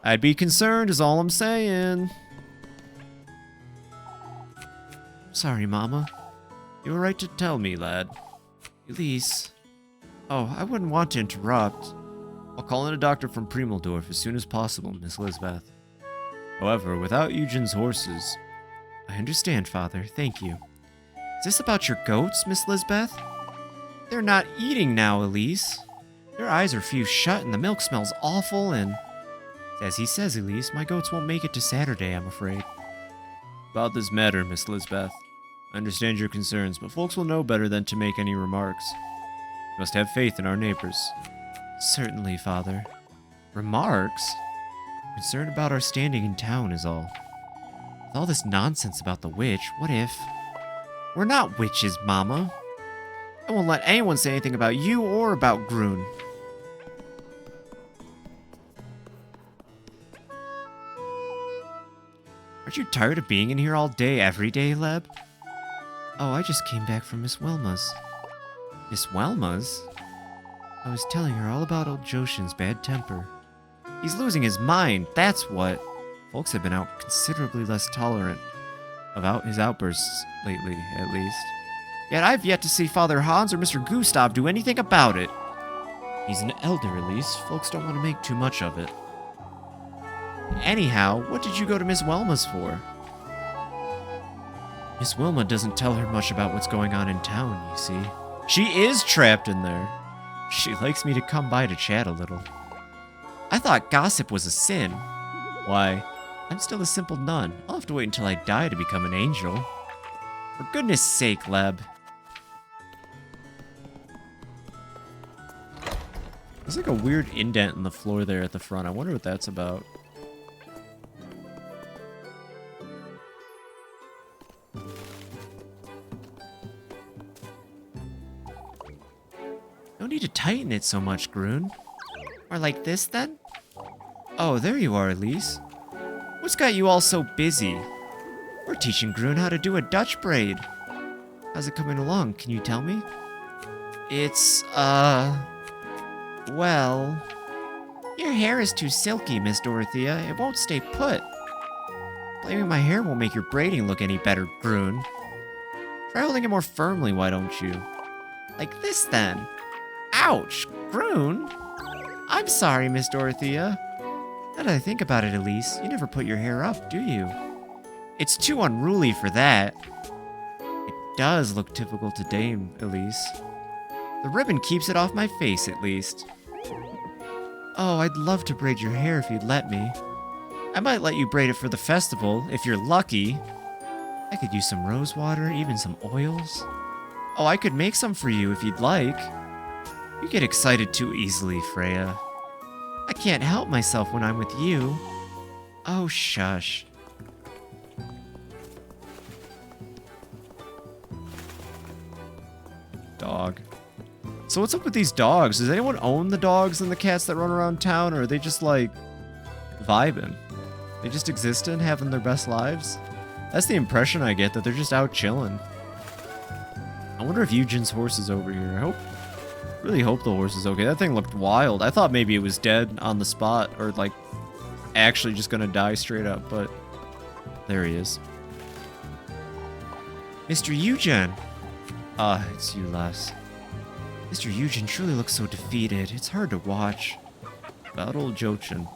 Speaker 1: I'd be concerned is all I'm saying. Sorry, Mama. You were right to tell me, lad. Elise. Oh, I wouldn't want to interrupt. I'll call in a doctor from Primeldorf as soon as possible, Miss Lisbeth. However, without Eugen's horses... I understand, Father. Thank you. Is this about your goats, Miss Lisbeth? They're not eating now, Elise. Their eyes are fused shut and the milk smells awful and... As he says, Elise, my goats won't make it to Saturday, I'm afraid. About this matter, Miss Lisbeth. I understand your concerns, but folks will know better than to make any remarks. You must have faith in our neighbors. Certainly, Father. Remarks? Concerned about our standing in town is all. With all this nonsense about the witch, what if... We're not witches, Mama. I won't let anyone say anything about you or about Grun. Aren't you tired of being in here all day, every day, Leb? Oh, I just came back from Miss Wilma's. Miss Wilma's? I was telling her all about old Joshin's bad temper. He's losing his mind, that's what. Folks have been out considerably less tolerant about his outbursts lately, at least. Yet I've yet to see Father Hans or Mr. Gustav do anything about it. He's an elder, Elise. Folks don't want to make too much of it. Anyhow, what did you go to Miss Wilma's for? Miss Wilma doesn't tell her much about what's going on in town, you see. She is trapped in there. She likes me to come by to chat a little. I thought gossip was a sin. Why, I'm still a simple nun. I'll have to wait until I die to become an angel. For goodness sake, Leb. There's like a weird indent in the floor there at the front. I wonder what that's about. No need to tighten it so much, Grun. Or like this, then? Oh, there you are, Elise. What's got you all so busy? We're teaching Grun how to do a Dutch braid. How's it coming along? Can you tell me? It's, well... Your hair is too silky, Miss Dorothea. It won't stay put. Blaming my hair won't make your braiding look any better, Grun. Try holding it more firmly, why don't you? Like this, then. Ouch! Grun? I'm sorry, Miss Dorothea. Now that I think about it, Elise, you never put your hair up, do you? It's too unruly for that. It does look typical to Dame, Elise. The ribbon keeps it off my face, at least. Oh, I'd love to braid your hair if you'd let me. I might let you braid it for the festival, if you're lucky. I could use some rose water, even some oils. Oh, I could make some for you if you'd like. You get excited too easily, Freya. I can't help myself when I'm with you. Oh, shush. Dog. So what's up with these dogs? Does anyone own the dogs and the cats that run around town, or are they just, like, vibing? They just existing, having their best lives? That's the impression I get, that they're just out chilling. I wonder if Eugen's horse is over here. Really hope the horse is okay. That thing looked wild. I thought maybe it was dead on the spot, or like actually just gonna die straight up, but there he is.
Speaker 4: Mr. Eugen! Ah, it's you, Les. Mr. Eugen truly looks so defeated. It's hard to watch.
Speaker 1: About old Jochin.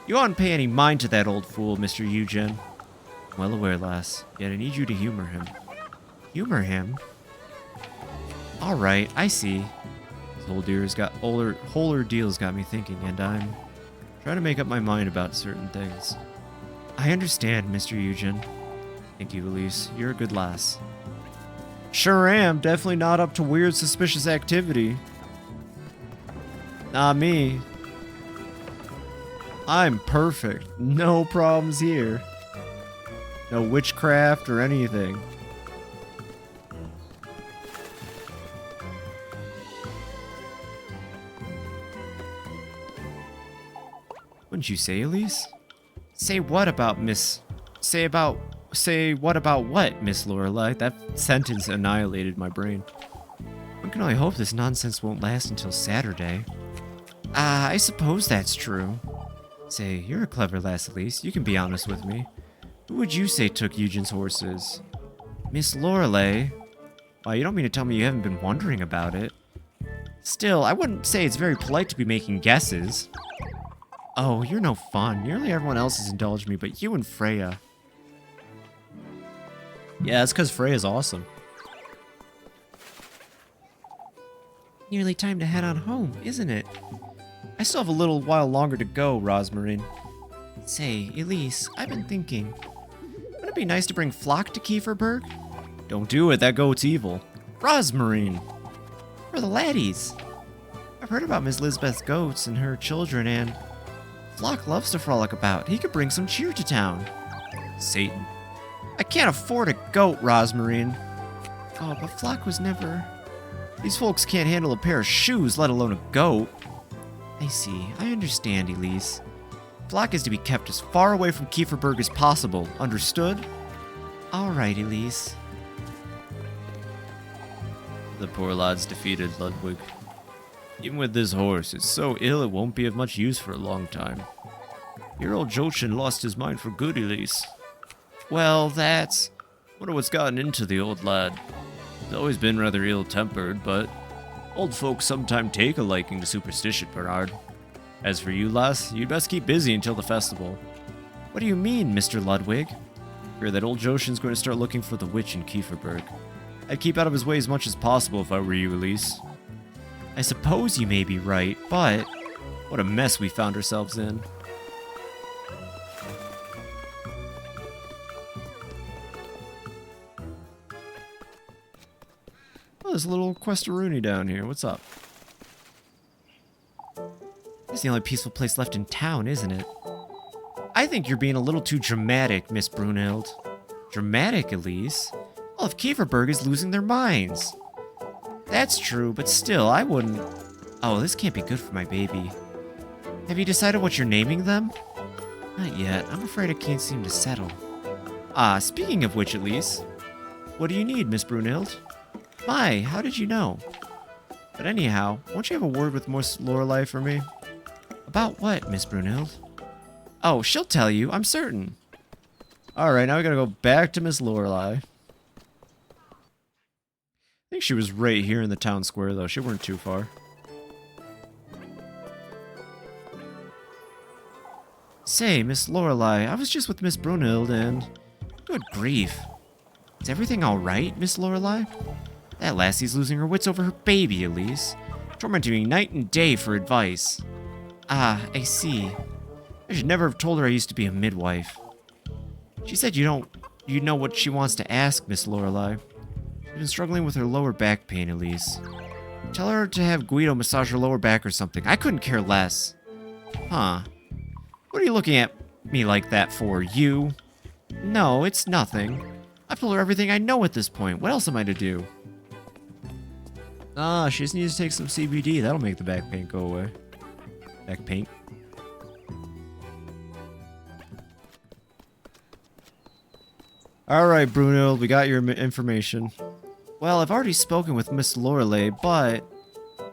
Speaker 1: You oughtn't pay any mind to that old fool, Mr. Eugen. Well aware, lass. Yet I need you to humor him.
Speaker 4: Humor him? Alright, I see.
Speaker 1: This whole ordeal's got me thinking, and I'm trying to make up my mind about certain things.
Speaker 4: I understand, Mr. Eugen.
Speaker 1: Thank you, Elise. You're a good lass. Sure am. Definitely not up to weird, suspicious activity. Not me. I'm perfect. No problems here. No witchcraft or anything.
Speaker 4: Wouldn't you say, Elise? Say what about what, Miss Lorelei?
Speaker 1: That sentence annihilated my brain.
Speaker 4: One can only hope this nonsense won't last until Saturday. I suppose that's true. Say, you're a clever lass, Elise. You can be honest with me. Who would you say took Eugen's horses? Miss Lorelei?
Speaker 1: Why, you don't mean to tell me you haven't been wondering about it?
Speaker 4: Still, I wouldn't say it's very polite to be making guesses.
Speaker 1: Oh, you're no fun. Nearly everyone else has indulged me, but you and Freya. Yeah, it's because Freya's awesome.
Speaker 4: Nearly time to head on home, isn't it?
Speaker 1: I still have a little while longer to go, Rosmarine.
Speaker 4: Say, Elise, I've been thinking. Wouldn't it be nice to bring Flock to Kieferberg?
Speaker 1: Don't do it, that goat's evil.
Speaker 4: Rosmarine! For the laddies. I've heard about Miss Lisbeth's goats and her children, and Flock loves to frolic about. He could bring some cheer to town.
Speaker 1: Satan.
Speaker 4: I can't afford a goat, Rosmarine. Oh, but Flock was never...
Speaker 1: These folks can't handle a pair of shoes, let alone a goat.
Speaker 4: I see. I understand, Elise.
Speaker 1: Flock is to be kept as far away from Kieferberg as possible. Understood?
Speaker 4: All right, Elise.
Speaker 3: The poor lad's defeated, Ludwig. Even with this horse, it's so ill it won't be of much use for a long time. Your old Jochin lost his mind for good, Elise.
Speaker 4: Well, that's...
Speaker 3: Wonder what's gotten into the old lad. He's always been rather ill-tempered, but old folks sometimes take a liking to superstition, Bernard. As for you, lass, you'd best keep busy until the festival.
Speaker 4: What do you mean, Mr. Ludwig?
Speaker 3: I fear that old Jochin's going to start looking for the witch in Kieferberg. I'd keep out of his way as much as possible if I were you, Elise.
Speaker 4: I suppose you may be right, but...
Speaker 1: What a mess we found ourselves in. Oh, there's a little questaroonie down here. What's up?
Speaker 4: It's the only peaceful place left in town, isn't it? I think you're being a little too dramatic, Miss Brunhild. Dramatic, Elise? All of Kieferberg is losing their minds. That's true, but still, I wouldn't... Oh, this can't be good for my baby. Have you decided what you're naming them? Not yet. I'm afraid I can't seem to settle. Ah, speaking of which, Elise.
Speaker 1: What do you need, Miss Brunhild?
Speaker 4: My, how did you know?
Speaker 1: But anyhow, won't you have a word with Miss Lorelei for me?
Speaker 4: About what, Miss Brunhild? Oh, she'll tell you, I'm certain.
Speaker 1: Alright, now we gotta go back to Miss Lorelei. I think she was right here in the town square, though. She weren't too far.
Speaker 4: Say, Miss Lorelei, I was just with Miss Brunhild and... Good grief. Is everything alright, Miss Lorelei? That lassie's losing her wits over her baby, Elise. Tormenting me night and day for advice. Ah, I see. I should never have told her I used to be a midwife. She said you know what she wants to ask, Miss Lorelei. She's been struggling with her lower back pain, Elise. Tell her to have Guido massage her lower back or something. I couldn't care less. Huh. What are you looking at me like that for, you? No, it's nothing. I've told her everything I know at this point. What else am I to do?
Speaker 1: Ah, she just needs to take some CBD. That'll make the back pain go away. Back pain. Alright, Bruno, we got your information.
Speaker 4: Well, I've already spoken with Miss Lorelei, but...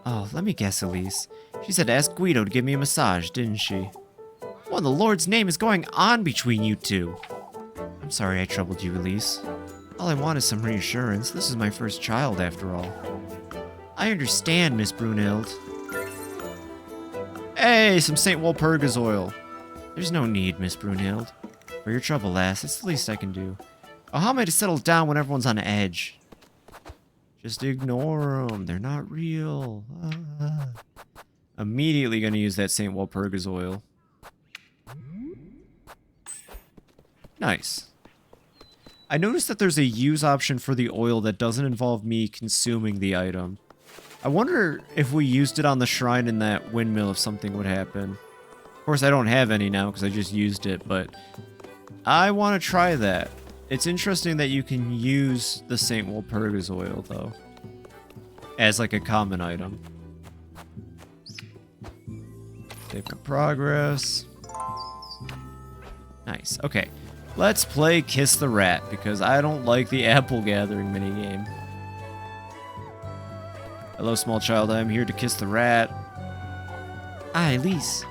Speaker 4: Oh, let me guess, Elise. She said to ask Guido to give me a massage, didn't she? What in the Lord's name is going on between you two? I'm sorry I troubled you, Elise. All I want is some reassurance. This is my first child, after all. I understand, Miss Brunhild.
Speaker 1: Hey, some St. Walpurgis oil.
Speaker 4: There's no need, Miss Brunhild. For your trouble, lass, it's the least I can do. Oh, how am I to settle down when everyone's on edge?
Speaker 1: Just ignore them. They're not real. Immediately gonna use that St. Walpurgis oil. Nice. I noticed that there's a use option for the oil that doesn't involve me consuming the item. I wonder if we used it on the shrine in that windmill if something would happen. Of course, I don't have any now because I just used it, but I want to try that. It's interesting that you can use the St. Walpurgis oil, though, as like a common item. Save my progress. Nice. Okay. Let's play Kiss the Rat, because I don't like the apple gathering minigame. Hello, small child. I am here to kiss the rat.
Speaker 4: Ah, Elise.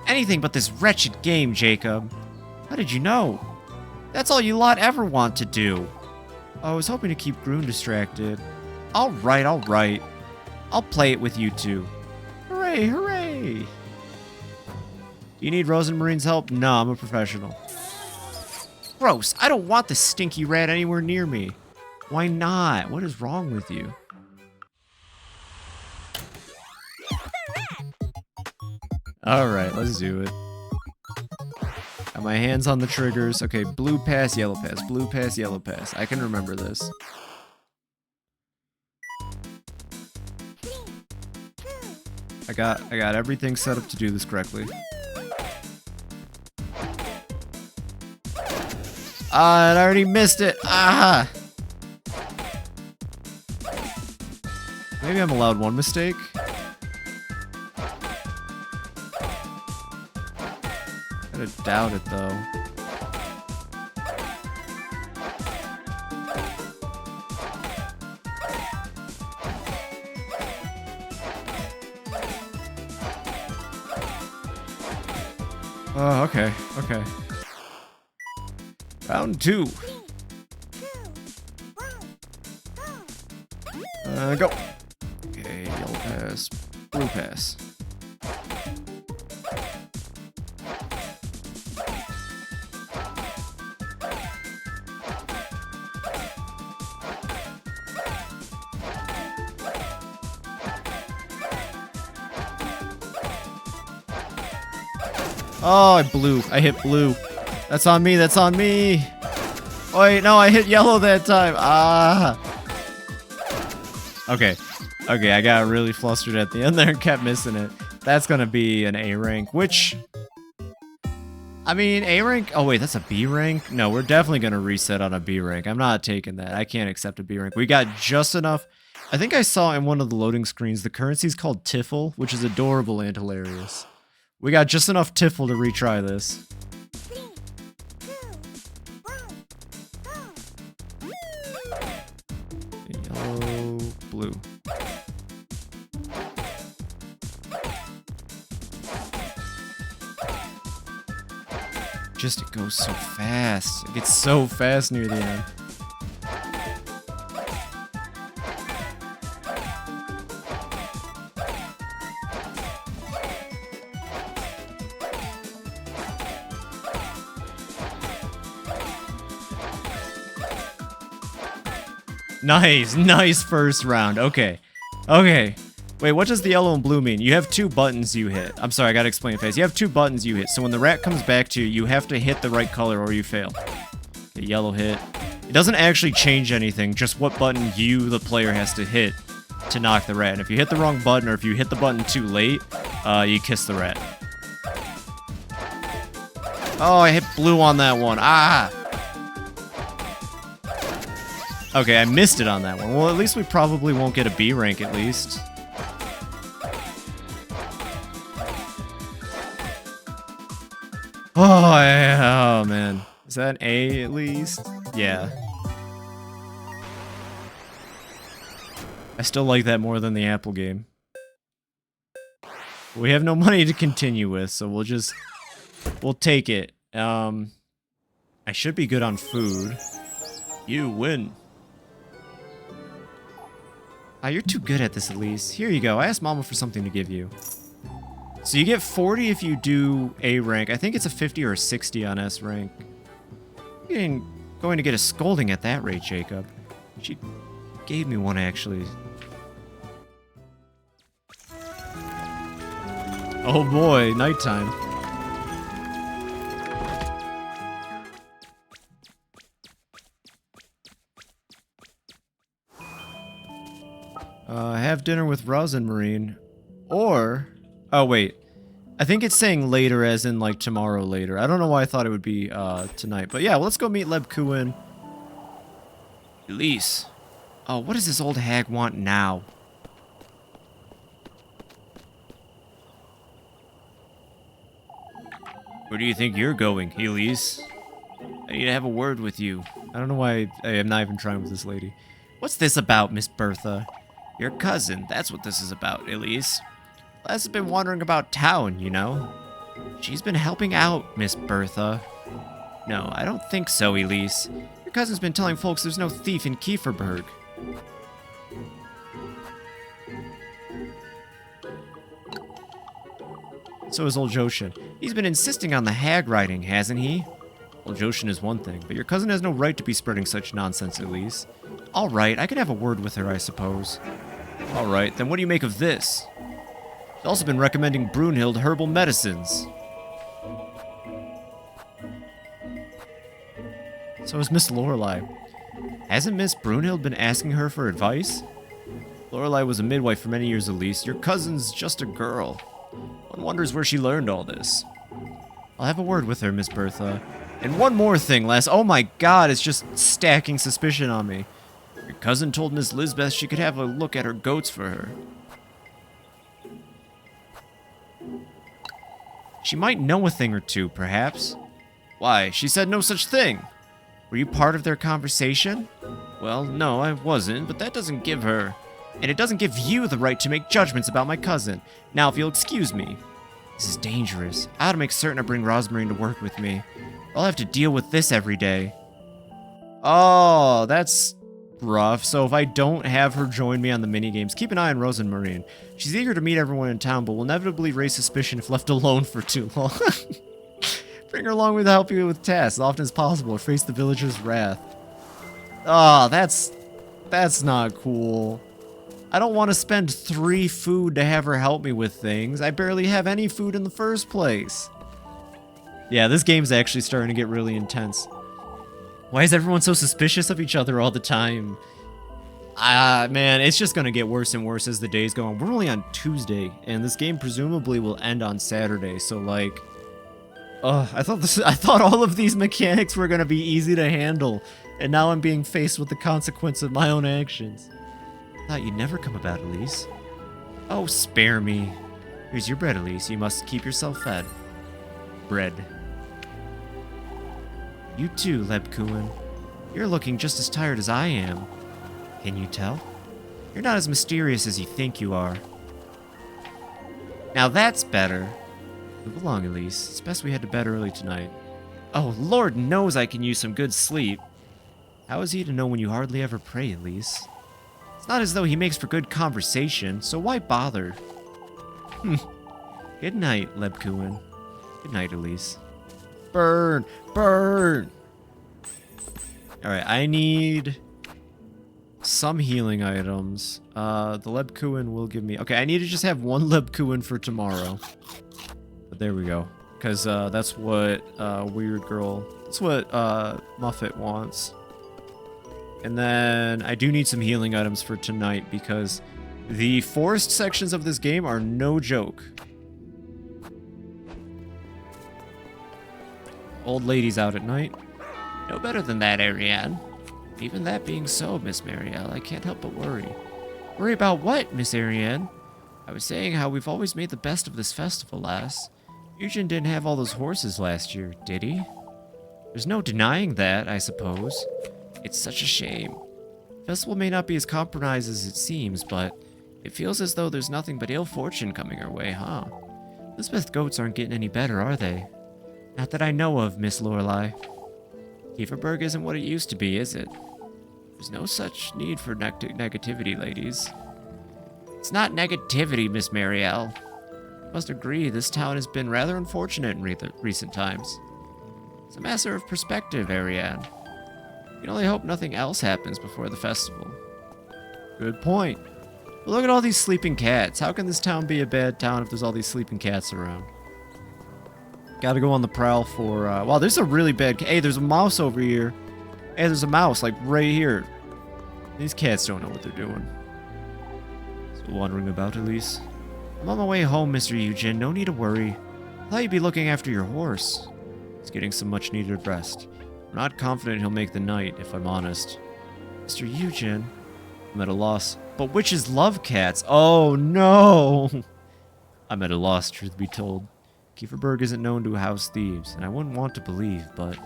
Speaker 4: Anything but this wretched game, Jacob. How did you know? That's all you lot ever want to do.
Speaker 1: I was hoping to keep Groon distracted.
Speaker 4: Alright, alright. I'll play it with you two.
Speaker 1: Hooray, hooray! Do you need Rosemarine's help? No, I'm a professional.
Speaker 4: Gross, I don't want this stinky rat anywhere near me.
Speaker 1: Why not? What is wrong with you? Alright, let's do it. Got my hands on the triggers. Okay, blue pass, yellow pass, blue pass, yellow pass. I can remember this. I got everything set up to do this correctly. Ah, I already missed it. Ah! Maybe I'm allowed one mistake. Gotta doubt it though. Oh, okay, okay. Round 2. Go. Okay, yellow pass, blue pass. Oh, I blew. I hit blue. That's on me. That's on me. Oh, wait, no, I hit yellow that time. Ah. Okay. Okay, I got really flustered at the end there and kept missing it. That's gonna be an A rank, which... I mean, A rank... Oh, wait, that's a B rank? No, we're definitely gonna reset on a B rank. I'm not taking that. I can't accept a B rank. We got just enough... I think I saw in one of the loading screens, the currency's called Tiffle, which is adorable and hilarious. We got just enough Tiffle to retry this.
Speaker 2: 3, 2, 1, go!
Speaker 1: Yellow, blue. Just, it goes so fast. It gets so fast near the end. Nice, nice first round. Okay. Okay. Wait, what does the yellow and blue mean? You have 2 buttons you hit. I'm sorry, I gotta explain it fast. You have 2 buttons you hit. So when the rat comes back to you, you have to hit the right color or you fail. Okay, yellow hit. It doesn't actually change anything, just what button you, the player, has to hit to knock the rat. And if you hit the wrong button or if you hit the button too late, you kiss the rat. Oh, I hit blue on that one. Ah! Okay, I missed it on that one. Well, at least we probably won't get a B rank, at least. Oh, yeah, oh man. Is that an A at least? Yeah. I still like that more than the Apple game. We have no money to continue with, so we'll take it. I should be good on food.
Speaker 3: You win.
Speaker 1: You're too good at this, Elise. Here you go. I asked Mama for something to give you. So you get 40 if you do A rank. I think it's a 50 or a 60 on S rank. You're going to get a scolding at that rate, Jacob. She gave me one, actually. Oh boy, nighttime. Have dinner with Roz and Marine. Or... Oh, wait. I think it's saying later as in, like, tomorrow later. I don't know why I thought it would be, tonight. But yeah, let's go meet Leb Kuin.
Speaker 3: Elise.
Speaker 1: Oh, what does this old hag want now?
Speaker 3: Where do you think you're going, Elise? I need to have a word with you.
Speaker 1: I don't know why I am not even trying with this lady. What's this about, Miss Bertha?
Speaker 3: Your cousin, that's what this is about, Elise.
Speaker 1: Les has been wandering about town, you know. She's been helping out, Miss Bertha.
Speaker 3: No, I don't think so, Elise.
Speaker 1: Your cousin's been telling folks there's no thief in Kieferberg. So is old Joshin. He's been insisting on the hag riding, hasn't he? Well, Joshin is one thing, but your cousin has no right to be spreading such nonsense, Elise. All right, I can have a word with her, I suppose.
Speaker 3: All right, then what do you make of this?
Speaker 1: She's also been recommending Brunhild herbal medicines. So is Miss Lorelei. Hasn't Miss Brunhild been asking her for advice? Lorelei was a midwife for many years, Elise. Your cousin's just a girl. One wonders where she learned all this. I'll have a word with her, Miss Bertha. And one more thing, Les. Oh my god, it's just stacking suspicion on me. Your cousin told Miss Lisbeth she could have a look at her goats for her. She might know a thing or two, perhaps. Why, she said no such thing. Were you part of their conversation?
Speaker 3: Well, no, I wasn't, but that doesn't give her...
Speaker 1: And it doesn't give you the right to make judgments about my cousin. Now, if you'll excuse me. This is dangerous. I ought to make certain I bring Rosmarine to work with me. I'll have to deal with this every day. Oh, that's rough. So if I don't have her join me on the minigames, keep an eye on Rosenmarine. She's eager to meet everyone in town, but will inevitably raise suspicion if left alone for too long. Bring her along with help you with tasks as often as possible or face the villagers' wrath. Oh, that's not cool. I don't want to spend 3 food to have her help me with things. I barely have any food in the first place. Yeah, this game's actually starting to get really intense. Why is everyone so suspicious of each other all the time? Man, it's just gonna get worse and worse as the days go on. We're only on Tuesday, and this game presumably will end on Saturday, so like... I thought all of these mechanics were gonna be easy to handle, and now I'm being faced with the consequence of my own actions. Thought you'd never come about, Elise. Oh, spare me. Here's your bread, Elise. You must keep yourself fed. Bread. You too, Lebkuin. You're looking just as tired as I am. Can you tell? You're not as mysterious as you think you are. Now that's better. Move along, Elise. It's best we head to bed early tonight. Oh, Lord knows I can use some good sleep. How is he to know when you hardly ever pray, Elise? It's not as though he makes for good conversation, so why bother? Good night, Lebkuin. Good night, Elise. Burn! Burn! Alright, I need some healing items. The Lebkuin will give me... Okay, I need to just have one Lebkuin for tomorrow. But there we go. Because that's what Weird Girl... That's what Muffet wants. And then I do need some healing items for tonight because the forest sections of this game are no joke. Old ladies out at night.
Speaker 3: No better than that, Ariane. Even that being so, Miss Marielle, I can't help but worry.
Speaker 1: Worry about what, Miss Ariane?
Speaker 3: I was saying how we've always made the best of this festival, lass.
Speaker 1: Eugen didn't have all those horses last year, did he?
Speaker 4: There's no denying that, I suppose. It's such a shame. The festival may not be as compromised as it seems, but it feels as though there's nothing but ill fortune coming our way, huh? Elizabeth goats aren't getting any better, are they? Not that I know of, Miss Lorelei. Kieferberg isn't what it used to be, is it? There's no such need for negativity, ladies. It's not negativity, Miss Marielle. I must agree, this town has been rather unfortunate in recent times. It's a matter of perspective, Ariane. You can only hope nothing else happens before the festival.
Speaker 1: Good point. But look at all these sleeping cats. How can this town be a bad town if there's all these sleeping cats around? Gotta go on the prowl for, wow, there's a really bad hey, there's a mouse over here. Hey, there's a mouse, like, right here. These cats don't know what they're doing. Still wandering about, Elise? I'm on my way home, Mr. Eugen. No need to worry. I thought you'd be looking after your horse. He's getting some much-needed rest. I'm not confident he'll make the night, if I'm honest. Mr. Eugen? I'm at a loss. But witches love cats. Oh, no! I'm at a loss, truth be told. Kieferberg isn't known to house thieves, and I wouldn't want to believe, but...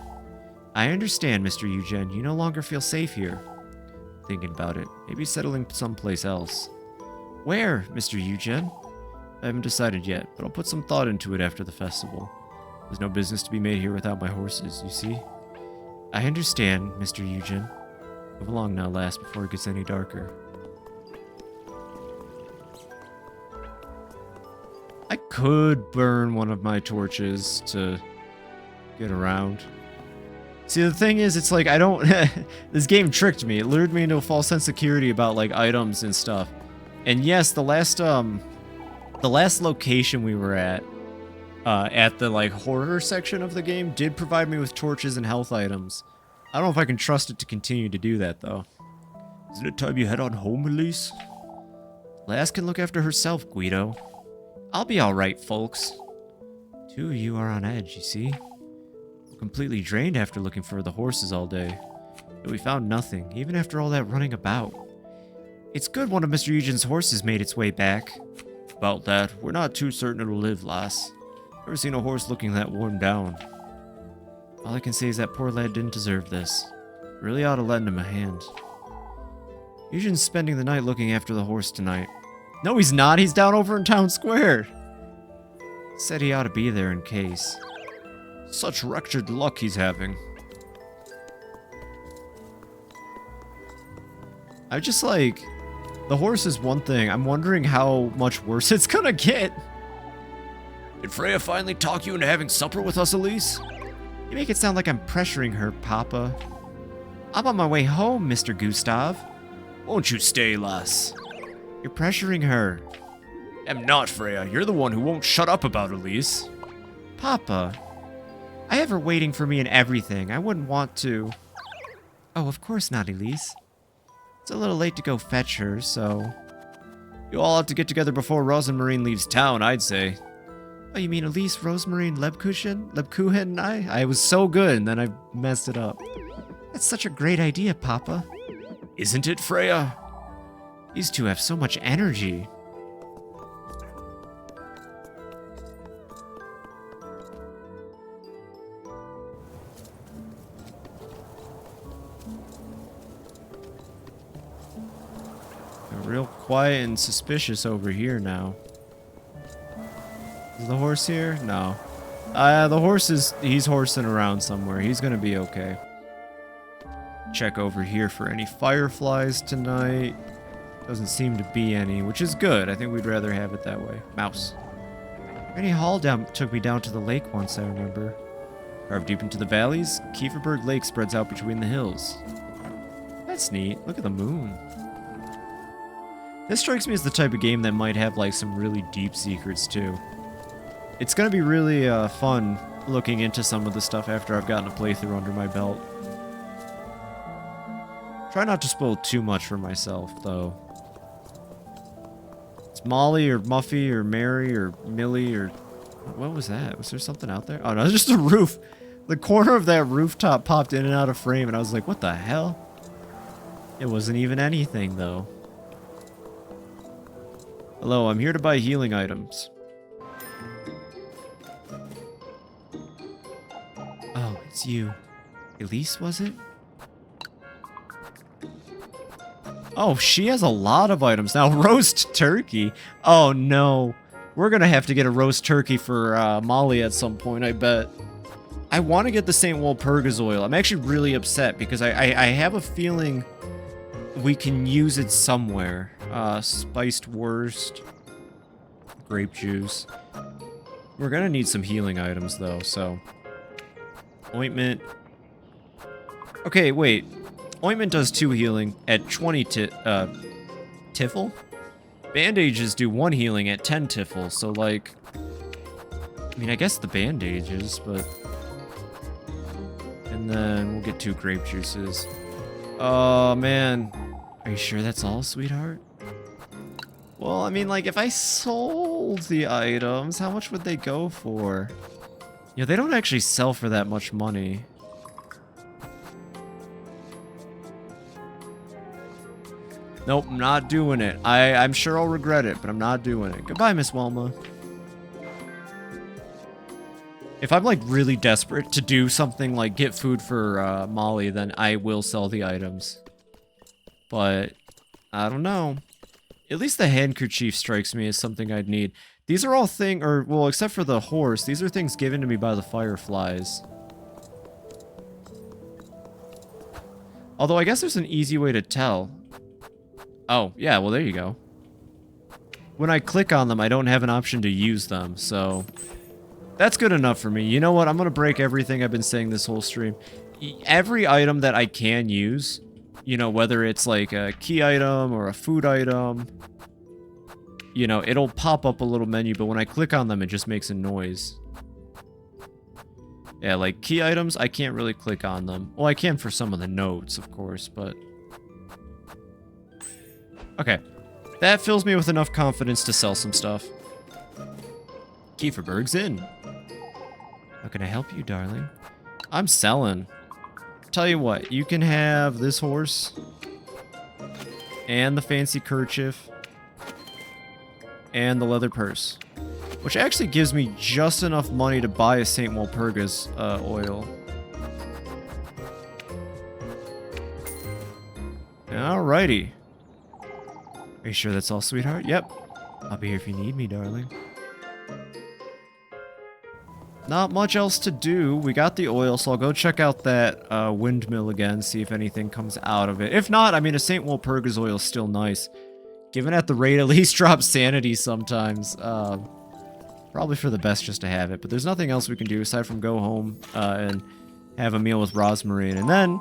Speaker 1: I understand, Mr. Eugen. You no longer feel safe here. Thinking about it. Maybe settling someplace else. Where, Mr. Eugen? I haven't decided yet, but I'll put some thought into it after the festival. There's no business to be made here without my horses, you see? I understand, Mr. Eugen. Move along now, lass, before it gets any darker. I could burn one of my torches to get around. See, the thing is, it's like, I don't... this game tricked me. It lured me into a false sense of security about, like, items and stuff. And yes, the last location we were at the, like, horror section of the game did provide me with torches and health items. I don't know if I can trust it to continue to do that, though. Isn't it time you head on home, Elise? Lass can look after herself, Guido. I'll be alright, folks. Two of you are on edge, you see? We're completely drained after looking for the horses all day. But we found nothing, even after all that running about. It's good one of Mr. Eugen's horses made its way back. About that, we're not too certain it'll live, lass. Never seen a horse looking that worn down. All I can say is that poor lad didn't deserve this. Really ought to lend him a hand. Eugen's spending the night looking after the horse tonight. No, he's not. He's down over in Town Square. Said he ought to be there in case. Such wretched luck he's having. I just like... The horse is one thing. I'm wondering how much worse it's gonna get.
Speaker 3: Did Freya finally talk you into having supper with us, Elise?
Speaker 4: You make it sound like I'm pressuring her, Papa. I'm on my way home, Mr. Gustav.
Speaker 3: Won't you stay, lass?
Speaker 4: You're pressuring her.
Speaker 3: I'm not, Freya. You're the one who won't shut up about Elise.
Speaker 4: Papa, I have her waiting for me and everything. I wouldn't want to. Oh, of course not, Elise. It's a little late to go fetch her, so...
Speaker 1: You all have to get together before Rosemarine leaves town, I'd say.
Speaker 4: Oh, you mean Elise, Rosemarine, Lebkuchen, and I? I was so good, and then I messed it up. That's such a great idea, Papa.
Speaker 3: Isn't it, Freya?
Speaker 4: These two have so much energy.
Speaker 1: They're real quiet and suspicious over here now. Is the horse here? No. The horse is... He's horsing around somewhere. He's gonna be okay. Check over here for any fireflies tonight. Doesn't seem to be any, which is good. I think we'd rather have it that way. Mouse.
Speaker 4: Rennie Hall took me down to the lake once, I remember.
Speaker 1: Carved deep into the valleys, Kieferberg Lake spreads out between the hills.
Speaker 4: That's neat. Look at the moon.
Speaker 1: This strikes me as the type of game that might have like some really deep secrets too. It's gonna be really fun looking into some of the stuff after I've gotten a playthrough under my belt. Try not to spoil too much for myself, though. It's Molly or Muffy or Mary or Millie or... What was that? Was there something out there? Oh no, it's just a roof. The corner of that rooftop popped in and out of frame and I was like, what the hell? It wasn't even anything, though. Hello, I'm here to buy healing items.
Speaker 4: Oh, it's you.
Speaker 1: Elise, was it? Oh, she has a lot of items. Now, roast turkey. Oh, no. We're going to have to get a roast turkey for Molly at some point, I bet. I want to get the St. Walpurgis oil. I'm actually really upset because I have a feeling we can use it somewhere. Spiced wurst. Grape juice. We're going to need some healing items, though, so... Ointment. Okay, wait. Ointment does 2 healing at 20 tiffle? Bandages do 1 healing at 10 tiffle, so like... I mean, I guess the bandages, but... And then we'll get 2 grape juices. Oh, man. Are you sure that's all, sweetheart? Well, I mean, like, if I sold the items, how much would they go for? Yeah, they don't actually sell for that much money. Nope, I'm not doing it. I'm sure I'll regret it, but I'm not doing it. Goodbye, Miss Wilma. If I'm, like, really desperate to do something like get food for Molly, then I will sell the items. But, I don't know. At least the handkerchief strikes me as something I'd need. These are all well, except for the horse, these are things given to me by the fireflies. Although I guess there's an easy way to tell. Oh, yeah, well, there you go. When I click on them, I don't have an option to use them, so... That's good enough for me. You know what? I'm gonna break everything I've been saying this whole stream. Every item that I can use, you know, whether it's like a key item or a food item, you know, it'll pop up a little menu, but when I click on them, it just makes a noise. Yeah, like key items, I can't really click on them. Well, I can for some of the notes, of course, but... Okay. That fills me with enough confidence to sell some stuff. Kieferberg's in. How can I help you, darling? I'm selling. Tell you what, you can have this horse. And the fancy kerchief. And the leather purse. Which actually gives me just enough money to buy a St. Walpurgis oil. Alrighty. Are you sure that's all, sweetheart? Yep. I'll be here if you need me, darling. Not much else to do. We got the oil, so I'll go check out that windmill again, see if anything comes out of it. If not, I mean, a St. Walpurgis oil is still nice. Given at the rate, at least drop sanity sometimes. Probably for the best just to have it, but there's nothing else we can do aside from go home and have a meal with Rosmarine. And then,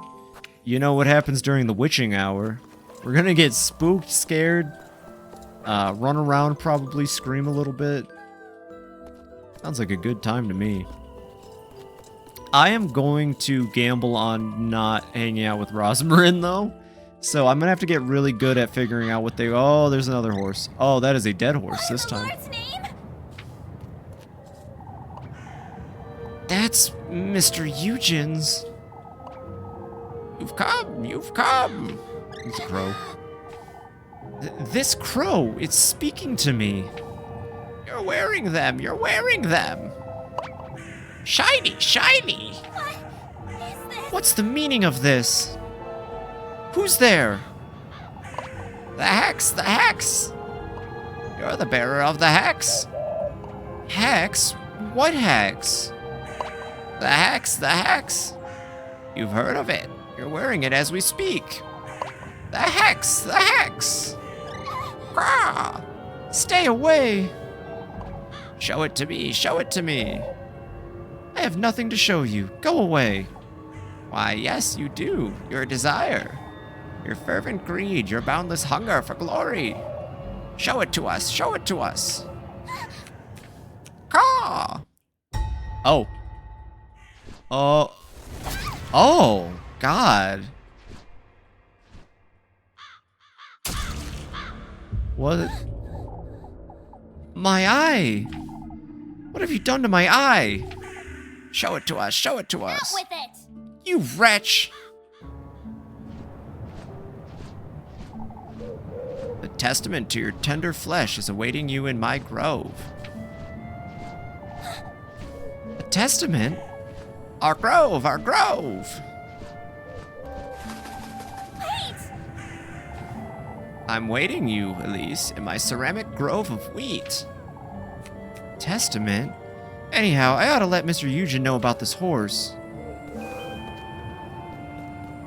Speaker 1: you know what happens during the witching hour. We're gonna get spooked, scared, run around, probably scream a little bit. Sounds like a good time to me. I am going to gamble on not hanging out with Rosmarin, though. So I'm gonna have to get really good at figuring out what they... Oh, there's another horse. Oh, that is a dead horse this time. That's Mr. Eugen's. You've come, you've come. It's a crow. This crow, it's speaking to me. You're wearing them, you're wearing them. Shiny, shiny.
Speaker 2: What is this?
Speaker 1: What's the meaning of this? Who's there? The hex, the hex. You're the bearer of the hex. Hex? What hex? The hex, the hex. You've heard of it. You're wearing it as we speak. The hex, the hex. Grah! Stay away. Show it to me, show it to me. I have nothing to show you. Go away. Why, yes, you do. Your desire. Your fervent greed, your boundless hunger for glory. Show it to us, show it to us. Caw! Oh. Oh, God. What? My eye. What have you done to my eye? Show it to us, show it to us.
Speaker 2: Out with it.
Speaker 1: You wretch. The testament to your tender flesh is awaiting you in my grove. A testament? Our grove, our grove.
Speaker 4: I'm waiting you, Elise, in my ceramic grove of wheat. Testament? Anyhow, I ought to let Mr. Eugen know about this horse.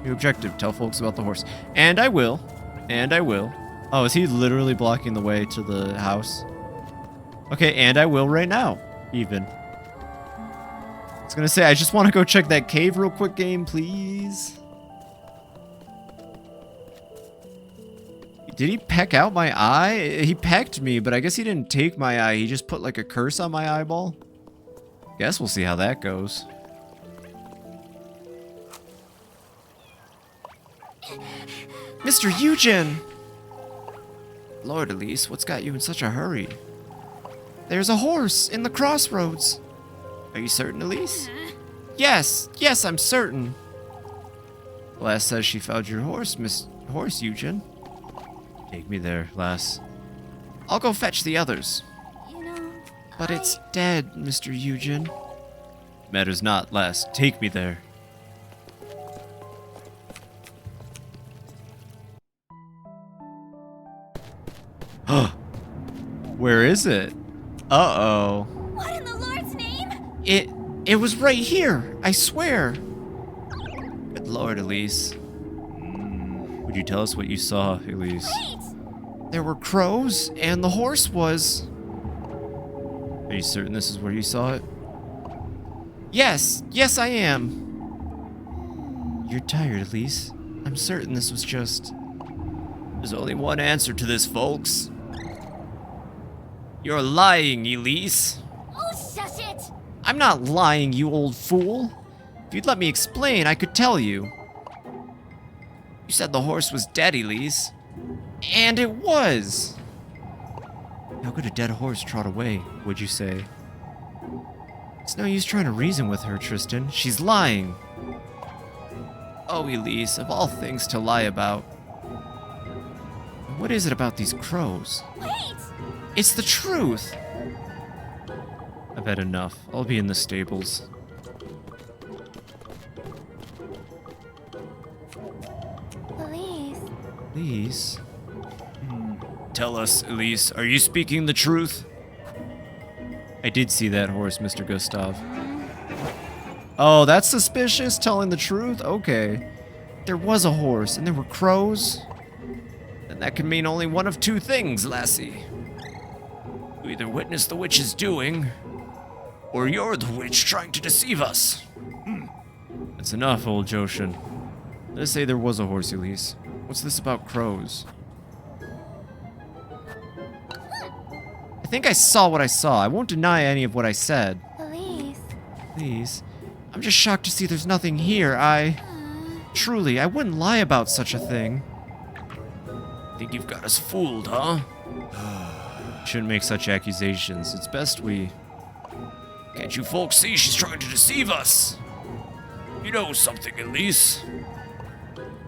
Speaker 4: New objective, tell folks about the horse. And I will. And I will. Oh, is he literally blocking the way to the house? Okay, and I will right now, even. I was gonna say, I just want to go check that cave real quick, game, please. Did he peck out my eye? He pecked me, but I guess he didn't take my eye. He just put like a curse on my eyeball. Guess we'll see how that goes. Mr. Eugen! Lord, Elise, what's got you in such a hurry? There's a horse in the crossroads. Are you certain, Elise? Yes, I'm certain. Lass says she found your horse, Miss Horse Eugen. Take me there, lass. I'll go fetch the others.
Speaker 2: You know,
Speaker 4: But it's dead, Mr. Eugen.
Speaker 1: Matters not, lass. Take me there. Where is it? Uh-oh.
Speaker 2: What in the Lord's name?
Speaker 4: It was right here, I swear. Good Lord, Elise.
Speaker 1: Would you tell us what you saw, Elise?
Speaker 2: Wait!
Speaker 4: There were crows, and the horse was...
Speaker 1: Are you certain this is where you saw it?
Speaker 4: Yes, I am. You're tired, Elise. I'm certain this was just...
Speaker 3: There's only one answer to this, folks. You're lying, Elise.
Speaker 2: Oh, shush it!
Speaker 4: I'm not lying, you old fool. If you'd let me explain, I could tell you. You said the horse was dead, Elise. And it was.
Speaker 1: How could a dead horse trot away, would you say?
Speaker 4: It's no use trying to reason with her, Tristan. She's lying. Oh, Elise, of all things to lie about. What is it about these crows?
Speaker 2: Wait!
Speaker 4: It's the truth.
Speaker 1: I've had enough. I'll be in the stables.
Speaker 2: Elise.
Speaker 4: Please.
Speaker 3: Tell us, Elise, are you speaking the truth?
Speaker 1: I did see that horse, Mr. Gustav. Oh, that's suspicious, telling the truth? Okay.
Speaker 4: There was a horse, and there were crows.
Speaker 3: Then that can mean only one of two things, lassie. You either witnessed the witch's doing, or you're the witch trying to deceive us.
Speaker 1: That's enough, old Joshin. Let's say there was a horse, Elise. What's this about crows?
Speaker 4: I think I saw what I saw. I won't deny any of what I said.
Speaker 2: Elise.
Speaker 4: Please. I'm just shocked to see there's nothing here. Truly, I wouldn't lie about such a thing.
Speaker 3: Think you've got us fooled, huh?
Speaker 1: Shouldn't make such accusations. It's best we...
Speaker 3: Can't you folks see she's trying to deceive us? You know something, Elise.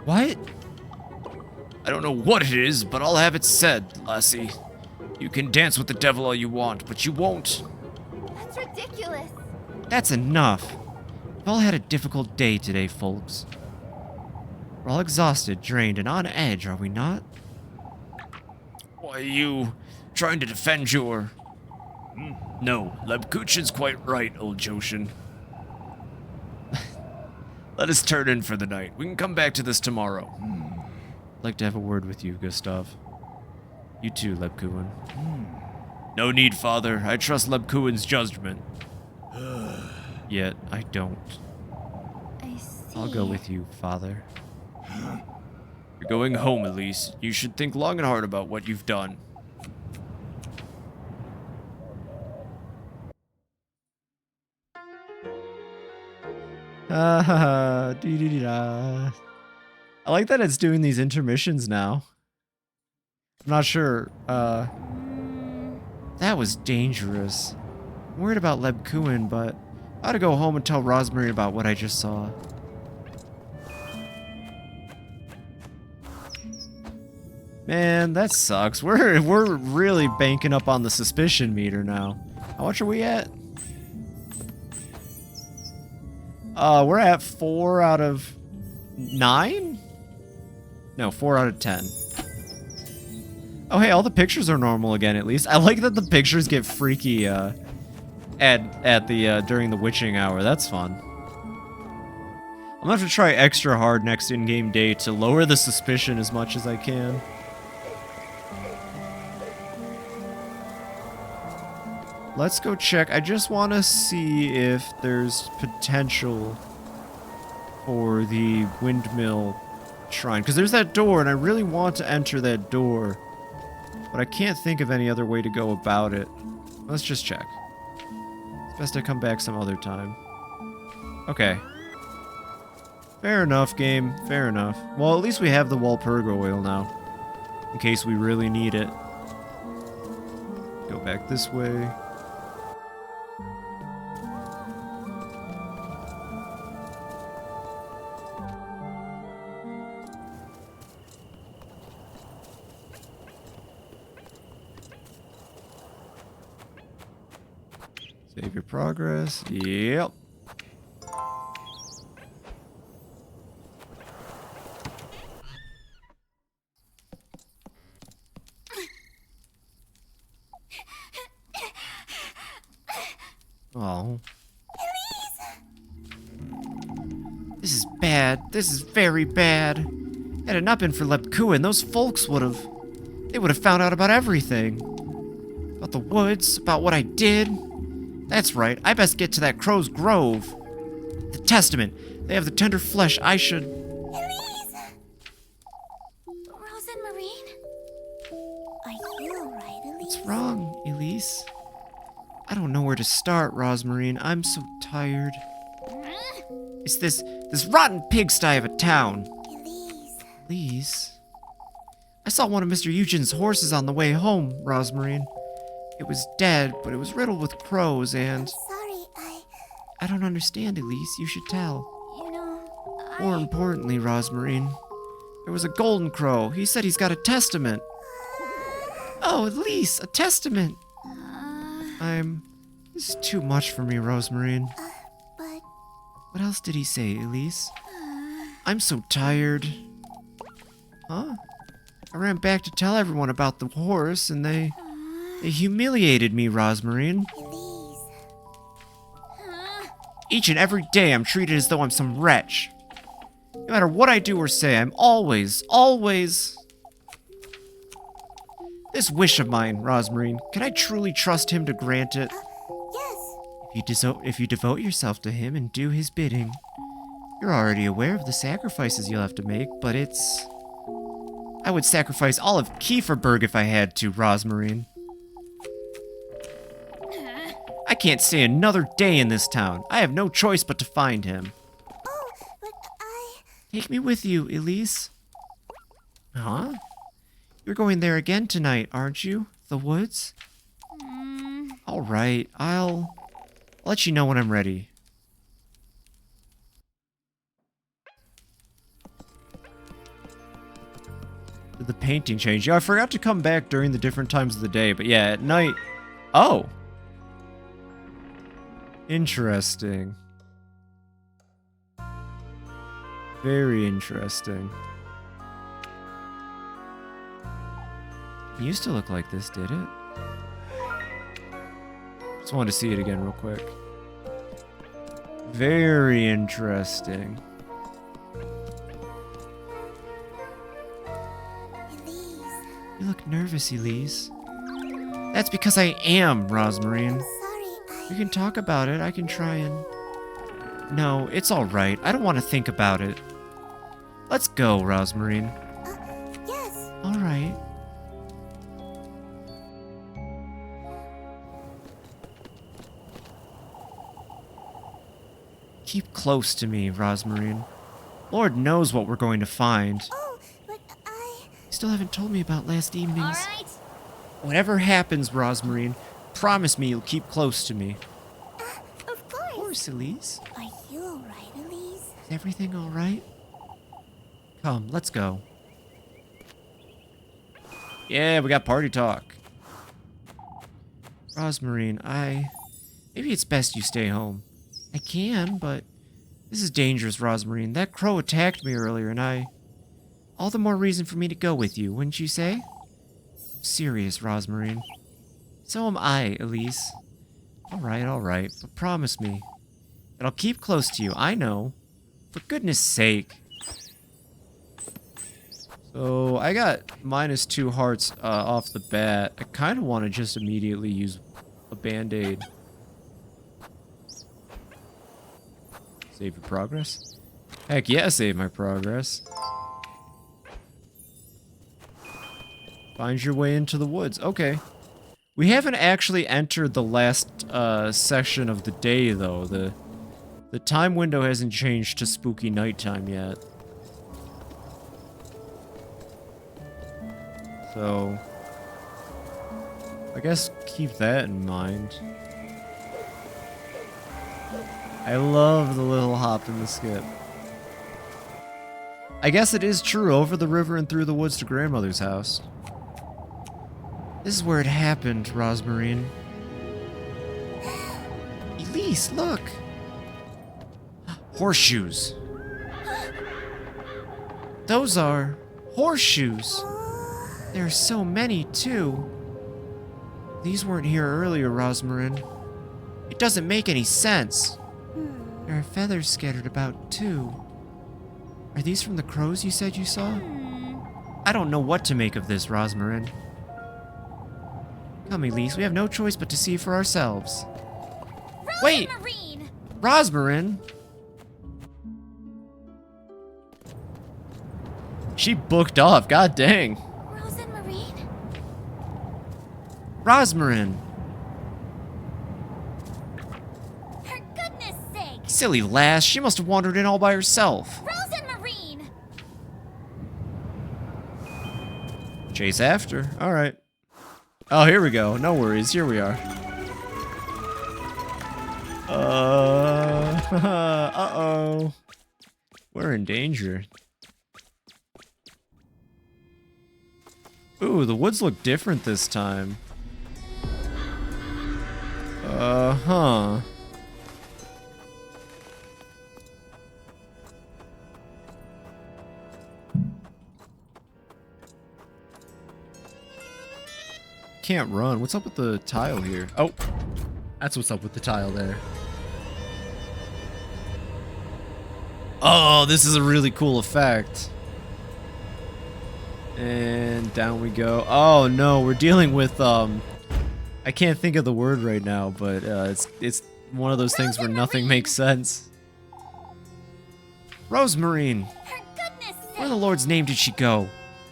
Speaker 4: What?
Speaker 3: I don't know what it is, but I'll have it said, lassie. You can dance with the devil all you want, but you won't.
Speaker 2: That's ridiculous.
Speaker 4: That's enough. We've all had a difficult day today, folks. We're all exhausted, drained, and on edge, are we not?
Speaker 3: Why, you trying to defend your... No, Lebkuchin's quite right, old Joshin. Let us turn in for the night. We can come back to this tomorrow.
Speaker 1: I'd like to have a word with you, Gustav. You too, Lebkuin.
Speaker 3: No need, father. I trust Lebkuin's judgment.
Speaker 1: Yet, I don't.
Speaker 2: I see.
Speaker 1: I'll go with you, father.
Speaker 3: You're going home, Elise. You should think long and hard about what you've done.
Speaker 1: Dee-dee-dee-da. I like that it's doing these intermissions now. I'm not sure.
Speaker 4: That was dangerous. I'm worried about Lebkuin, but I ought to go home and tell Rosemary about what I just saw.
Speaker 1: Man, that sucks. We're really banking up on the suspicion meter now. How much are we at? We're at 4 out of 9? No, 4 out of 10. Oh, hey, all the pictures are normal again, at least. I like that the pictures get freaky, during the witching hour. That's fun. I'm gonna have to try extra hard next in-game day to lower the suspicion as much as I can. Let's go check. I just want to see if there's potential for the windmill shrine. Because there's that door, and I really want to enter that door. But I can't think of any other way to go about it. Let's just check. It's best I come back some other time. Okay. Fair enough, game. Fair enough. Well, at least we have the Walpurga oil now. In case we really need it. Go back this way. Save your progress. Yep. Oh. This is bad. This is very bad. Had it not been for Lepkuin, those folks would have found out about everything. About the woods, about what I did. That's right, I best get to that Crow's Grove. The Testament. They have the tender flesh. I should...
Speaker 2: Elise! Rose and Marine? Are you alright, Elise?
Speaker 1: What's wrong, Elise? I don't know where to start, Rosmarine. I'm so tired. It's this rotten pigsty of a town.
Speaker 2: Elise.
Speaker 1: Elise? I saw one of Mr. Eugen's horses on the way home, Rosmarine. It was dead, but it was riddled with crows and...
Speaker 2: Sorry,
Speaker 1: I don't understand, Elise. You should tell.
Speaker 2: You know,
Speaker 1: More importantly, Rosmarine, there was a golden crow. He said he's got a testament. Oh, Elise, a testament. This is too much for me, Rosmarine.
Speaker 2: but...
Speaker 1: What else did he say, Elise? I'm so tired. Huh? I ran back to tell everyone about the horse, and they humiliated me, Rosmarine.
Speaker 2: Elise.
Speaker 1: Each and every day I'm treated as though I'm some wretch. No matter what I do or say, I'm always... This wish of mine, Rosmarine, can I truly trust him to grant it?
Speaker 2: Yes.
Speaker 1: If you devote yourself to him and do his bidding, you're already aware of the sacrifices you'll have to make, but it's... I would sacrifice all of Kieferberg if I had to, Rosmarine. I can't stay another day in this town. I have no choice but to find him.
Speaker 2: Oh, but I...
Speaker 1: Take me with you, Elise. Huh? You're going there again tonight, aren't you? The woods? All right, I'll let you know when I'm ready. Did the painting change? Yeah, I forgot to come back during the different times of the day, but yeah, at night... Oh! Interesting. Very interesting. It used to look like this, did it? Just wanted to see it again real quick. Very interesting.
Speaker 2: Elise.
Speaker 1: You look nervous, Elise. That's because I am, Rosmarine.
Speaker 2: Sorry,
Speaker 1: We can talk about it. I can try and... No, it's alright. I don't want to think about it. Let's go, Rosmarine.
Speaker 2: Yes.
Speaker 1: Alright. Keep close to me, Rosmarine. Lord knows what we're going to find.
Speaker 2: Oh, but I...
Speaker 1: You still haven't told me about last evening's...
Speaker 2: Alright.
Speaker 1: Whatever happens, Rosmarine, promise me you'll keep close to me.
Speaker 2: Of course.
Speaker 1: Of course, Elise.
Speaker 2: Are you alright, Elise?
Speaker 1: Is everything alright? Come, let's go. Yeah, we got party talk. Rosmarine, maybe it's best you stay home. I can, but... This is dangerous, Rosmarine. That crow attacked me earlier, and all the more reason for me to go with you, wouldn't you say?
Speaker 4: serious, Rosmarine. So am I, Elise. Alright, but promise me that I'll keep close to you, I know. For goodness sake. So, I got -2 hearts off the bat. I kind of want to just immediately use a band-aid. Save your progress? Heck yeah, save my progress. Find your way into the woods. Okay. We haven't actually entered the last section of the day, though. The time window hasn't changed to spooky nighttime yet. So, I guess keep that in mind. I love the little hop and the skip. I guess it is true, over the river and through the woods to grandmother's house. This is where it happened, Rosmarine. Elise, look! Horseshoes. Those are horseshoes. There are so many, too. These weren't here earlier, Rosmarine. It doesn't make any sense. There are feathers scattered about, too. Are these from the crows you said you saw? I don't know what to make of this, Rosmarine. Come, Elise, we have no choice but to see for ourselves. Wait! Rosmarine! She booked off, god dang. Rosmarine!
Speaker 2: For goodness sake!
Speaker 4: Silly lass, she must have wandered in all by herself.
Speaker 2: Rose and Marine!
Speaker 1: Chase after. Alright. Oh, here we go. No worries. Here we are. Uh-oh. We're in danger. Ooh, the woods look different this time. Uh-huh. Can't run. What's up with the tile here? Oh, that's what's up with the tile there. Oh, this is a really cool effect. And down we go. Oh no, we're dealing with I can't think of the word right now, but it's one of those things where nothing makes sense. Rosmarine!
Speaker 2: For goodness sake!
Speaker 4: Where in the Lord's name did she go?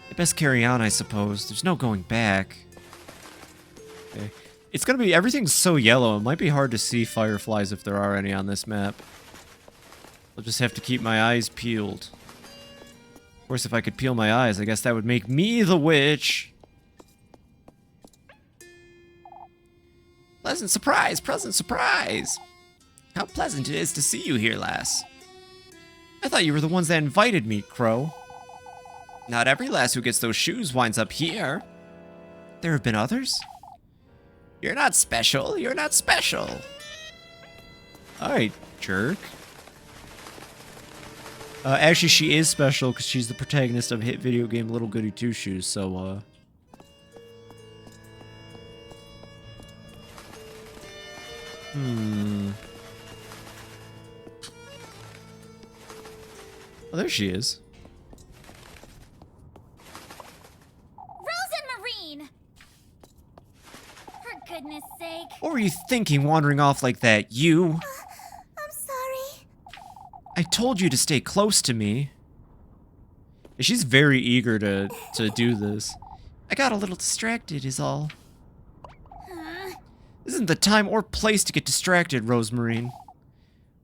Speaker 4: I best carry on, I suppose. There's no going back. Okay. It's gonna be, everything's so yellow, it might be hard to see fireflies if there are any on this map. I'll just have to keep my eyes peeled. Of course, if I could peel my eyes, I guess that would make me the witch. Pleasant surprise, pleasant surprise. How pleasant it is to see you here, lass. I thought you were the ones that invited me, Crow. Not every lass who gets those shoes winds up here. There have been others? You're not special, you're not special.
Speaker 1: Alright, jerk. Actually, she is special because she's the protagonist of hit video game Little Goody Two Shoes, so, Oh, there she is.
Speaker 2: Rose and Marine! For goodness sake.
Speaker 4: What were you thinking wandering off like that, you?
Speaker 2: I'm sorry.
Speaker 4: I told you to stay close to me.
Speaker 1: She's very eager to do this.
Speaker 4: I got a little distracted is all. This isn't the time or place to get distracted, Rosmarine.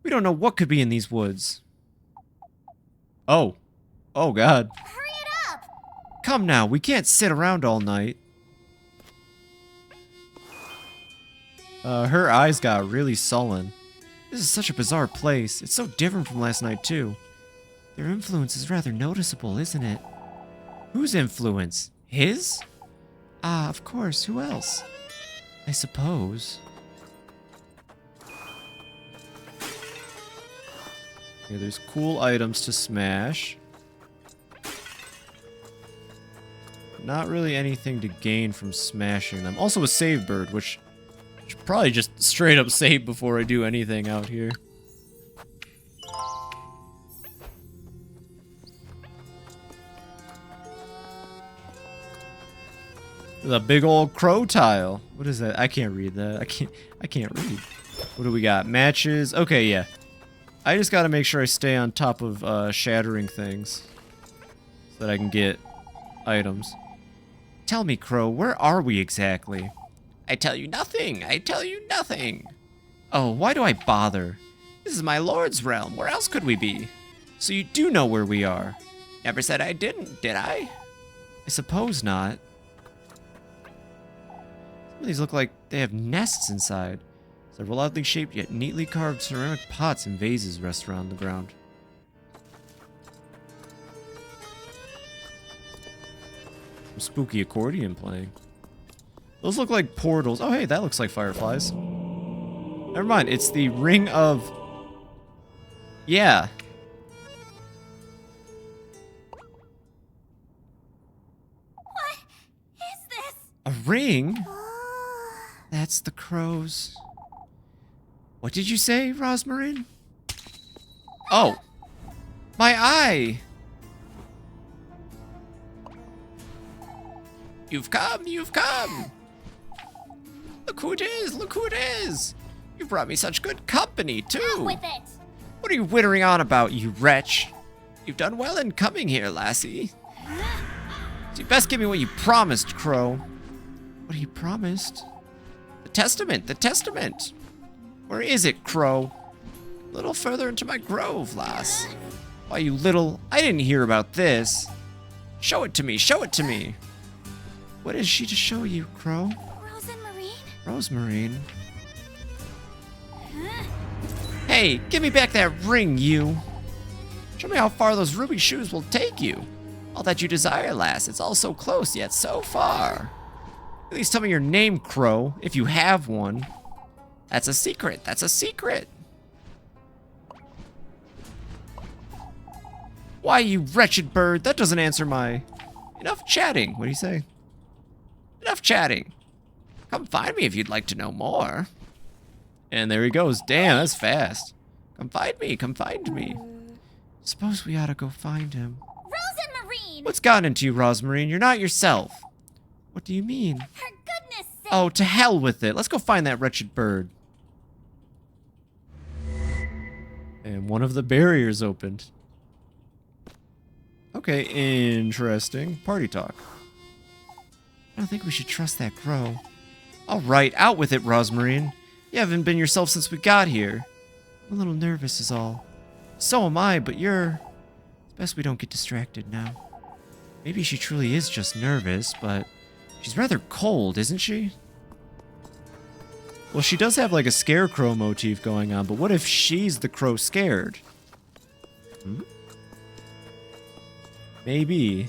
Speaker 4: We don't know what could be in these woods.
Speaker 1: Oh. Oh, God.
Speaker 2: Hurry it up!
Speaker 4: Come now, we can't sit around all night.
Speaker 1: Her eyes got really sullen.
Speaker 4: This is such a bizarre place. It's so different from last night, too. Their influence is rather noticeable, isn't it? Whose influence? His? Ah, of course. Who else? I suppose.
Speaker 1: Okay, there's cool items to smash. not really anything to gain from smashing them. Also a save bird, which I should probably just straight up save before I do anything out here. The big old crow tile. What is that? I can't read that. I can't read. What do we got? Matches. Okay, yeah. I just gotta make sure I stay on top of shattering things so that I can get items. Tell me, Crow, where are we exactly?
Speaker 4: I tell you nothing. I tell you nothing.
Speaker 1: Oh, why do I bother?
Speaker 4: This is my lord's realm. Where else could we be?
Speaker 1: So you do know where we are?
Speaker 4: Never said I didn't, did I?
Speaker 1: I suppose not. Some of these look like they have nests inside. Several oddly shaped yet neatly carved ceramic pots and vases rest around the ground. Some spooky accordion playing. Those look like portals. Oh, hey, that looks like fireflies. Never mind, it's the ring of... Yeah.
Speaker 2: What is this?
Speaker 1: A ring?
Speaker 2: Oh,
Speaker 1: That's the crows. What did you say, Rosmarin? Oh. My eye!
Speaker 4: You've come, you've come. Look who it is, look who it is. You brought me such good company,
Speaker 2: out
Speaker 4: too.
Speaker 2: with it.
Speaker 1: What are you whittering on about, you wretch?
Speaker 4: You've done well in coming here, lassie.
Speaker 1: You best give me what you promised, Crow. What you promised?
Speaker 4: The testament, the testament.
Speaker 1: Where is it, Crow?
Speaker 4: A little further into my grove, lass.
Speaker 1: Why, you little... I didn't hear about this.
Speaker 4: Show it to me, show it to me.
Speaker 1: What is she to show you, Crow?
Speaker 2: Rose and Marine?
Speaker 1: Rosmarine. Hey, give me back that ring, you.
Speaker 4: Show me how far those ruby shoes will take you. All that you desire, lass. It's all so close, yet so far.
Speaker 1: At least tell me your name, Crow, if you have one.
Speaker 4: That's a secret, that's a secret.
Speaker 1: Why, you wretched bird, that doesn't answer my... Enough chatting. What do you say?
Speaker 4: Enough chatting. Come find me if you'd like to know more.
Speaker 1: And there he goes. Damn, that's fast.
Speaker 4: Come find me, come find me.
Speaker 1: Suppose we ought to go find him.
Speaker 2: Rose and Marine!
Speaker 1: What's gotten into you, Rosmarine? You're not yourself. What do you mean?
Speaker 2: For goodness sake!
Speaker 1: Oh, to hell with it. Let's go find that wretched bird. And one of the barriers opened. Okay, interesting. Party talk. I don't think we should trust that crow. All right, out with it, Rosmarine. You haven't been yourself since we got here. I'm a little nervous is all. So am I, but you're... It's best we don't get distracted now. Maybe she truly is just nervous, but she's rather cold, isn't she? Well, she does have like a scarecrow motif going on, but what if she's the crow scared? Hmm? Maybe.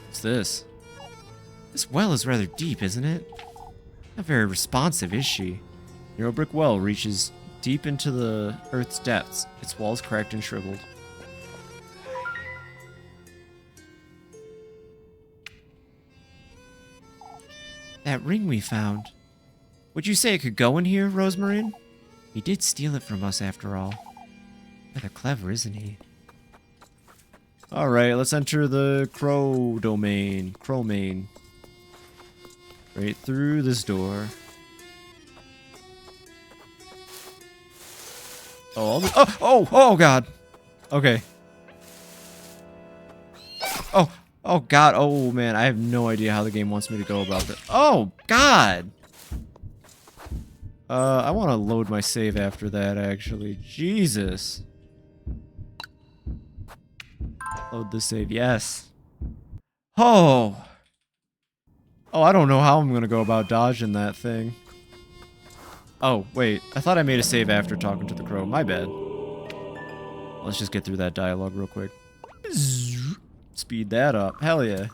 Speaker 1: What's this? This well is rather deep, isn't it? Not very responsive, is she? Narrow brick well reaches deep into the earth's depths, its walls cracked and shriveled. That ring we found. Would you say it could go in here, Rosmarine? He did steal it from us after all. Rather clever, isn't he? Alright, let's enter the crow domain. Crowmain. Right through this door. Oh god. Okay. Oh god. Oh man, I have no idea how the game wants me to go about this. Oh god. I want to load my save after that actually. Jesus. Load the save. Yes. Oh, I don't know how I'm going to go about dodging that thing. Oh, wait. I thought I made a save after talking to the crow. My bad. Let's just get through that dialogue real quick. Speed that up. Hell yeah.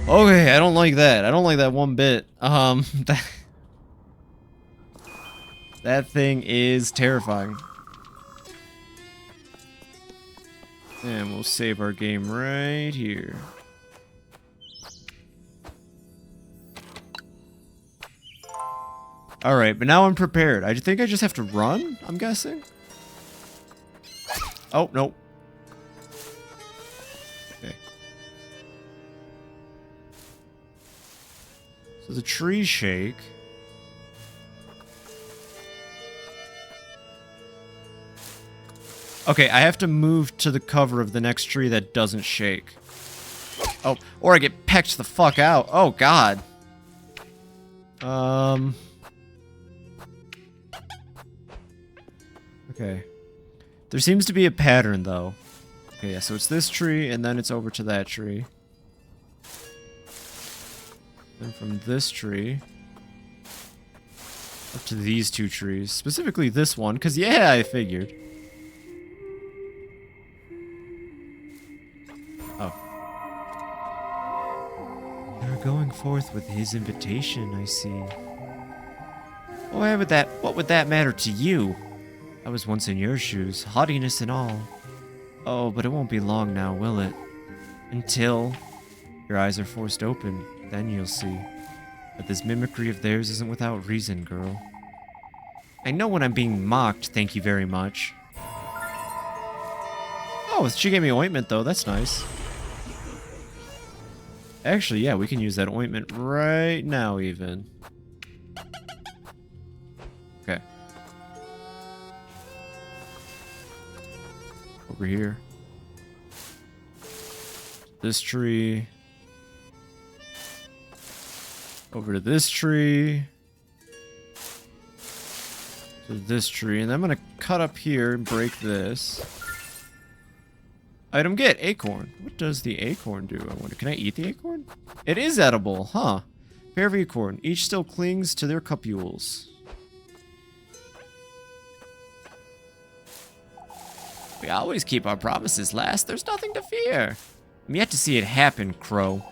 Speaker 1: Okay, I don't like that. I don't like that one bit. That thing is terrifying. And we'll save our game right here. Alright, but now I'm prepared. I think I just have to run, I'm guessing? Oh, no. Okay. So the trees shake. Okay, I have to move to the cover of the next tree that doesn't shake. Oh, or I get pecked the fuck out. Oh, God. Okay. There seems to be a pattern, though. Okay, yeah, so it's this tree, and then it's over to that tree. Then from this tree up to these two trees. Specifically this one, because, yeah, I figured. Oh. You're going forth with his invitation, I see. Why would that, what would that matter to you? I was once in your shoes, haughtiness and all. Oh, but it won't be long now, will it? Until your eyes are forced open, then you'll see that this mimicry of theirs isn't without reason, girl. I know when I'm being mocked, thank you very much. Oh, she gave me ointment, though. That's nice. Actually, yeah, we can use that ointment right now, even. Okay. Over here. This tree. Over to this tree. To this tree. And I'm going to cut up here and break this. Item get, acorn. What does the acorn do? I wonder, can I eat the acorn? It is edible, huh? Pair of acorn. Each still clings to their cupules. We always keep our promises, lass. There's nothing to fear. I'm yet to see it happen, Crow.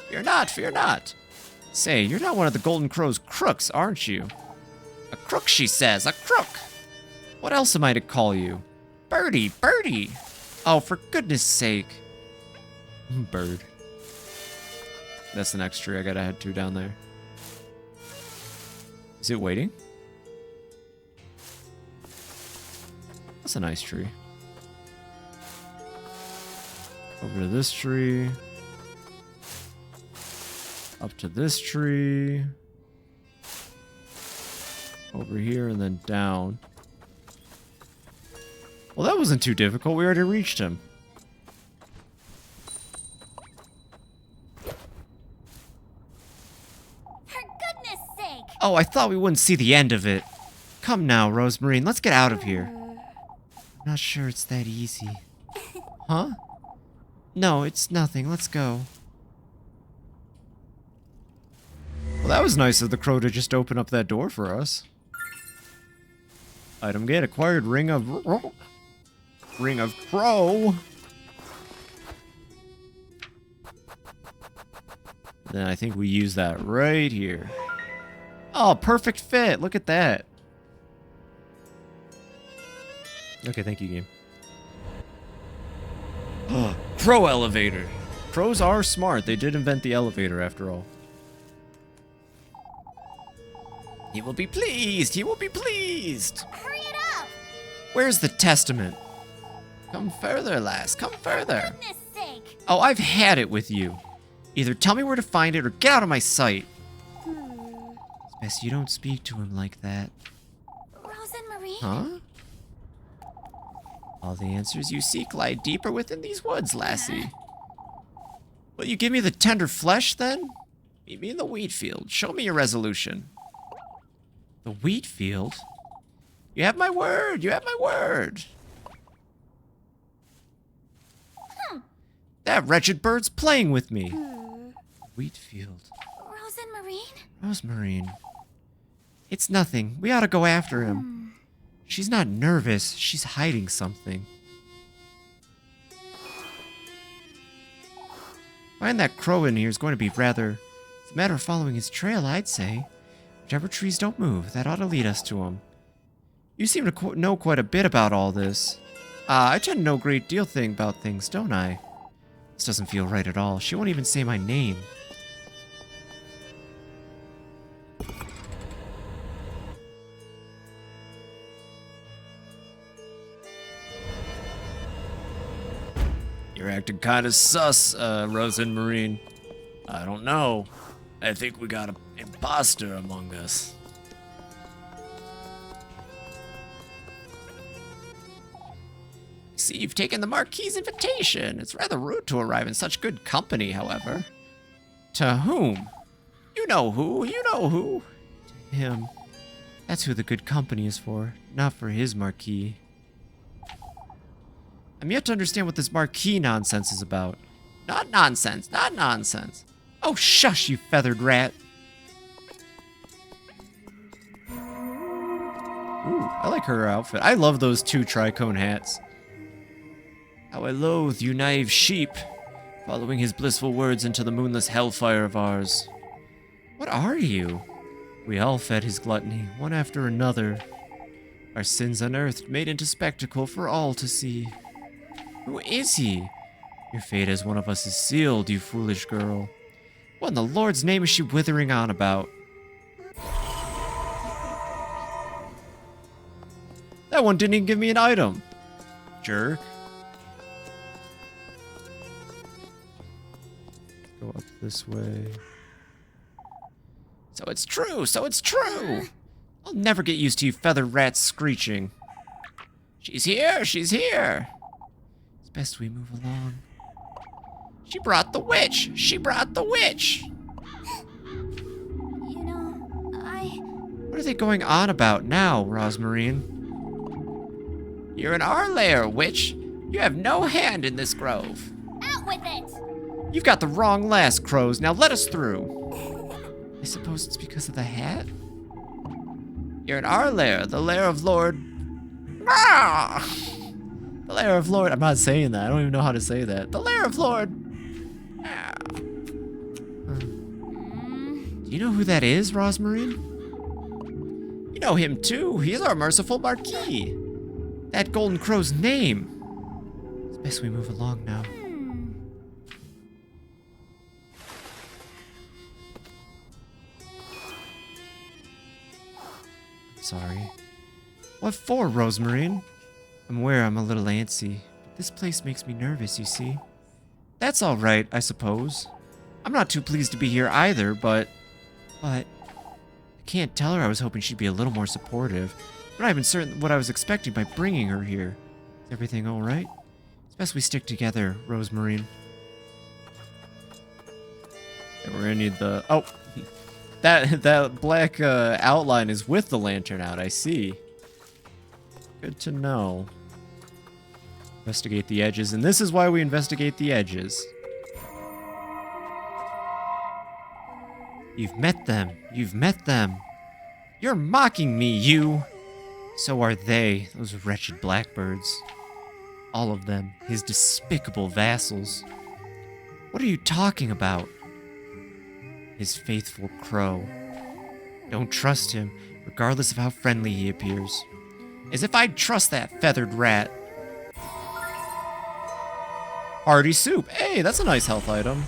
Speaker 1: Fear not, fear not. Say, you're not one of the Golden Crow's crooks, aren't you? A crook, she says, a crook. What else am I to call you? Birdie, Birdie. Oh, for goodness sake. Bird. That's the next tree I gotta head to down there. Is it waiting? That's a nice tree. Over to this tree. Up to this tree. Over here and then down. Well, that wasn't too difficult. We already reached him.
Speaker 2: For goodness sake!
Speaker 4: Oh, I thought we wouldn't see the end of it. Come now, Rosemarine. Let's get out of here. I'm not sure it's that easy. Huh? No, it's nothing. Let's go. Well, that was nice of the crow to just open up that door for us. Item get, acquired ring of crow. Then I think we use that right here. Oh, perfect fit. Look at that. Okay, thank you, game. Crow elevator. Crows are smart. They did invent the elevator after all. He will be pleased. He will be pleased.
Speaker 2: Hurry it up!
Speaker 4: Where's the testament? Come further, lass. Come further.
Speaker 2: Goodness sake!
Speaker 4: Oh, I've had it with you. Either tell me where to find it or get out of my sight. It's best you don't speak to him like that.
Speaker 2: Rose and Marie?
Speaker 4: Huh? All the answers you seek lie deeper within these woods, lassie. Will you give me the tender flesh, then? Meet me in the wheat field. Show me your resolution. The wheat field? You have my word. You have my word. That wretched bird's playing with me. Wheat field.
Speaker 2: Rose and Marine?
Speaker 4: Rosemarine. It's nothing. We ought to go after him. She's not nervous. She's hiding something. Find that crow in here is going to be rather... It's a matter of following his trail, I'd say. Whichever trees don't move, that ought to lead us to him. You seem to know quite a bit about all this. I tend to know a great deal about things, don't I? This doesn't feel right at all. She won't even say my name.
Speaker 3: You're acting kind of sus, Rosen Marine. I don't know. I think we got an imposter among us.
Speaker 4: See, you've taken the Marquis's invitation. It's rather rude to arrive in such good company, however. To whom? You know who. You know who. To him. That's who the good company is for, not for his Marquis. I'm yet to understand what this Marquis nonsense is about. Not nonsense, not nonsense. Oh, shush, you feathered rat.
Speaker 1: Ooh, I like her outfit. I love those two tricone hats.
Speaker 3: How I loathe you naive sheep, following his blissful words into the moonless hellfire of ours.
Speaker 4: What are you?
Speaker 1: We all fed his gluttony, one after another. Our sins unearthed, made into spectacle for all to see.
Speaker 4: Who is he?
Speaker 1: Your fate as one of us is sealed, you foolish girl.
Speaker 4: What in the Lord's name is she withering on about?
Speaker 1: That one didn't even give me an item. Jerk. Go up this way.
Speaker 4: So it's true, so it's true! I'll never get used to you feathered rats screeching. She's here, she's here! It's best we move along. She brought the witch! She brought the witch!
Speaker 2: You know,
Speaker 4: What are they going on about now, Rosmarine? You're in our lair, witch. You have no hand in this grove.
Speaker 2: out with it!
Speaker 4: You've got the wrong last, crows. Now let us through. I suppose it's because of the hat? You're in our lair, the lair of Lord... Ah! The lair of Lord...
Speaker 1: I'm not saying that. I don't even know how to say that.
Speaker 4: The lair of Lord... Ah. Do you know who that is, Rosmarine? You know him too. He's our merciful Marquis. That golden crow's name. It's best we move along now. Sorry. What for, Rosmarine? I'm aware I'm a little antsy, but this place makes me nervous, you see. That's all right, I suppose. I'm not too pleased to be here either, but I can't tell her I was hoping she'd be a little more supportive. But I've been certain what I was expecting by bringing her here. Is everything all right? It's best we stick together, Rosmarine.
Speaker 1: And we're gonna need the... Oh! That black outline is with the lantern out, I see. Good to know. Investigate the edges, and this is why we investigate the edges.
Speaker 4: You've met them. You've met them. You're mocking me, you! So are they, those wretched blackbirds. All of them, his despicable vassals. What are you talking about? His faithful crow. Don't trust him, regardless of how friendly he appears. As if I'd trust that feathered rat.
Speaker 1: Hearty soup. Hey, that's a nice health item.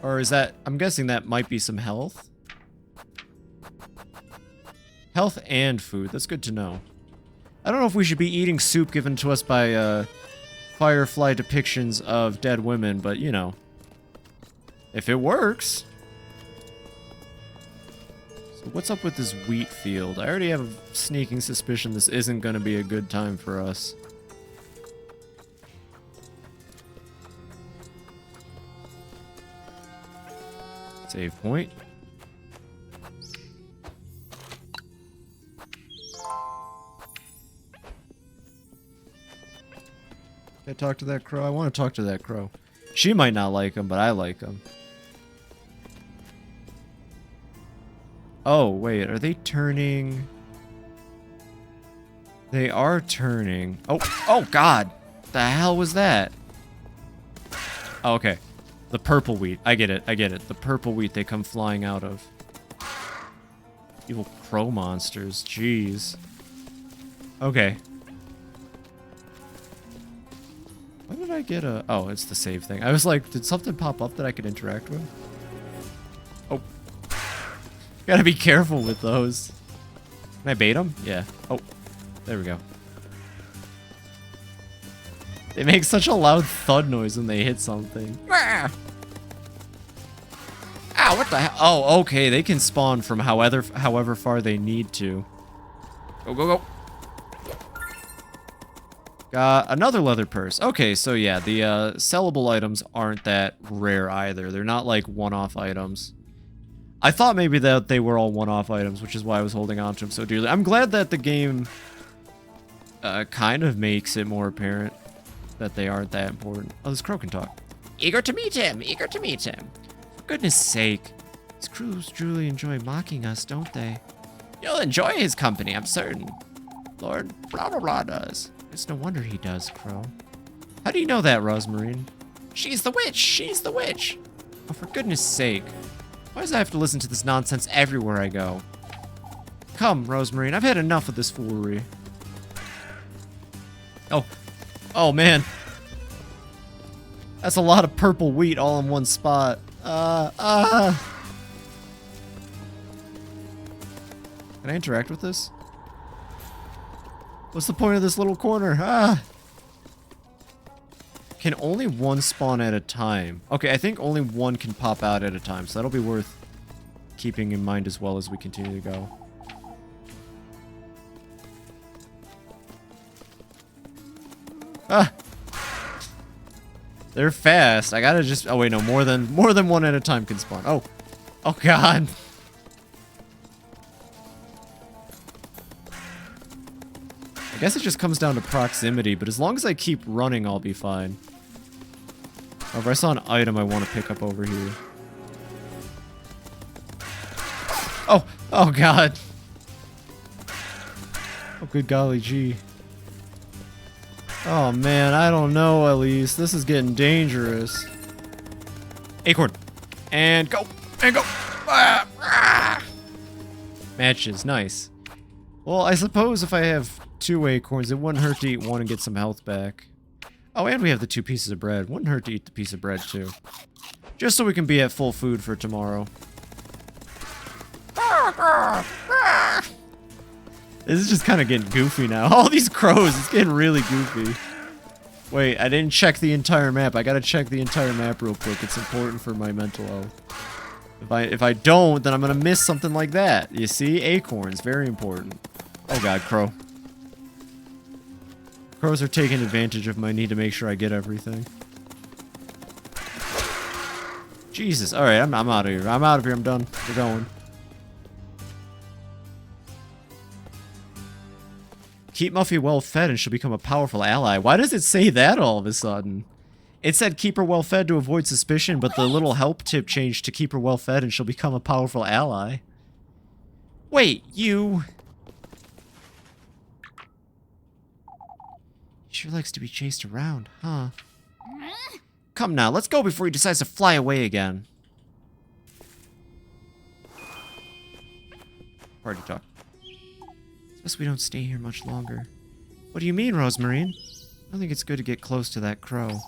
Speaker 1: Or is that... I'm guessing that might be some health. Health and food. That's good to know. I don't know if we should be eating soup given to us by Firefly depictions of dead women, but you know. If it works. So what's up with this wheat field? I already have a sneaking suspicion this isn't going to be a good time for us. Save point. Can I talk to that crow? I want to talk to that crow. She might not like him, but I like him. Oh, wait. Are they turning? They are turning. Oh, God. The hell was that? Oh, okay. The purple wheat. I get it. I get it. The purple wheat they come flying out of. Evil crow monsters. Jeez. Okay. Why did I get a... Oh, it's the save thing. I was like, did something pop up that I could interact with? Oh. Gotta be careful with those. Can I bait them? Yeah. Oh, there we go. They make such a loud thud noise when they hit something. Ah! Ow, what the hell? Oh, okay. They can spawn from however far they need to. Go, go, go. Got another leather purse. Okay, so yeah, the sellable items aren't that rare either. They're not like one-off items. I thought maybe that they were all one-off items, which is why I was holding on to them so dearly. I'm glad that the game kind of makes it more apparent that they aren't that important. Oh, this crow can talk. Eager to meet him, eager to meet him. For goodness sake. These crews truly enjoy mocking us, don't they? You'll enjoy his company, I'm certain. Lord blah blah blah does. It's no wonder he does, Crow. How do you know that, Rosmarine? She's the witch! She's the witch! Oh, for goodness sake. Why does I have to listen to this nonsense everywhere I go? Come, Rosmarine, I've had enough of this foolery. Oh. Oh, man. That's a lot of purple wheat all in one spot. Can I interact with this? What's the point of this little corner? Ah! Can only one spawn at a time. Okay, I think only one can pop out at a time, so that'll be worth keeping in mind as well as we continue to go. Ah! They're fast. I gotta just... Oh, wait, no. More than one at a time can spawn. Oh. Oh, God. I guess it just comes down to proximity, but as long as I keep running, I'll be fine. However, I saw an item I want to pick up over here. Oh! Oh, God. Oh, good golly gee. Oh, man, I don't know, Elise. This is getting dangerous. Acorn. And go! And go! Ah! Ah! Matches. Nice. Well, I suppose if I have 2 acorns, it wouldn't hurt to eat one and get some health back. Oh, and we have the 2 pieces of bread. Wouldn't hurt to eat the piece of bread, too. Just so we can be at full food for tomorrow. This is just kind of getting goofy now. All these crows, it's getting really goofy. Wait, I didn't check the entire map. I gotta check the entire map real quick. It's important for my mental health. If I don't, then I'm gonna miss something like that. You see? Acorns, very important. Oh god, crow. Crows are taking advantage of my need to make sure I get everything. Jesus, alright, I'm out of here. I'm out of here, I'm done. We're going. Keep Muffy well fed and she'll become a powerful ally. Why does it say that all of a sudden? It said keep her well fed to avoid suspicion, but the little help tip changed to keep her well fed and she'll become a powerful ally. Wait, you... He sure likes to be chased around, huh? Come now, let's go before he decides to fly away again. Party talk. Guess we don't stay here much longer. What do you mean, Rosmarine? I don't think it's good to get close to that crow.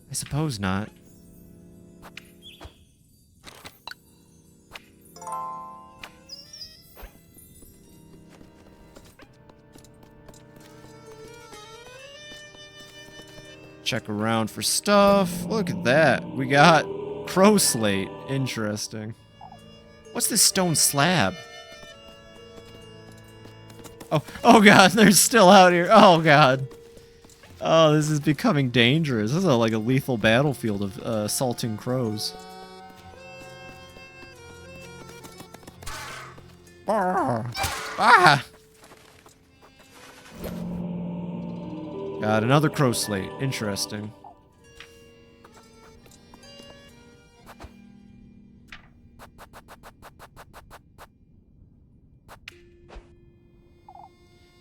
Speaker 1: I suppose not. Check around for stuff. Look at that. We got crow slate. Interesting. What's this stone slab? Oh god, they're still out here. Oh god. Oh, this is becoming dangerous. This is like a lethal battlefield of assaulting crows. Ah! Got another crow slate. Interesting.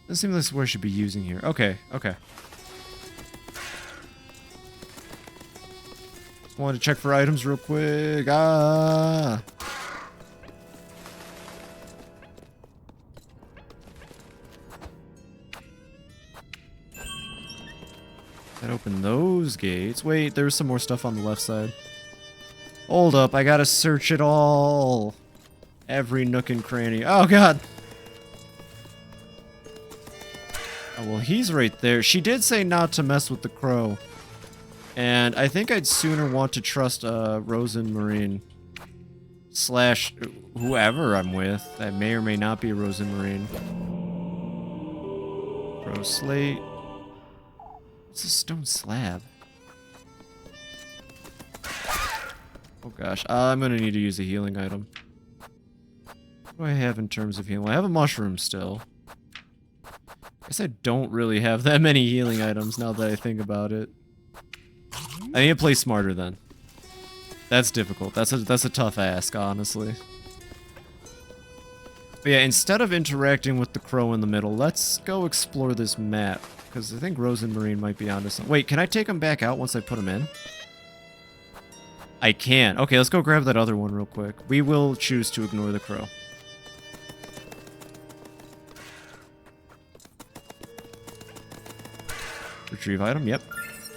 Speaker 1: This seems like this is where I should be using here. Okay, okay. Just wanted to check for items real quick. Ah! That opened those gates. Wait, there's some more stuff on the left side. Hold up, I gotta search it all. Every nook and cranny. Oh, God. Oh, well, he's right there. She did say not to mess with the crow. And I think I'd sooner want to trust Rosenmarine. Slash whoever I'm with. That may or may not be a Rosenmarine. Crow slate. It's a stone slab. Oh gosh, I'm gonna need to use a healing item. What do I have in terms of healing? I have a mushroom still. Guess I don't really have that many healing items now that I think about it. I need to play smarter then. That's difficult. That's a tough ask, honestly. But yeah, instead of interacting with the crow in the middle, let's go explore this map. Because I think Rosenmarine might be onto something. Wait, can I take him back out once I put him in? I can. Okay, let's go grab that other one real quick. We will choose to ignore the crow. Retrieve item, yep.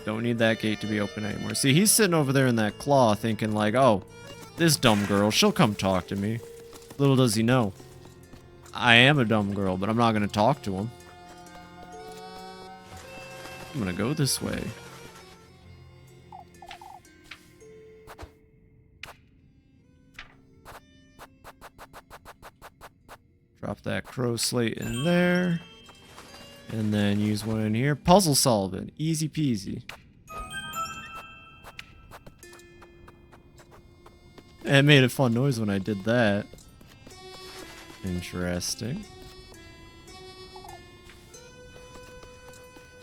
Speaker 1: Don't need that gate to be open anymore. See, he's sitting over there in that claw thinking like, oh, this dumb girl, she'll come talk to me. Little does he know. I am a dumb girl, but I'm not going to talk to him. I'm going to go this way. Drop that crow slate in there. And then use one in here. Puzzle solving. Easy peasy. It made a fun noise when I did that. Interesting.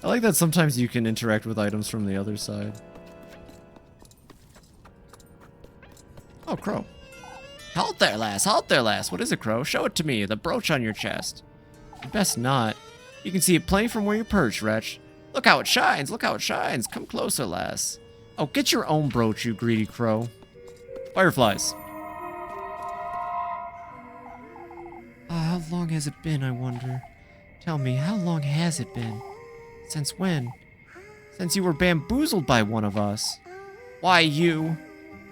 Speaker 1: I like that sometimes you can interact with items from the other side. Oh, crow. Halt there, lass. Halt there, lass. What is it, crow? Show it to me. The brooch on your chest. You best not. You can see it plain from where you're perched, wretch. Look how it shines. Look how it shines. Come closer, lass. Oh, get your own brooch, you greedy crow. Fireflies. How long has it been, I wonder? Tell me, how long has it been? Since when? Since you were bamboozled by one of us. Why, you?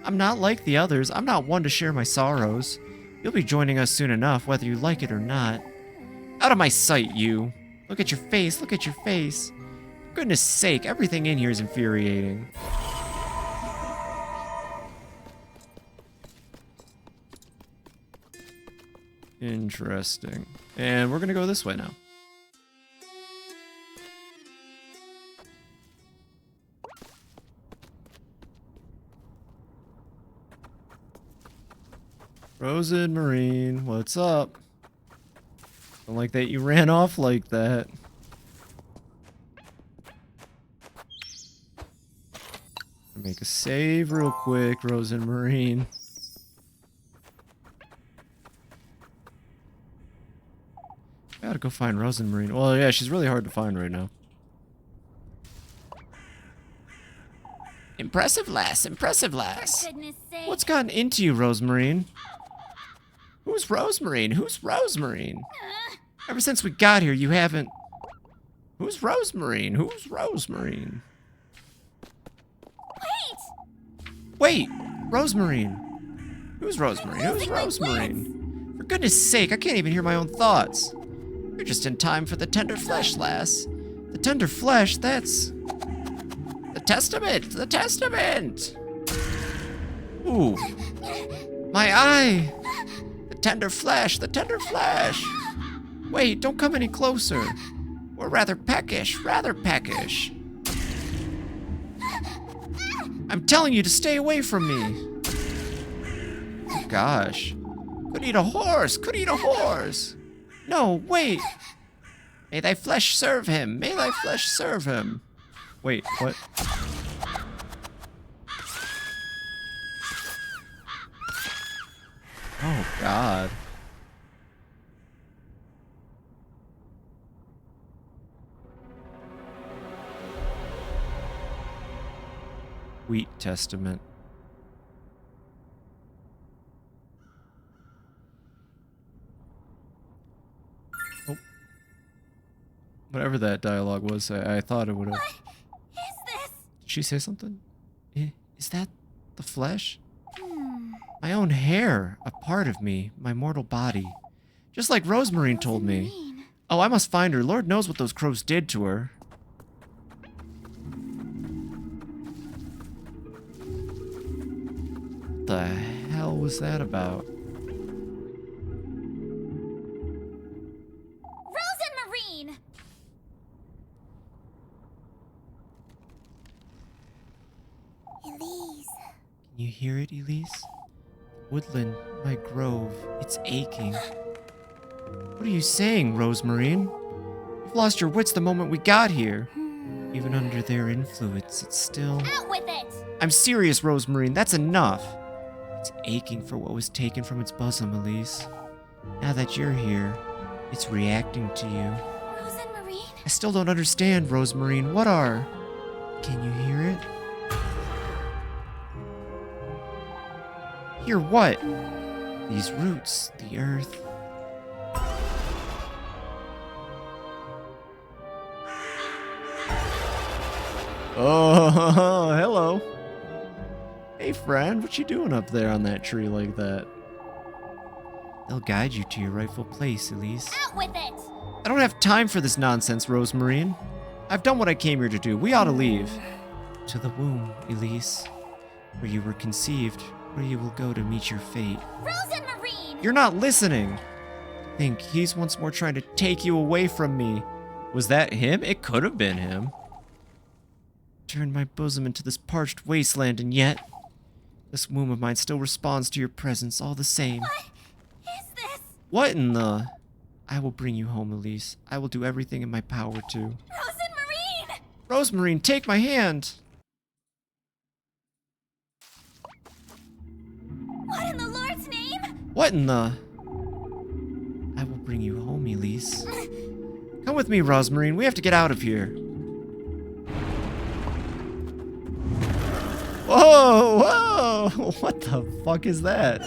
Speaker 1: I'm not like the others. I'm not one to share my sorrows. You'll be joining us soon enough, whether you like it or not. Out of my sight, you. Look at your face. Look at your face. For goodness sake, everything in here is infuriating. Interesting. And we're gonna go this way now. Rosenmarine, what's up? Don't like that you ran off like that. Make a save real quick, Rosenmarine. Gotta go find Rosenmarine. Well, yeah, she's really hard to find right now. Impressive lass, impressive lass.
Speaker 2: For goodness sake.
Speaker 1: What's gotten into you, Rosemarine? Who's Rosemarine? Who's Rosemarine? Ever since we got here, you haven't... Who's Rosemarine? Who's Rosemarine? Wait! Rosemarine. Who's Rosemarine? Who's Rosemarine? For goodness sake, I can't even hear my own thoughts. You're just in time for the tender flesh, lass. The tender flesh, that's... The testament! The testament! Ooh. My eye! The tender flesh! The tender flesh! Wait, don't come any closer. We're rather peckish, rather peckish. I'm telling you to stay away from me. Oh, gosh. Could eat a horse! Could eat a horse! No, wait! May thy flesh serve him! May thy flesh serve him! Wait, what? Oh, God. Wheat Testament. Oh. Whatever that dialogue was, I thought it would have.
Speaker 2: What is
Speaker 1: Did she say something? Is that the flesh?
Speaker 2: Hmm.
Speaker 1: My own hair, a part of me, my mortal body. Just like Rosemarine told me.
Speaker 2: Rosemarine.
Speaker 1: Oh, I must find her. Lord knows what those crows did to her. What the hell was that about?
Speaker 2: Rosemarine. Elise.
Speaker 1: Can you hear it, Elise? Woodland, my grove, it's aching. What are you saying, Rosemarine? You've lost your wits the moment we got here. Even under their influence, it's still...
Speaker 2: Out with it.
Speaker 1: I'm serious, Rosemarine, that's enough. It's aching for what was taken from its bosom, Elise. Now that you're here, it's reacting to you.
Speaker 2: Rosemarine.
Speaker 1: I still don't understand, Rosemarine. What are... Can you hear it? Hear what? These roots, the earth. Oh, hello. Hey, friend, what you doing up there on that tree like that? They'll guide you to your rightful place, Elise.
Speaker 2: Out with it.
Speaker 1: I don't have time for this nonsense, Rosemarine. I've done what I came here to do. We ought to leave. To the womb, Elise. Where you were conceived, where you will go to meet your fate.
Speaker 2: Rosemarine.
Speaker 1: You're not listening. Think he's once more trying to take you away from me. Was that him? It could have been him. Turned my bosom into this parched wasteland, and yet this womb of mine still responds to your presence all the same.
Speaker 2: What is this?
Speaker 1: What in the... I will bring you home, Elise. I will do everything in my power to.
Speaker 2: Rosemarine.
Speaker 1: Rosemarine, take my hand!
Speaker 2: What in the Lord's name?
Speaker 1: What in the... I will bring you home, Elise. Come with me, Rosemarine. We have to get out of here. Whoa, whoa! What the fuck is that?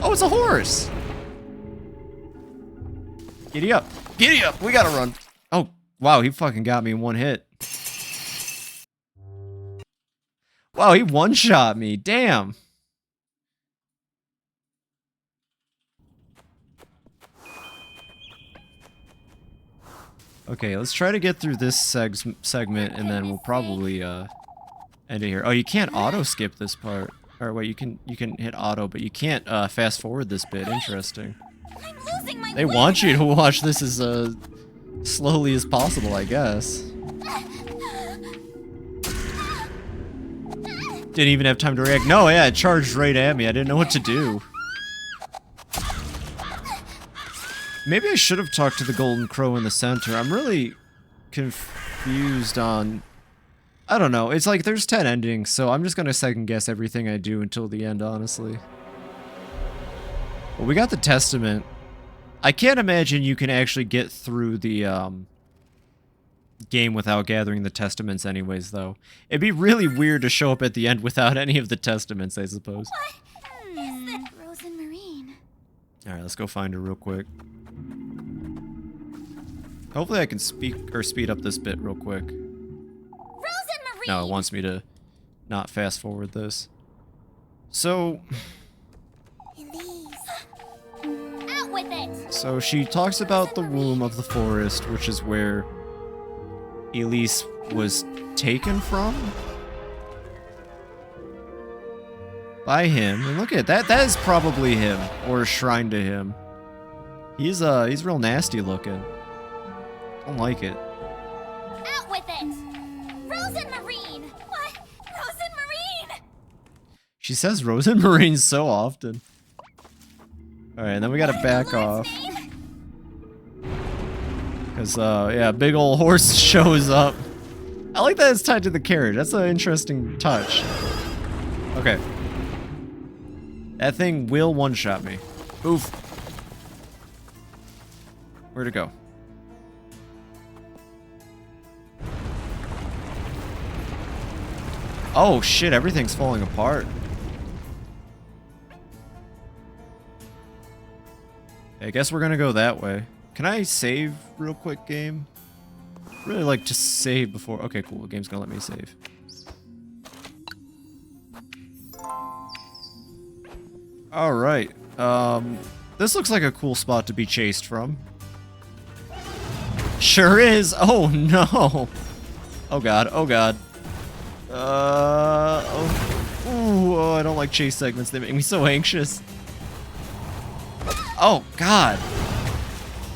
Speaker 1: Oh, it's a horse! Giddy up. Giddy up! We gotta run. Oh, wow, he fucking got me in one hit. Wow, he one-shot me. Damn. Okay, let's try to get through this segment, and then we'll probably, end it here. Oh, you can't auto-skip this part. Or wait, you can hit auto, but you can't, fast-forward this bit. Interesting.
Speaker 2: I'm losing my
Speaker 1: They
Speaker 2: way.
Speaker 1: want you to watch this as, slowly as possible, I guess. Didn't even have time to react. No, yeah, it charged right at me. I didn't know what to do. Maybe I should have talked to the golden crow in the center. I'm really confused on... I don't know. It's like there's 10 endings, so I'm just gonna second guess everything I do until the end, honestly. Well, we got the testament. I can't imagine you can actually get through the game without gathering the testaments anyways, though. It'd be really weird to show up at the end without any of the testaments, I suppose.
Speaker 2: What is this? Rosemarine.
Speaker 1: Alright, let's go find her real quick. Hopefully I can speed up this bit real quick.
Speaker 2: Rosemarine.
Speaker 1: No, it wants me to not fast forward this. So...
Speaker 2: Elise. Out with it.
Speaker 1: So she talks about the womb of the forest, which is where Elise was taken from? By him. And look at that. That is probably him, or a shrine to him. He's real nasty looking. Don't like it.
Speaker 2: Out with it. Rosemarine. What? Rosemarine.
Speaker 1: She says Rosemarine so often. Alright, then we gotta back off. Because, yeah, big ol' horse shows up. I like that it's tied to the carriage. That's an interesting touch. Okay. That thing will one-shot me. Oof. Where'd it go? Oh shit, everything's falling apart. I guess we're gonna go that way. Can I save real quick, game? Really like to save before... Okay, cool. The game's gonna let me save. Alright. This looks like a cool spot to be chased from. Sure is. Oh no. Oh god. Oh god. Oh, I don't like chase segments. They make me so anxious. Oh god.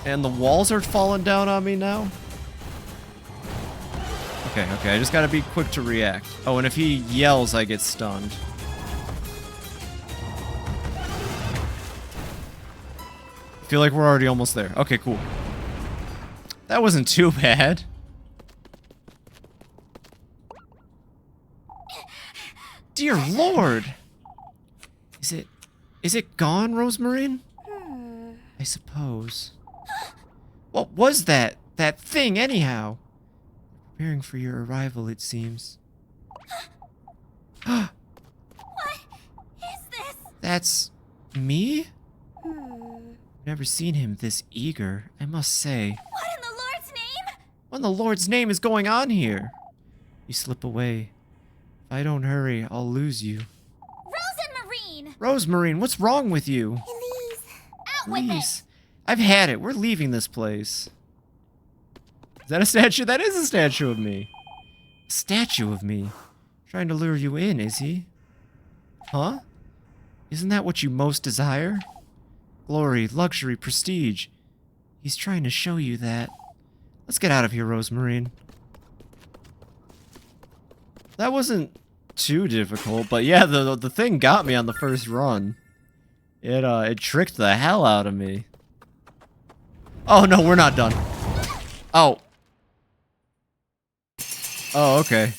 Speaker 1: And the walls are falling down on me now. Okay, okay. I just gotta be quick to react. Oh, and if he yells, I get stunned. I feel like we're already almost there. Okay, cool. That wasn't too bad. Dear Lord! Is it gone, Rosemarine? I suppose. What was that thing, anyhow? Preparing for your arrival, it seems.
Speaker 2: What is this?
Speaker 1: That's me? Never seen him this eager, I must say.
Speaker 2: What in the Lord's name?
Speaker 1: What in the Lord's name is going on here? You slip away. If I don't hurry, I'll lose you.
Speaker 2: Rose and Marine!
Speaker 1: Rosemarine, what's wrong with you?
Speaker 2: Elise! Out with it!
Speaker 1: Please. I've had it. We're leaving this place. Is that a statue? That is a statue of me. A statue of me? Trying to lure you in, is he? Huh? Isn't that what you most desire? Glory, luxury, prestige. He's trying to show you that. Let's get out of here, Rosemarine. That wasn't too difficult, but yeah, the thing got me on the first run. It tricked the hell out of me. Oh no, we're not done. Oh. Oh, okay.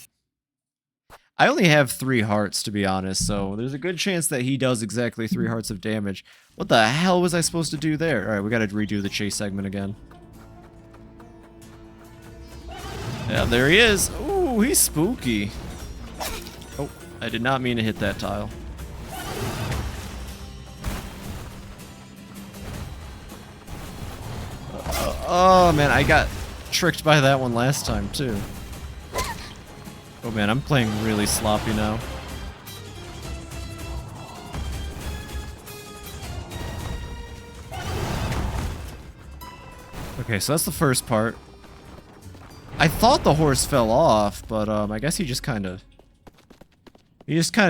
Speaker 1: I only have 3 hearts, to be honest, so there's a good chance that he does exactly 3 hearts of damage. What the hell was I supposed to do there? Alright, we gotta redo the chase segment again. Yeah, there he is. Ooh, he's spooky. Oh, I did not mean to hit that tile. Oh man, I got tricked by that one last time too. Oh man, I'm playing really sloppy now. Okay, so that's the first part. I thought the horse fell off, but I guess he just kind of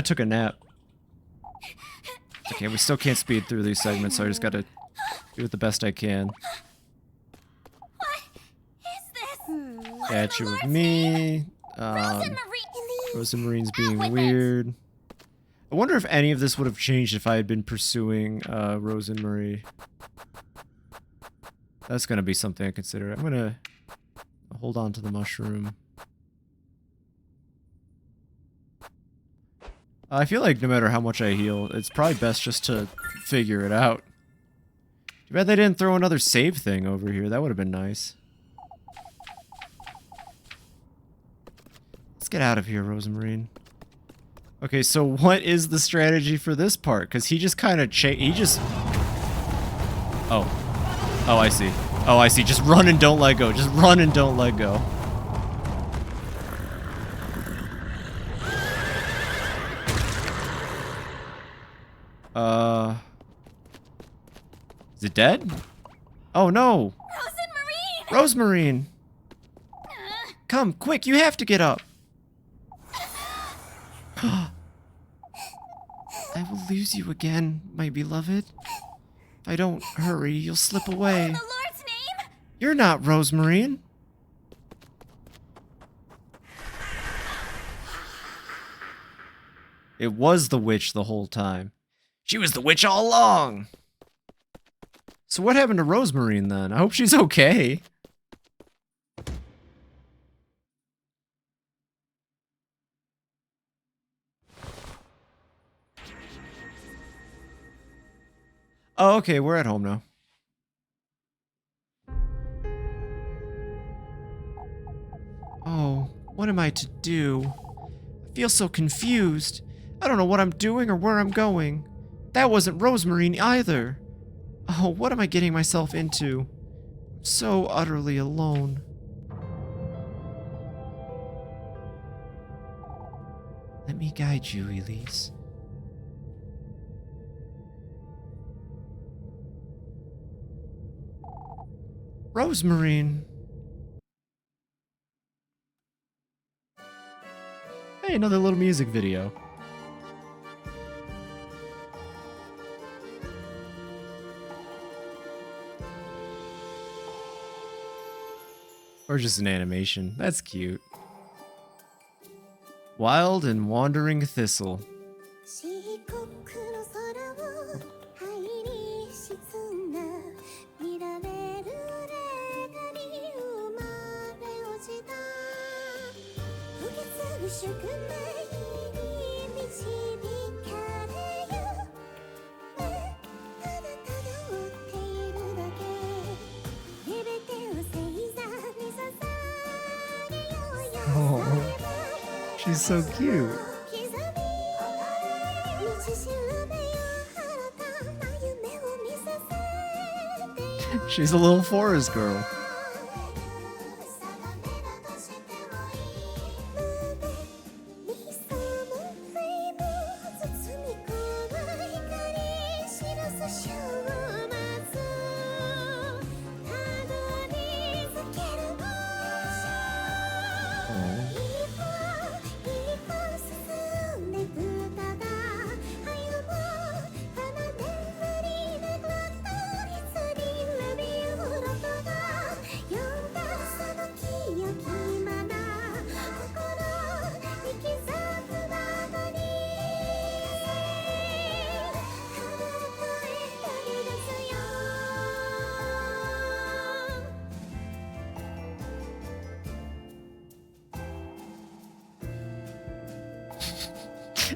Speaker 1: took a nap. Okay, we still can't speed through these segments, so I just gotta do it the best I can.
Speaker 2: What is this?
Speaker 1: Statue of me.
Speaker 2: Rose and Marine!
Speaker 1: Rosemarine's being weird. I wonder if any of this would have changed if I had been pursuing Rose and Marie. That's gonna be something I consider. I'm gonna hold on to the mushroom. I feel like no matter how much I heal, it's probably best just to figure it out. Too bad they didn't throw another save thing over here. That would have been nice. Let's get out of here, Rosemarine. Okay, so what is the strategy for this part? Because he just kind of Oh. Oh, I see. Oh, I see. Just run and don't let go. Just run and don't let go. Is it dead? Oh, no.
Speaker 2: Rose and Marine!
Speaker 1: Rosemarine! Come, quick, you have to get up. I will lose you again, my beloved. If I don't hurry, you'll slip away.
Speaker 2: In the Lord's name?
Speaker 1: You're not Rosemarine. It was the witch the whole time. She was the witch all along. So what happened to Rosemarine then? I hope she's okay. Oh, okay, we're at home now. Oh, what am I to do? I feel so confused. I don't know what I'm doing or where I'm going. That wasn't Rosemarine either. Oh, what am I getting myself into? I'm so utterly alone. Let me guide you, Elise.
Speaker 4: Rosemarine.
Speaker 1: Hey, another little music video. Or just an animation. That's cute. Wild and Wandering Thistle.
Speaker 2: 漆黒の空を灰に沈んだ見られる霊がに生まれ落ちた受け継ぐ宿命に導かれゆめただただ追っているだけ全てを星座に捧げようよ
Speaker 1: She's so cute. She's a little forest girl.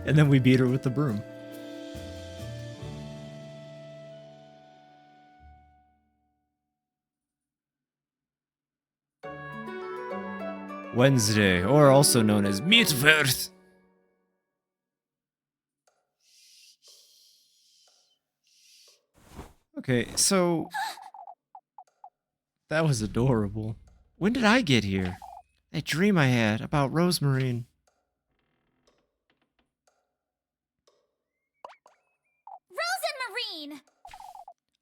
Speaker 1: And then we beat her with the broom. Wednesday, or also known as Mittwoch. Okay, so that was adorable. When did I get here? That dream I had about Rosemarine.
Speaker 2: Rosemarine!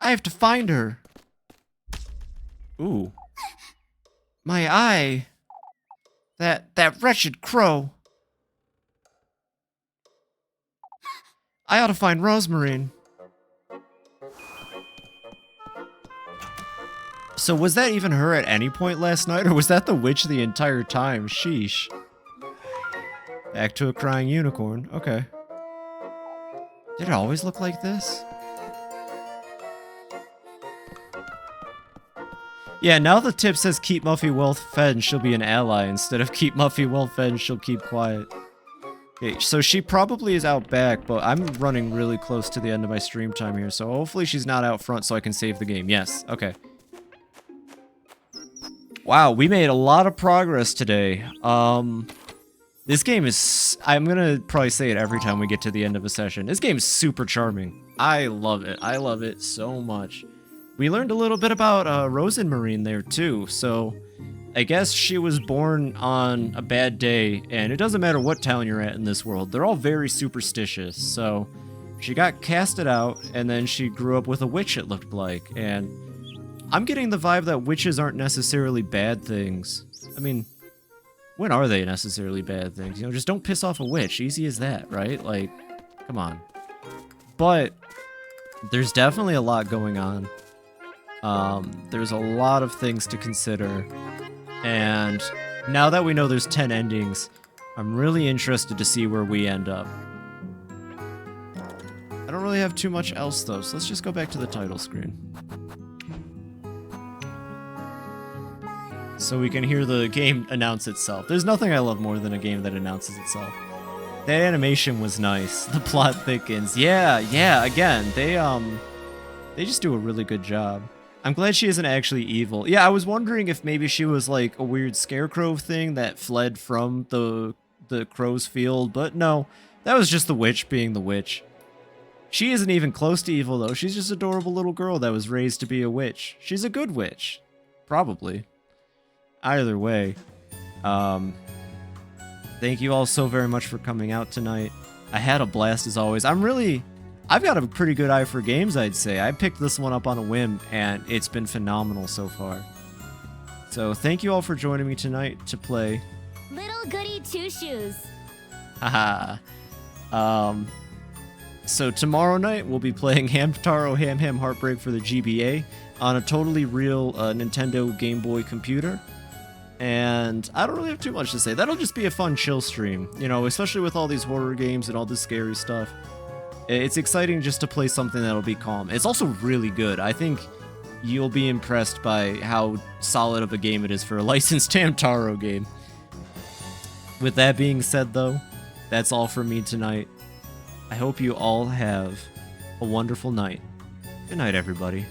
Speaker 4: I have to find her. Ooh. My eye. That wretched crow. I ought to find Rosemarine. So was that even her at any point last night, or was that the witch the entire time? Sheesh. Back to a crying unicorn. Okay. Did it always look like this? Yeah, now the tip says keep Muffy well fed and she'll be an ally instead of keep Muffy well fed and she'll keep quiet. Okay, so she probably is out back, but I'm running really close to the end of my stream time here, so hopefully she's not out front so I can save the game. Yes, okay. Wow, we made a lot of progress today. This game is... I'm gonna probably say it every time we get to the end of a session. This game is super charming. I love it. I love it so much. We learned a little bit about Rosemarine there too, so I guess she was born on a bad day, and it doesn't matter what town you're at in this world, they're all very superstitious, so she got casted out, and then she grew up with a witch, it looked like, and I'm getting the vibe that witches aren't necessarily bad things. I mean, when are they necessarily bad things? You know, just don't piss off a witch, easy as that, right? Like, come on. But there's definitely a lot going on. There's a lot of things to consider, and now that we know there's 10 endings, I'm really interested to see where we end up. I don't really have too much else though, so let's just go back to the title screen. So we can hear the game announce itself. There's nothing I love more than a game that announces itself. That animation was nice. The plot thickens. Yeah, again, they just do a really good job. I'm glad she isn't actually evil. Yeah, I was wondering if maybe she was like a weird scarecrow thing that fled from the crow's field, but no, that was just the witch being the witch. She isn't even close to evil though. She's just an adorable little girl that was raised to be a witch. She's a good witch. Probably. Either way, thank you all so very much for coming out tonight. I had a blast as always. I've got a pretty good eye for games, I'd say. I picked this one up on a whim, and it's been phenomenal so far.
Speaker 1: So thank you all for joining me tonight to play.
Speaker 2: Little Goody Two Shoes.
Speaker 1: Haha. So tomorrow night we'll be playing Hamtaro Ham Ham Heartbreak for the GBA on a totally real Nintendo Game Boy computer. And I don't really have too much to say. That'll just be a fun chill stream, you know, especially with all these horror games and all this scary stuff. It's exciting just to play something that'll be calm. It's also really good. I think you'll be impressed by how solid of a game it is for a licensed Hamtaro game. With that being said, though, that's all from me tonight. I hope you all have a wonderful night. Good night, everybody.